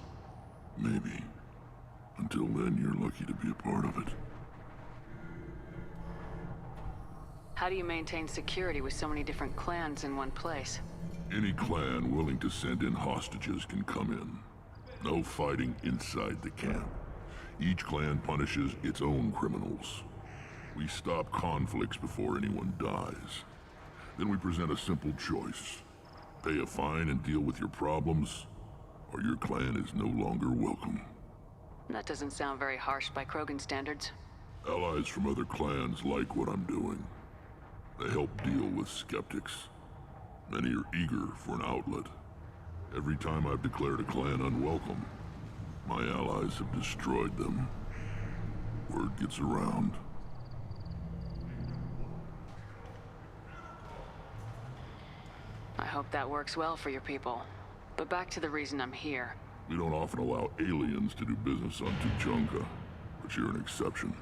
Maybe. Until then, you're lucky to be a part of it. How do you maintain security with so many different clans in one place? Any clan willing to send in hostages can come in. No fighting inside the camp. Each clan punishes its own criminals. We stop conflicts before anyone dies. Then we present a simple choice. Pay a fine and deal with your problems, or your clan is no longer welcome. That doesn't sound very harsh by Krogan standards. Allies from other clans like what I'm doing. They help deal with skeptics. Many are eager for an outlet. Every time I've declared a clan unwelcome, my allies have destroyed them. Word gets around. I hope that works well for your people. But back to the reason I'm here. We don't often allow aliens to do business on Tuchanka, but you're an exception.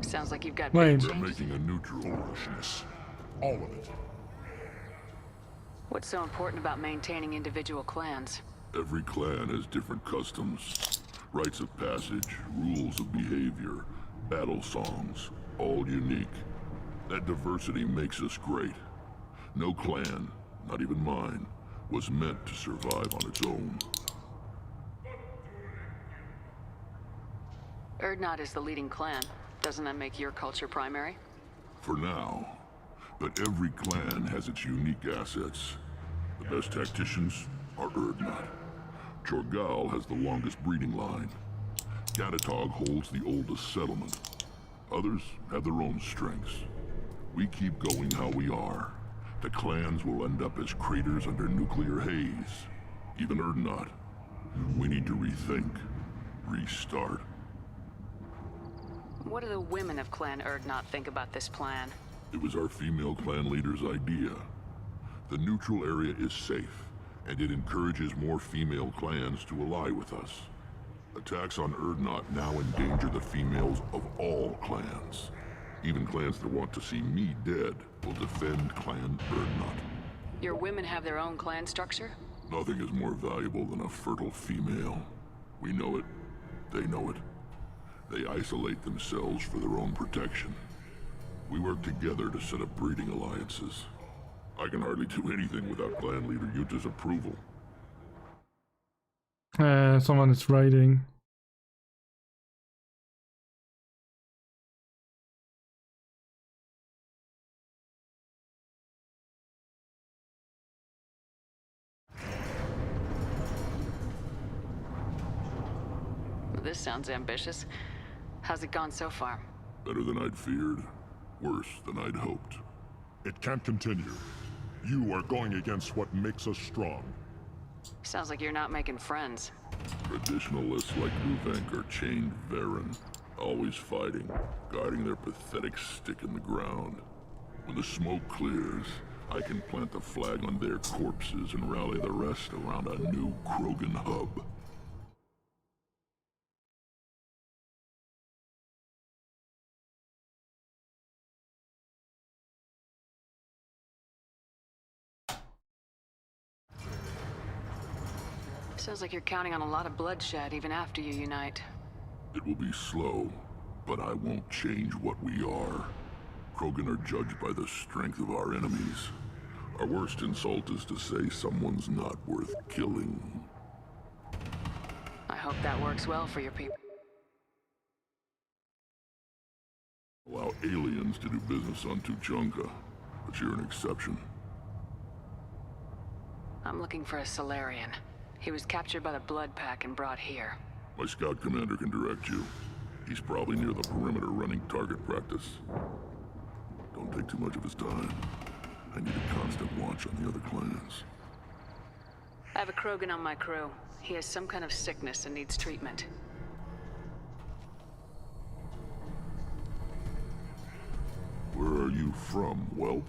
Sounds like you've got Wait. big We're changes. making a neutral foolishness. All of it. What's so important about maintaining individual clans? Every clan has different customs, rites of passage, rules of behavior, battle songs, all unique. That diversity makes us great. No clan, not even mine, was meant to survive on its own. Urdnot is the leading clan. Doesn't that make your culture primary? For now. But every clan has its unique assets. The best tacticians are Urdnot. Chorgal has the longest breeding line. Gatatog holds the oldest settlement. Others have their own strengths. We keep going how we are. The clans will end up as craters under nuclear haze. Even Urdnot. We need to rethink. Restart. What do the women of Clan Urdnot think about this plan? It was our female clan leader's idea. The neutral area is safe, and it encourages more female clans to ally with us. Attacks on Urdnot now endanger the females of all clans. Even clans that want to see me dead will defend Clan Urdnot. Your women have their own clan structure? Nothing is more valuable than a fertile female. We know it. They know it. They isolate themselves for their own protection. We work together to set up breeding alliances. I can hardly do anything without clan leader Yuta's approval. Someone is writing. This sounds ambitious. How's it gone so far? Better than I'd feared. Worse than I'd hoped. It can't continue. You are going against what makes us strong. Sounds like you're not making friends. Traditionalists like Uvenk are chained Varen, always fighting, guarding their pathetic stick in the ground. When the smoke clears, I can plant the flag on their corpses and rally the rest around a new Krogan hub. Sounds like you're counting on a lot of bloodshed even after you unite. It will be slow, but I won't change what we are. Krogan are judged by the strength of our enemies. Our worst insult is to say someone's not worth killing. I hope that works well for your people. Allow aliens to do business on Tuchanka, but you're an exception. I'm looking for a Solarian. He was captured by the Blood Pack and brought here. My scout commander can direct you. He's probably near the perimeter running target practice. Don't take too much of his time. I need a constant watch on the other clans. I have a Krogan on my crew. He has some kind of sickness and needs treatment. Where are you from, whelp?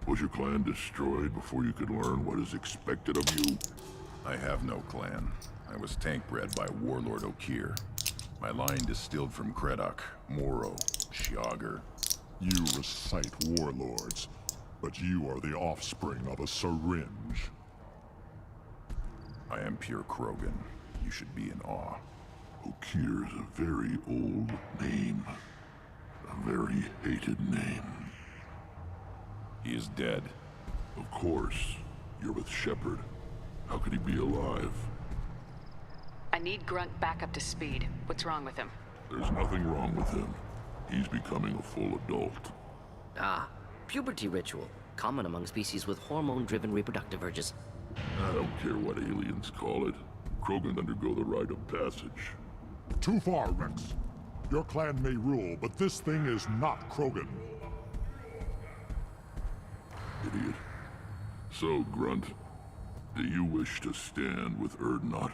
Was your clan destroyed before you could learn what is expected of you? I have no clan. I was tank bred by Warlord Okeer. My line distilled from Kredok, Moro, Shiagar. You recite warlords, but you are the offspring of a syringe. I am pure Krogan. You should be in awe. Okeer is a very old name. A very hated name. He is dead. Of course. You're with Shepard. How could he be alive? I need Grunt back up to speed. What's wrong with him? There's nothing wrong with him. He's becoming a full adult. Ah, puberty ritual. Common among species with hormone-driven reproductive urges. I don't care what aliens call it. Krogan undergo the rite of passage. Too far, Rex. Your clan may rule, but this thing is not Krogan. Idiot. So, Grunt, do you wish to stand with Urdnot?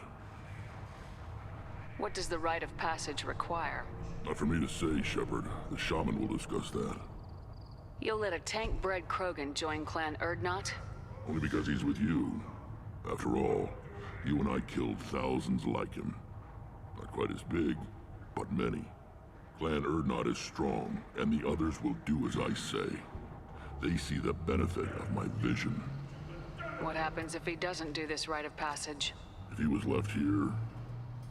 What does the rite of passage require? Not for me to say, Shepard. The shaman will discuss that. You'll let a tank-bred Krogan join Clan Urdnot? Only because he's with you. After all, you and I killed thousands like him. Not quite as big, but many. Clan Urdnot is strong, and the others will do as I say. They see the benefit of my vision. What happens if he doesn't do this rite of passage? If he was left here,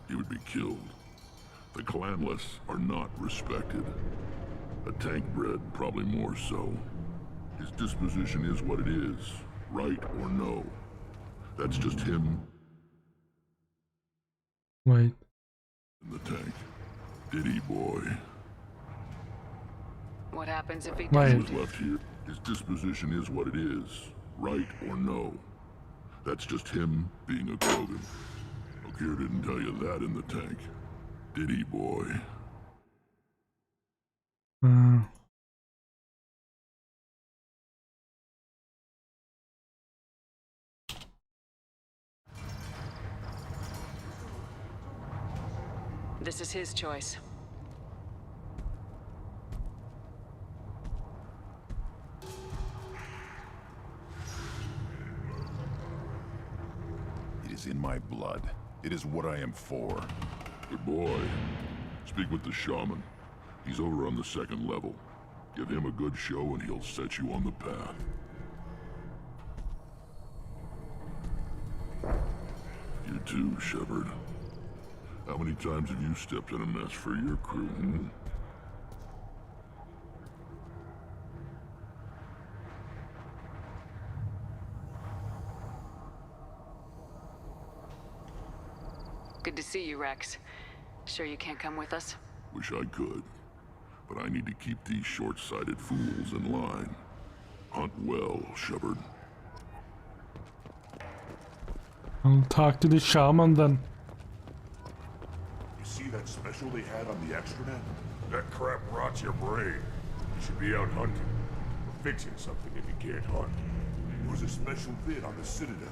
he would be killed. The clanless are not respected. A tank-bred, probably more so. His disposition is what it is, right or no. That's just him. Wait. In the tank. Diddy boy. What happens if he He doesn't? was left here. His disposition is what it is, right or no. That's just him being a Krogan. Okir didn't tell you that in the tank. Diddy boy. This is his choice. It is in my blood. It is what I am for. Good boy. Speak with the shaman. He's over on the second level. Give him a good show and he'll set you on the path. You too, Shepard. How many times have you stepped in a mess for your crew, hmm? Good to see you, Rex. Sure you can't come with us? Wish I could. But I need to keep these short-sighted fools in line. Hunt well, Shepard. I'll talk to the shaman then. You see that special they had on the extranet? That crap rots your brain. You should be out hunting. Or fixing something if you can't hunt. There was a special vid on the Citadel.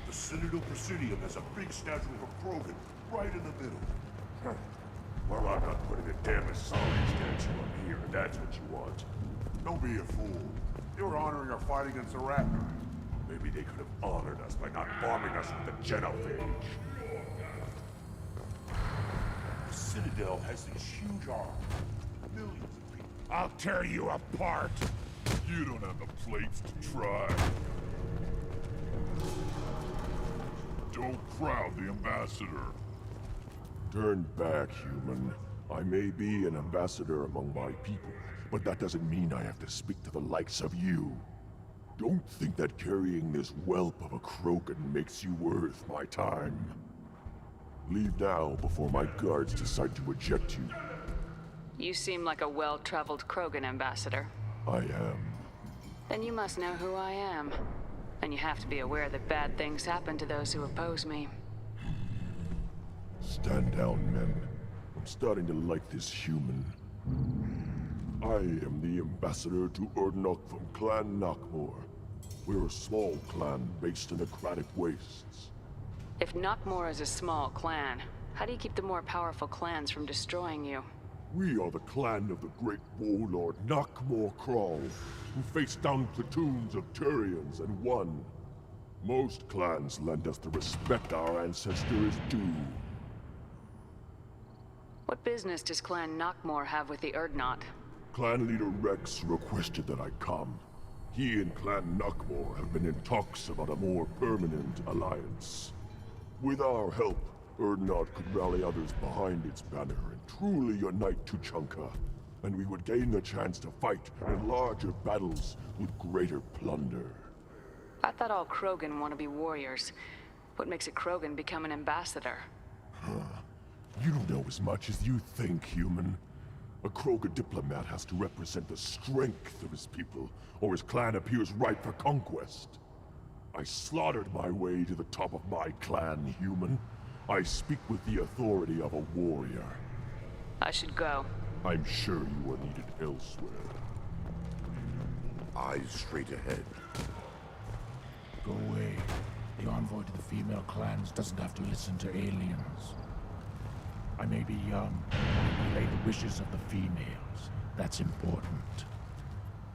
The Citadel Presidium has a big statue of a Krogan right in the middle. Huh. Well, I'm not putting a damn Asari statue up here, if that's what you want. Don't be a fool. They were honoring our fight against the Arachni. Maybe they could have honored us by not bombing us with the genophage. The Citadel has these huge arms. Millions of people. I'll tear you apart! You don't have the plates to try. Don't crowd the ambassador. Turn back, human. I may be an ambassador among my people, but that doesn't mean I have to speak to the likes of you. Don't think that carrying this whelp of a Krogan makes you worth my time. Leave now before my guards decide to eject you. You seem like a well-traveled Krogan ambassador. I am. Then you must know who I am. And you have to be aware that bad things happen to those who oppose me. Stand down, men. I'm starting to like this human. I am the ambassador to Urdnot from Clan Nockmore. We're a small clan based in aquatic wastes. If Nockmore is a small clan, how do you keep the more powerful clans from destroying you? We are the clan of the great warlord Nockmore Crawl, who faced down platoons of Turians and won. Most clans lend us the respect our ancestor is due. What business does Clan Nockmore have with the Urdnot? Clan leader Rex requested that I come. He and Clan Nockmore have been in talks about a more permanent alliance. With our help, Urdnot could rally others behind its banner and truly unite Tuchanka. and we would gain the chance to fight in larger battles with greater plunder. I thought all Krogan want to be warriors. What makes a Krogan become an ambassador? You don't know as much as you think, human. A Krogan diplomat has to represent the strength of his people, or his clan appears ripe for conquest. I slaughtered my way to the top of my clan, human. I speak with the authority of a warrior. I should go. I'm sure you are needed elsewhere. Eyes straight ahead. Go away. The envoy to the female clans doesn't have to listen to aliens. I may be young, but I relay the wishes of the females. That's important.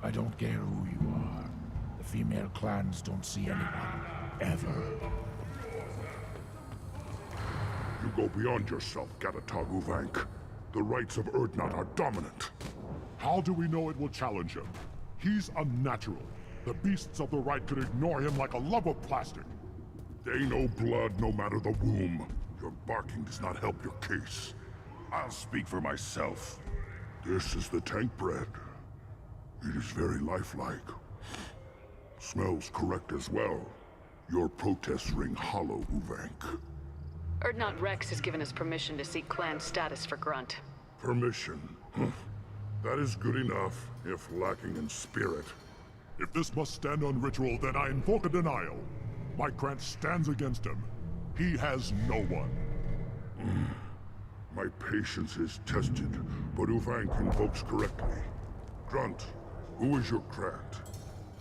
I don't care who you are. The female clans don't see anyone, ever. You go beyond yourself, Gatatog Uvank. The rights of Urdnot are dominant. How do we know it will challenge him? He's unnatural. The beasts of the right could ignore him like a lump of plastic. They know blood no matter the womb. Your barking does not help your case. I'll speak for myself. This is the tank bread. It is very lifelike. Smells correct as well. Your protests ring hollow, Uvank. Urdnot Rex has given us permission to seek clan status for Grunt. Permission. That is good enough, if lacking in spirit. If this must stand on ritual, then I invoke a denial. My Grant stands against him. He has no one. My patience is tested, but Uvank invokes correctly. Grunt, who is your Grant?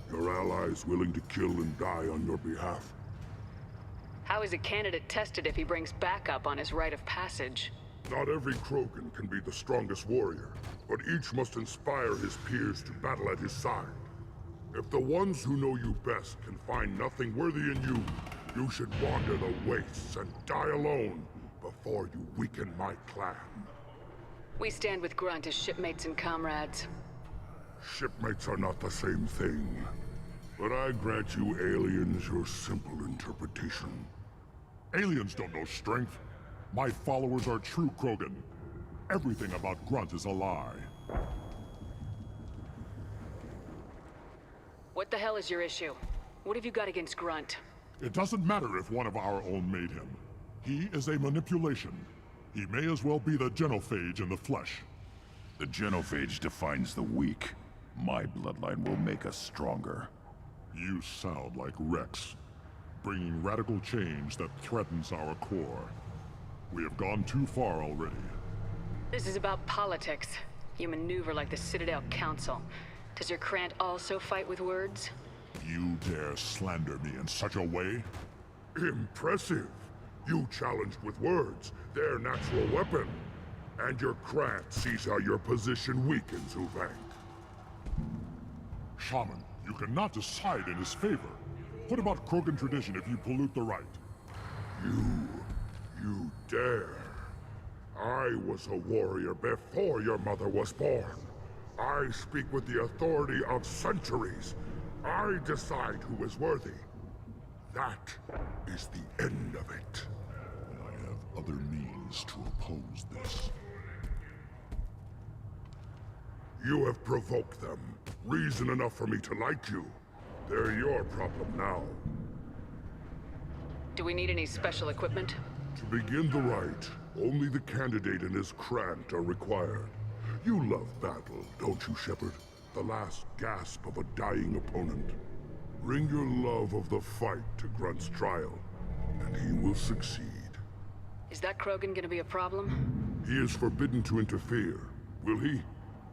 Your allies willing to kill and die on your behalf? How is a candidate tested if he brings backup on his rite of passage? Not every Krogan can be the strongest warrior, but each must inspire his peers to battle at his side. If the ones who know you best can find nothing worthy in you, you should wander the wastes and die alone before you weaken my clan. We stand with Grunt as shipmates and comrades. Shipmates are not the same thing, but I grant you aliens your simple interpretation. Aliens don't know strength. My followers are true Krogan. Everything about Grunt is a lie. What the hell is your issue? What have you got against Grunt? It doesn't matter if one of our own made him. He is a manipulation. He may as well be the genophage in the flesh. The genophage defines the weak. My bloodline will make us stronger. You sound like Rex, bringing radical change that threatens our core. We have gone too far already. This is about politics. You maneuver like the Citadel Council. Does your Krant also fight with words? You dare slander me in such a way? Impressive! You challenged with words, their natural weapon. And your Krant sees how your position weakens, Uvank. Shaman, you cannot decide in his favor. What about Krogan tradition if you pollute the rite? You dare. I was a warrior before your mother was born. I speak with the authority of centuries. I decide who is worthy. That is the end of it. I have other means to oppose this. You have provoked them. Reason enough for me to like you. They're your problem now. Do we need any special equipment? To begin the rite, only the candidate and his Krant are required. You love battle, don't you, Shepard? The last gasp of a dying opponent. Bring your love of the fight to Grunt's trial, and he will succeed. Is that Krogan gonna be a problem? He is forbidden to interfere, will he?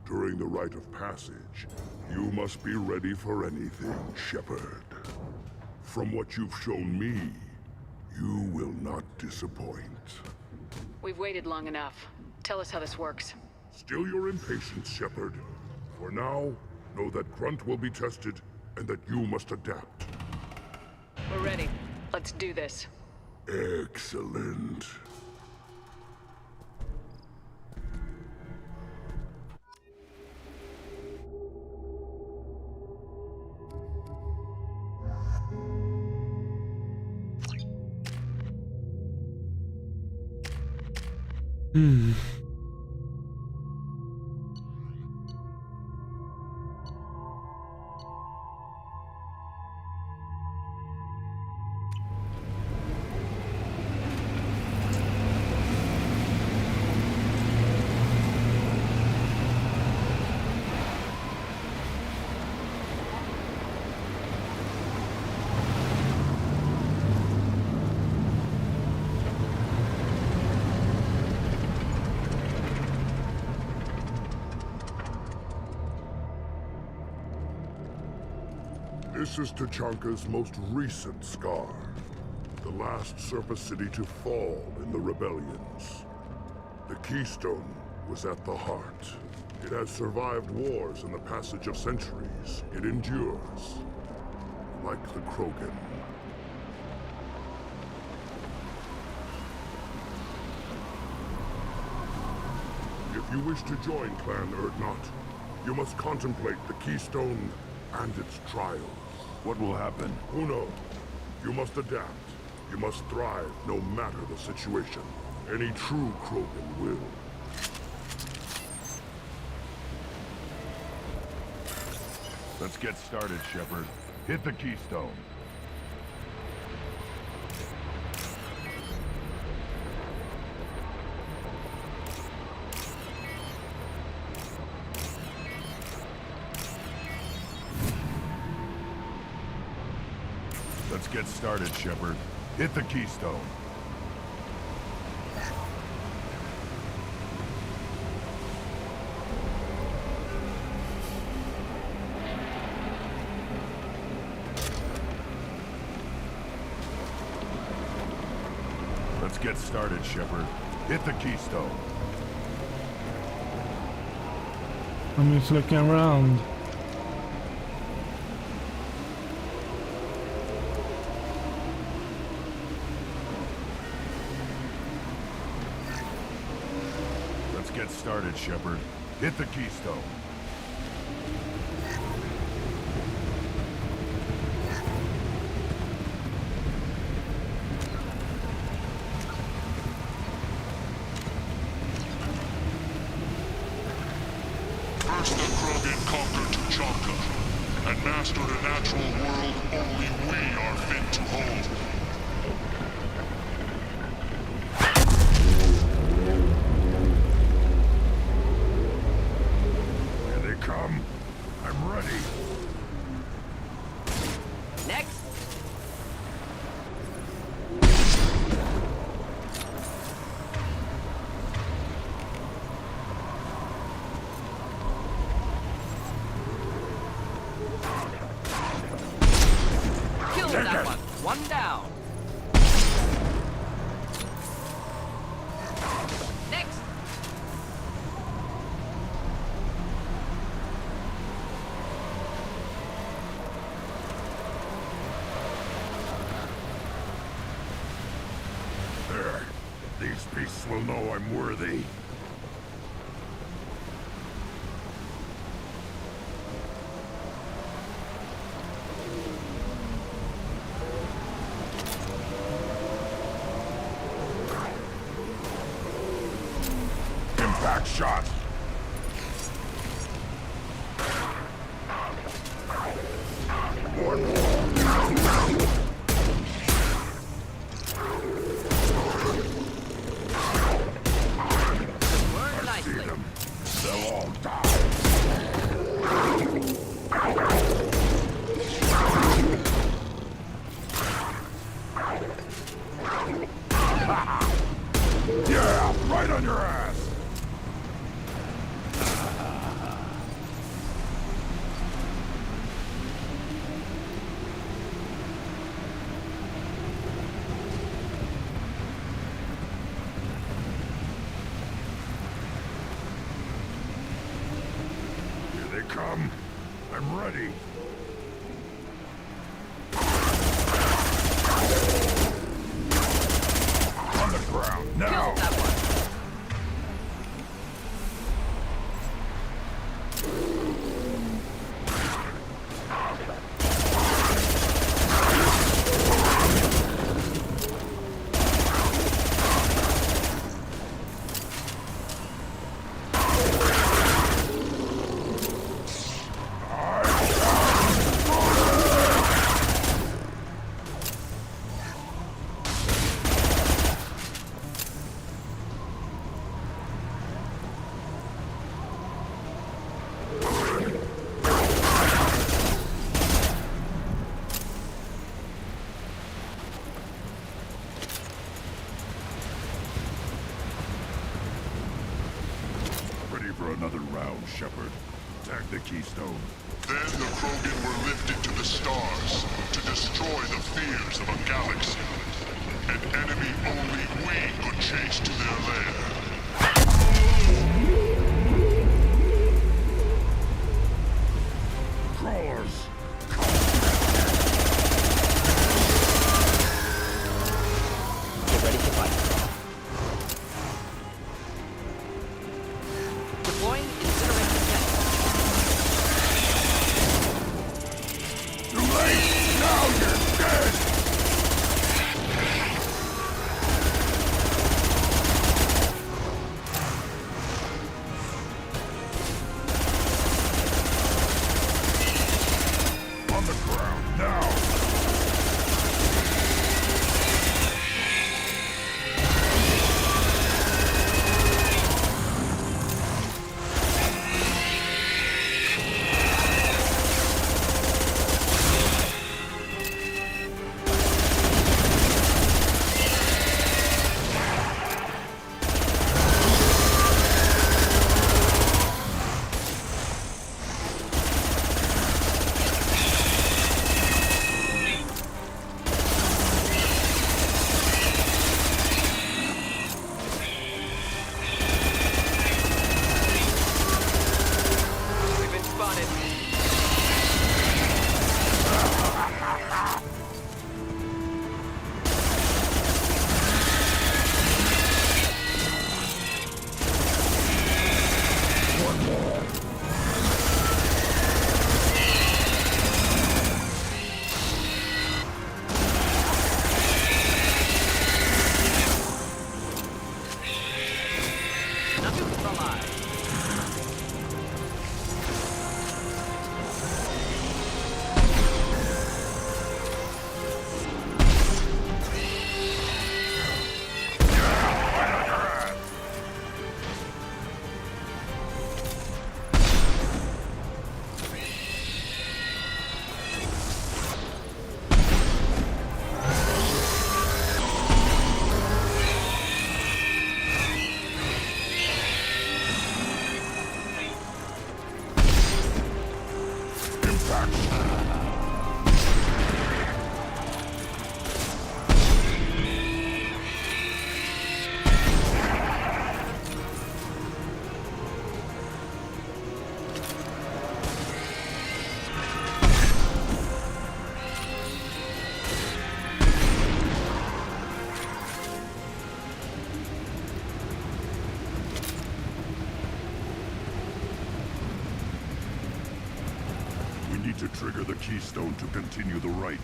During the rite of passage, you must be ready for anything, Shepard. From what you've shown me, you will not disappoint. We've waited long enough. Tell us how this works. Still your impatience, Shepard. For now, know that Grunt will be tested, and that you must adapt. We're ready. Let's do this. Excellent. This is Tachanka's most recent scar. The last surface city to fall in the rebellions. The Keystone was at the heart. It has survived wars and the passage of centuries. It endures. Like the Krogan. If you wish to join Clan Urdnot, you must contemplate the Keystone and its trials. What will happen? Who knows? You must adapt. You must thrive no matter the situation. Any true Krogan will. Let's get started, Shepard. Hit the Keystone. Let's get started, Shepard. Hit the Keystone. Let's get started, Shepard. Hit the Keystone. I'm just looking around. Let's get started, Shepard. Hit the Keystone. First the Krogan conquered Tachanka, and mastered a natural world only we are fit to hold. Here they come. I'm ready. Next. Kill that one. One down. Next. There. These beasts will know I'm worthy. Impact shot. One more. I see them. They'll all die. Yeah, right on your ass. Here they come. I'm ready. On the ground, now! Ready for another round, Shepard. protect the Keystone. Then the Krogan were lifted to the stars to destroy the fears of a galaxy. An enemy only we could chase to their lair. Crawlers! Get ready to fight. Deploying incinerator jet. Too late! Now you're dead! On the ground, now! We've been spotted. Nothing alive. We need to trigger the Keystone to continue the right.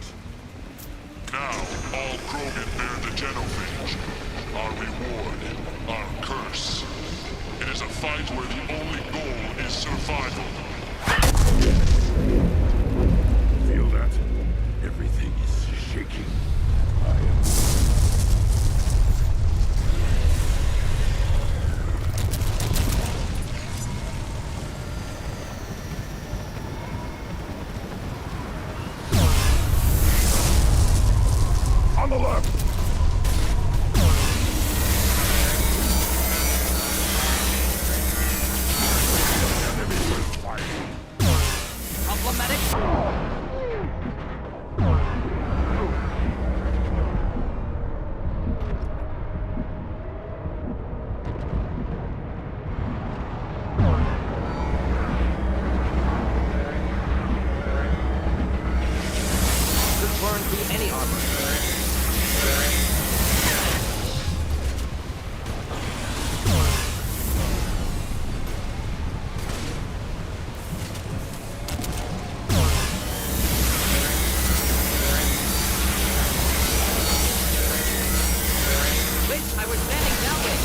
Now, all Krogan bear the Genophage. Our reward, our curse. It is a fight where the only goal is survival. Feel that? Everything is shaking. I am... On the left! Could burn through any armor. Wait, I was standing that way.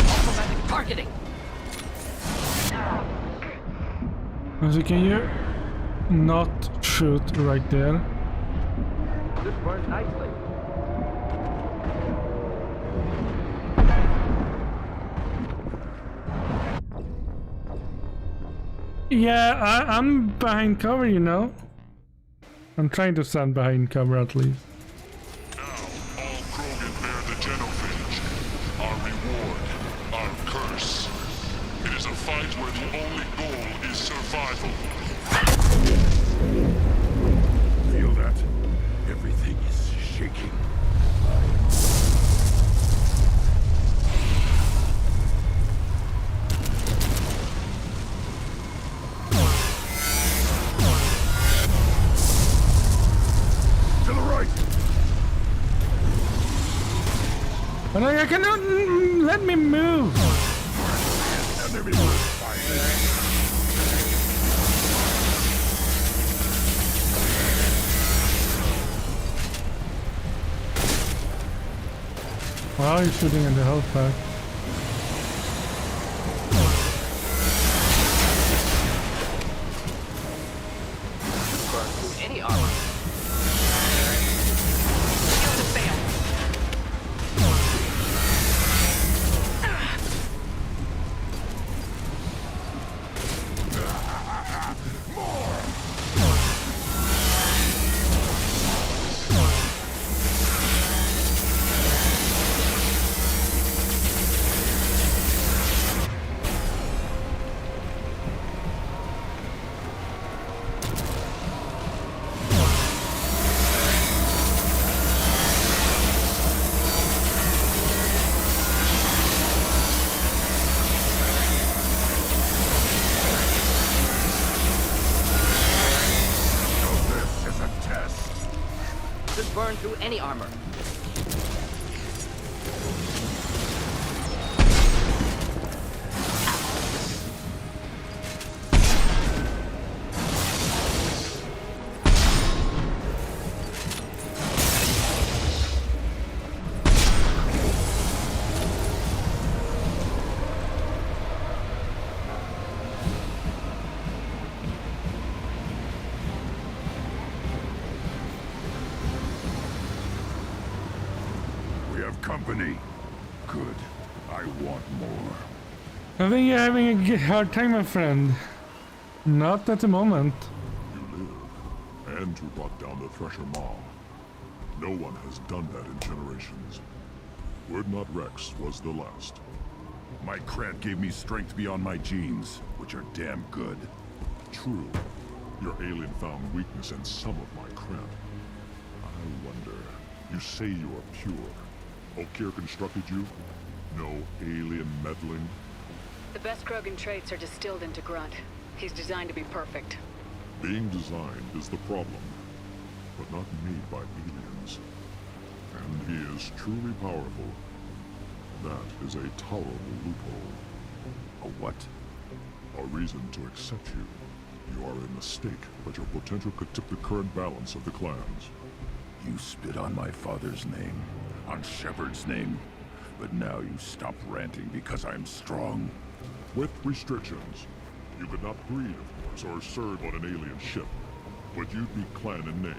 Automatic targeting. So can you not shoot right there? This burned nicely. Yeah, I'm behind cover, you know. I'm trying to stand behind cover at least. Now, all Krogan bear the genophage. Our reward, our curse. It is a fight where the only goal is survival. Feel that? Everything is shaking. To the right! But I cannot let me move. Enemy fighting. Wow, he's shooting in the health pack. Any armor. Burn through any armor. Company. Good. I want more. I think you're having a hard time, my friend. Not at the moment. You live. And who brought down the Thresher Maw. No one has done that in generations. Wordnot Rex was the last. My cred gave me strength beyond my genes, which are damn good. True. Your alien found weakness in some of my cred. I wonder. You say you are pure. Okeer constructed you? No alien meddling? The best Krogan traits are distilled into Grunt. He's designed to be perfect. Being designed is the problem, but not made by aliens. And he is truly powerful. That is a tolerable loophole. A what? A reason to accept you. You are a mistake, but your potential could tip the current balance of the clans. You spit on my father's name, on Shepard's name, but now you stop ranting because I'm strong. With restrictions. You could not breed, of course, or serve on an alien ship, but you'd be clan in name.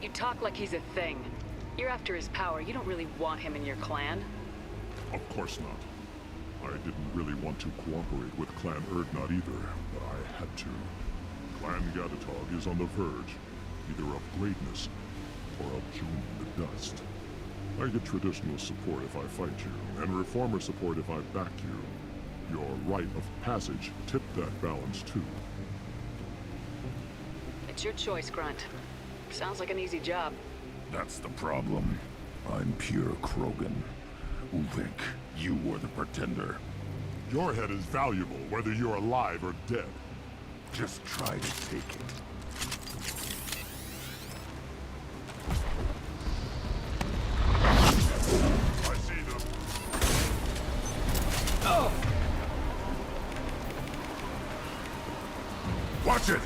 You talk like he's a thing. You're after his power. You don't really want him in your clan. Of course not. I didn't really want to cooperate with Clan Urdnot either, but I had to. Clan Gatatog is on the verge, either of greatness or of joining the dust. I get traditional support if I fight you, and reformer support if I back you. Your rite of passage tipped that balance too. It's your choice, Grunt. Sounds like an easy job. That's the problem. I'm pure Krogan. Uvek, you were the pretender. Your head is valuable, whether you're alive or dead. Just try to take it. I see them. Oh! Watch it!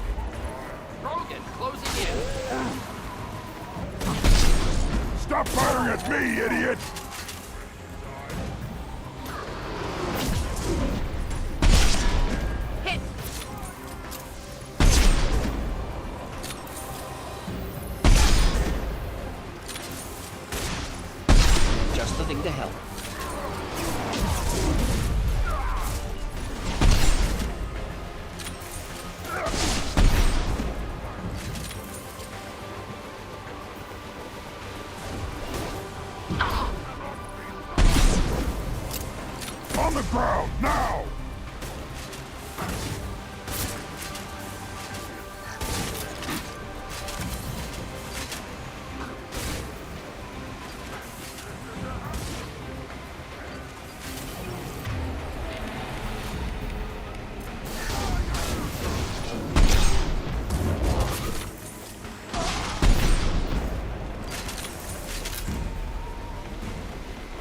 Krogan, closing in. Stop firing at me, idiot! Hit! Just the thing to help. Now!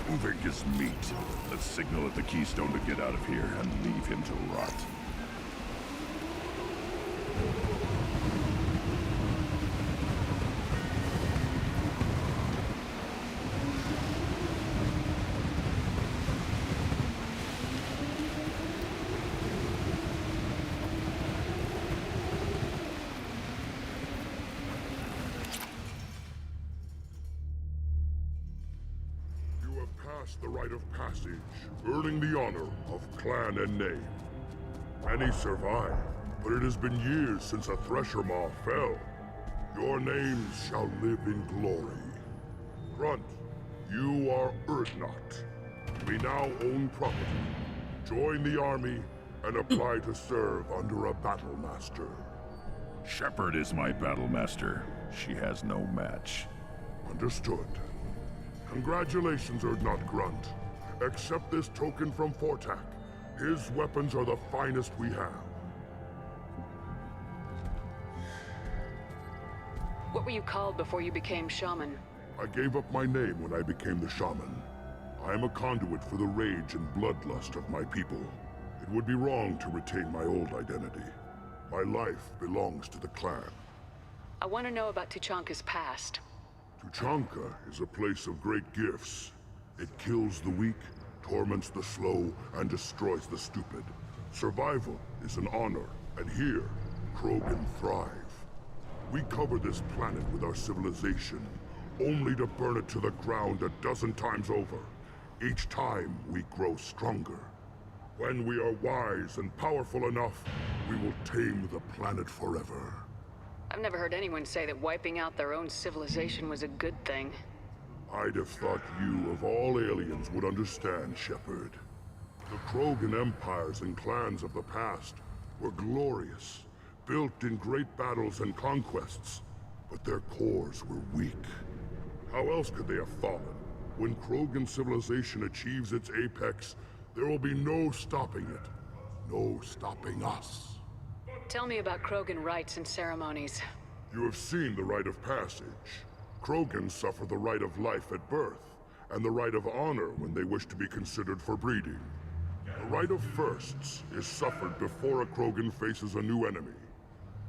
Who think is meat? Let's signal at the Keystone to get out of here and leave him to rot. The rite of passage, earning the honor of clan and name. Many survive, but it has been years since a Thresher Maw fell. Your names shall live in glory. Grunt, you are Urdnot. We now own property. Join the army and apply to serve under a battle master. Shepard is my battle master. She has no match. Understood. Congratulations, Urdnot Grunt. Accept this token from Fortak. His weapons are the finest we have. What were you called before you became shaman? I gave up my name when I became the shaman. I am a conduit for the rage and bloodlust of my people. It would be wrong to retain my old identity. My life belongs to the clan. I want to know about Tuchanka's past. Tuchanka is a place of great gifts. It kills the weak, torments the slow, and destroys the stupid. Survival is an honor, and here, Krogan thrive. We cover this planet with our civilization, only to burn it to the ground a dozen times over. Each time, we grow stronger. When we are wise and powerful enough, we will tame the planet forever. I've never heard anyone say that wiping out their own civilization was a good thing. I'd have thought you, of all aliens, would understand, Shepard. The Krogan empires and clans of the past were glorious, built in great battles and conquests, but their cores were weak. How else could they have fallen? When Krogan civilization achieves its apex, there will be no stopping it. No stopping us. Tell me about Krogan rites and ceremonies. You have seen the rite of passage. Krogans suffer the rite of life at birth, and the rite of honor when they wish to be considered for breeding. The rite of firsts is suffered before a Krogan faces a new enemy.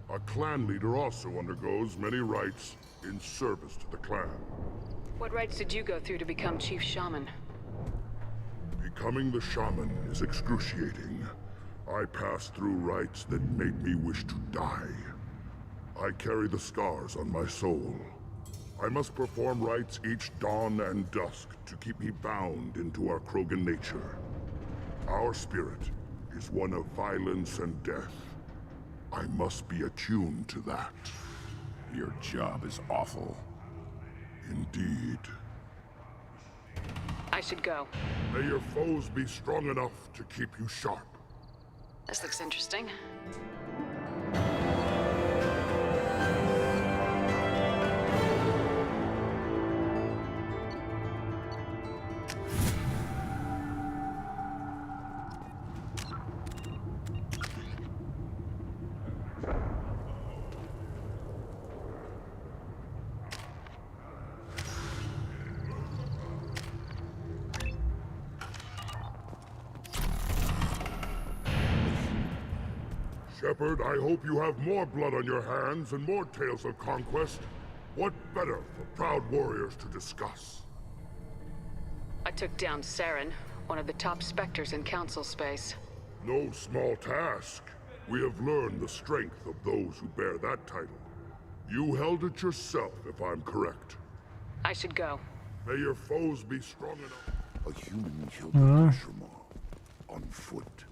A clan leader also undergoes many rites in service to the clan. What rites did you go through to become Chief Shaman? Becoming the shaman is excruciating. I passed through rites that made me wish to die. I carry the scars on my soul. I must perform rites each dawn and dusk to keep me bound into our Krogan nature. Our spirit is one of violence and death. I must be attuned to that. Your job is awful. Indeed. I should go. May your foes be strong enough to keep you sharp. This looks interesting. Shepard, I hope you have more blood on your hands and more tales of conquest. What better for proud warriors to discuss? I took down Saren, one of the top Spectres in Council space. No small task. We have learned the strength of those who bear that title. You held it yourself, if I'm correct. I should go. May your foes be strong enough. A human killed the Thresher Maw on foot.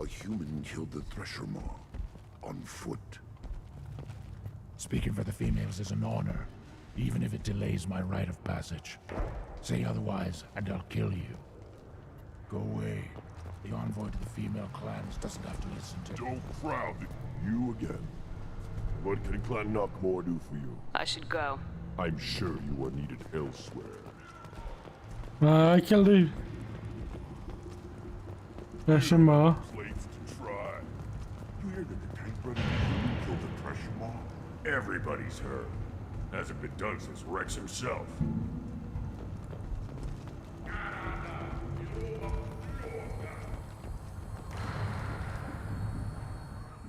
A human killed the Thresher Maw on foot. Speaking for the females is an honor, even if it delays my rite of passage. Say otherwise, and I'll kill you. Go away. The envoy to the female clans doesn't have to listen to... Don't crowd you again. What can Clan Knockmore do for you? I should go. I'm sure you are needed elsewhere. I killed the Thresher. Slates to try. You hear that the tank brother killed the Thresher Maw? Everybody's heard. Hasn't been done since Rex himself.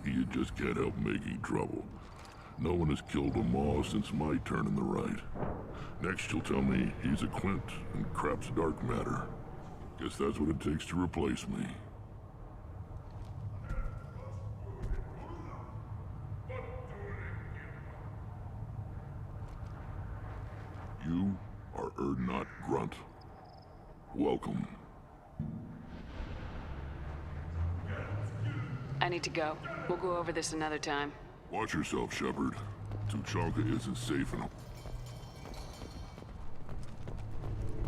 You just can't help making trouble. No one has killed a Maw since my turn in the right. Next you'll tell me he's a Quint and crap's dark matter. Guess that's what it takes to replace me. You are Urdnot Grunt. Welcome. I need to go. We'll go over this another time. Watch yourself, Shepard. Tuchanka isn't safe and...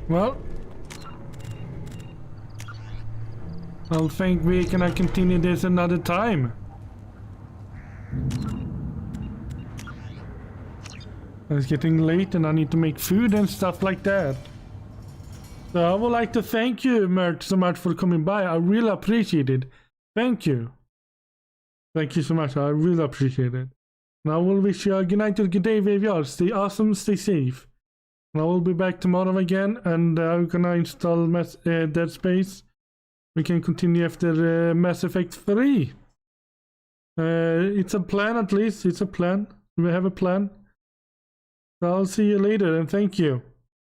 Well, I think we can continue this another time. It's getting late and I need to make food and stuff like that. So I would like to thank you, Mert, so much for coming by. I really appreciate it. Thank you. Thank you so much. I really appreciate it. And I will wish you a good night or good day, wherever you are. Stay awesome, stay safe. And I will be back tomorrow again, and I'm gonna install Dead Space. We can continue after Mass Effect 3. It's a plan, at least. It's a plan. We have a plan. So I'll see you later, and thank you.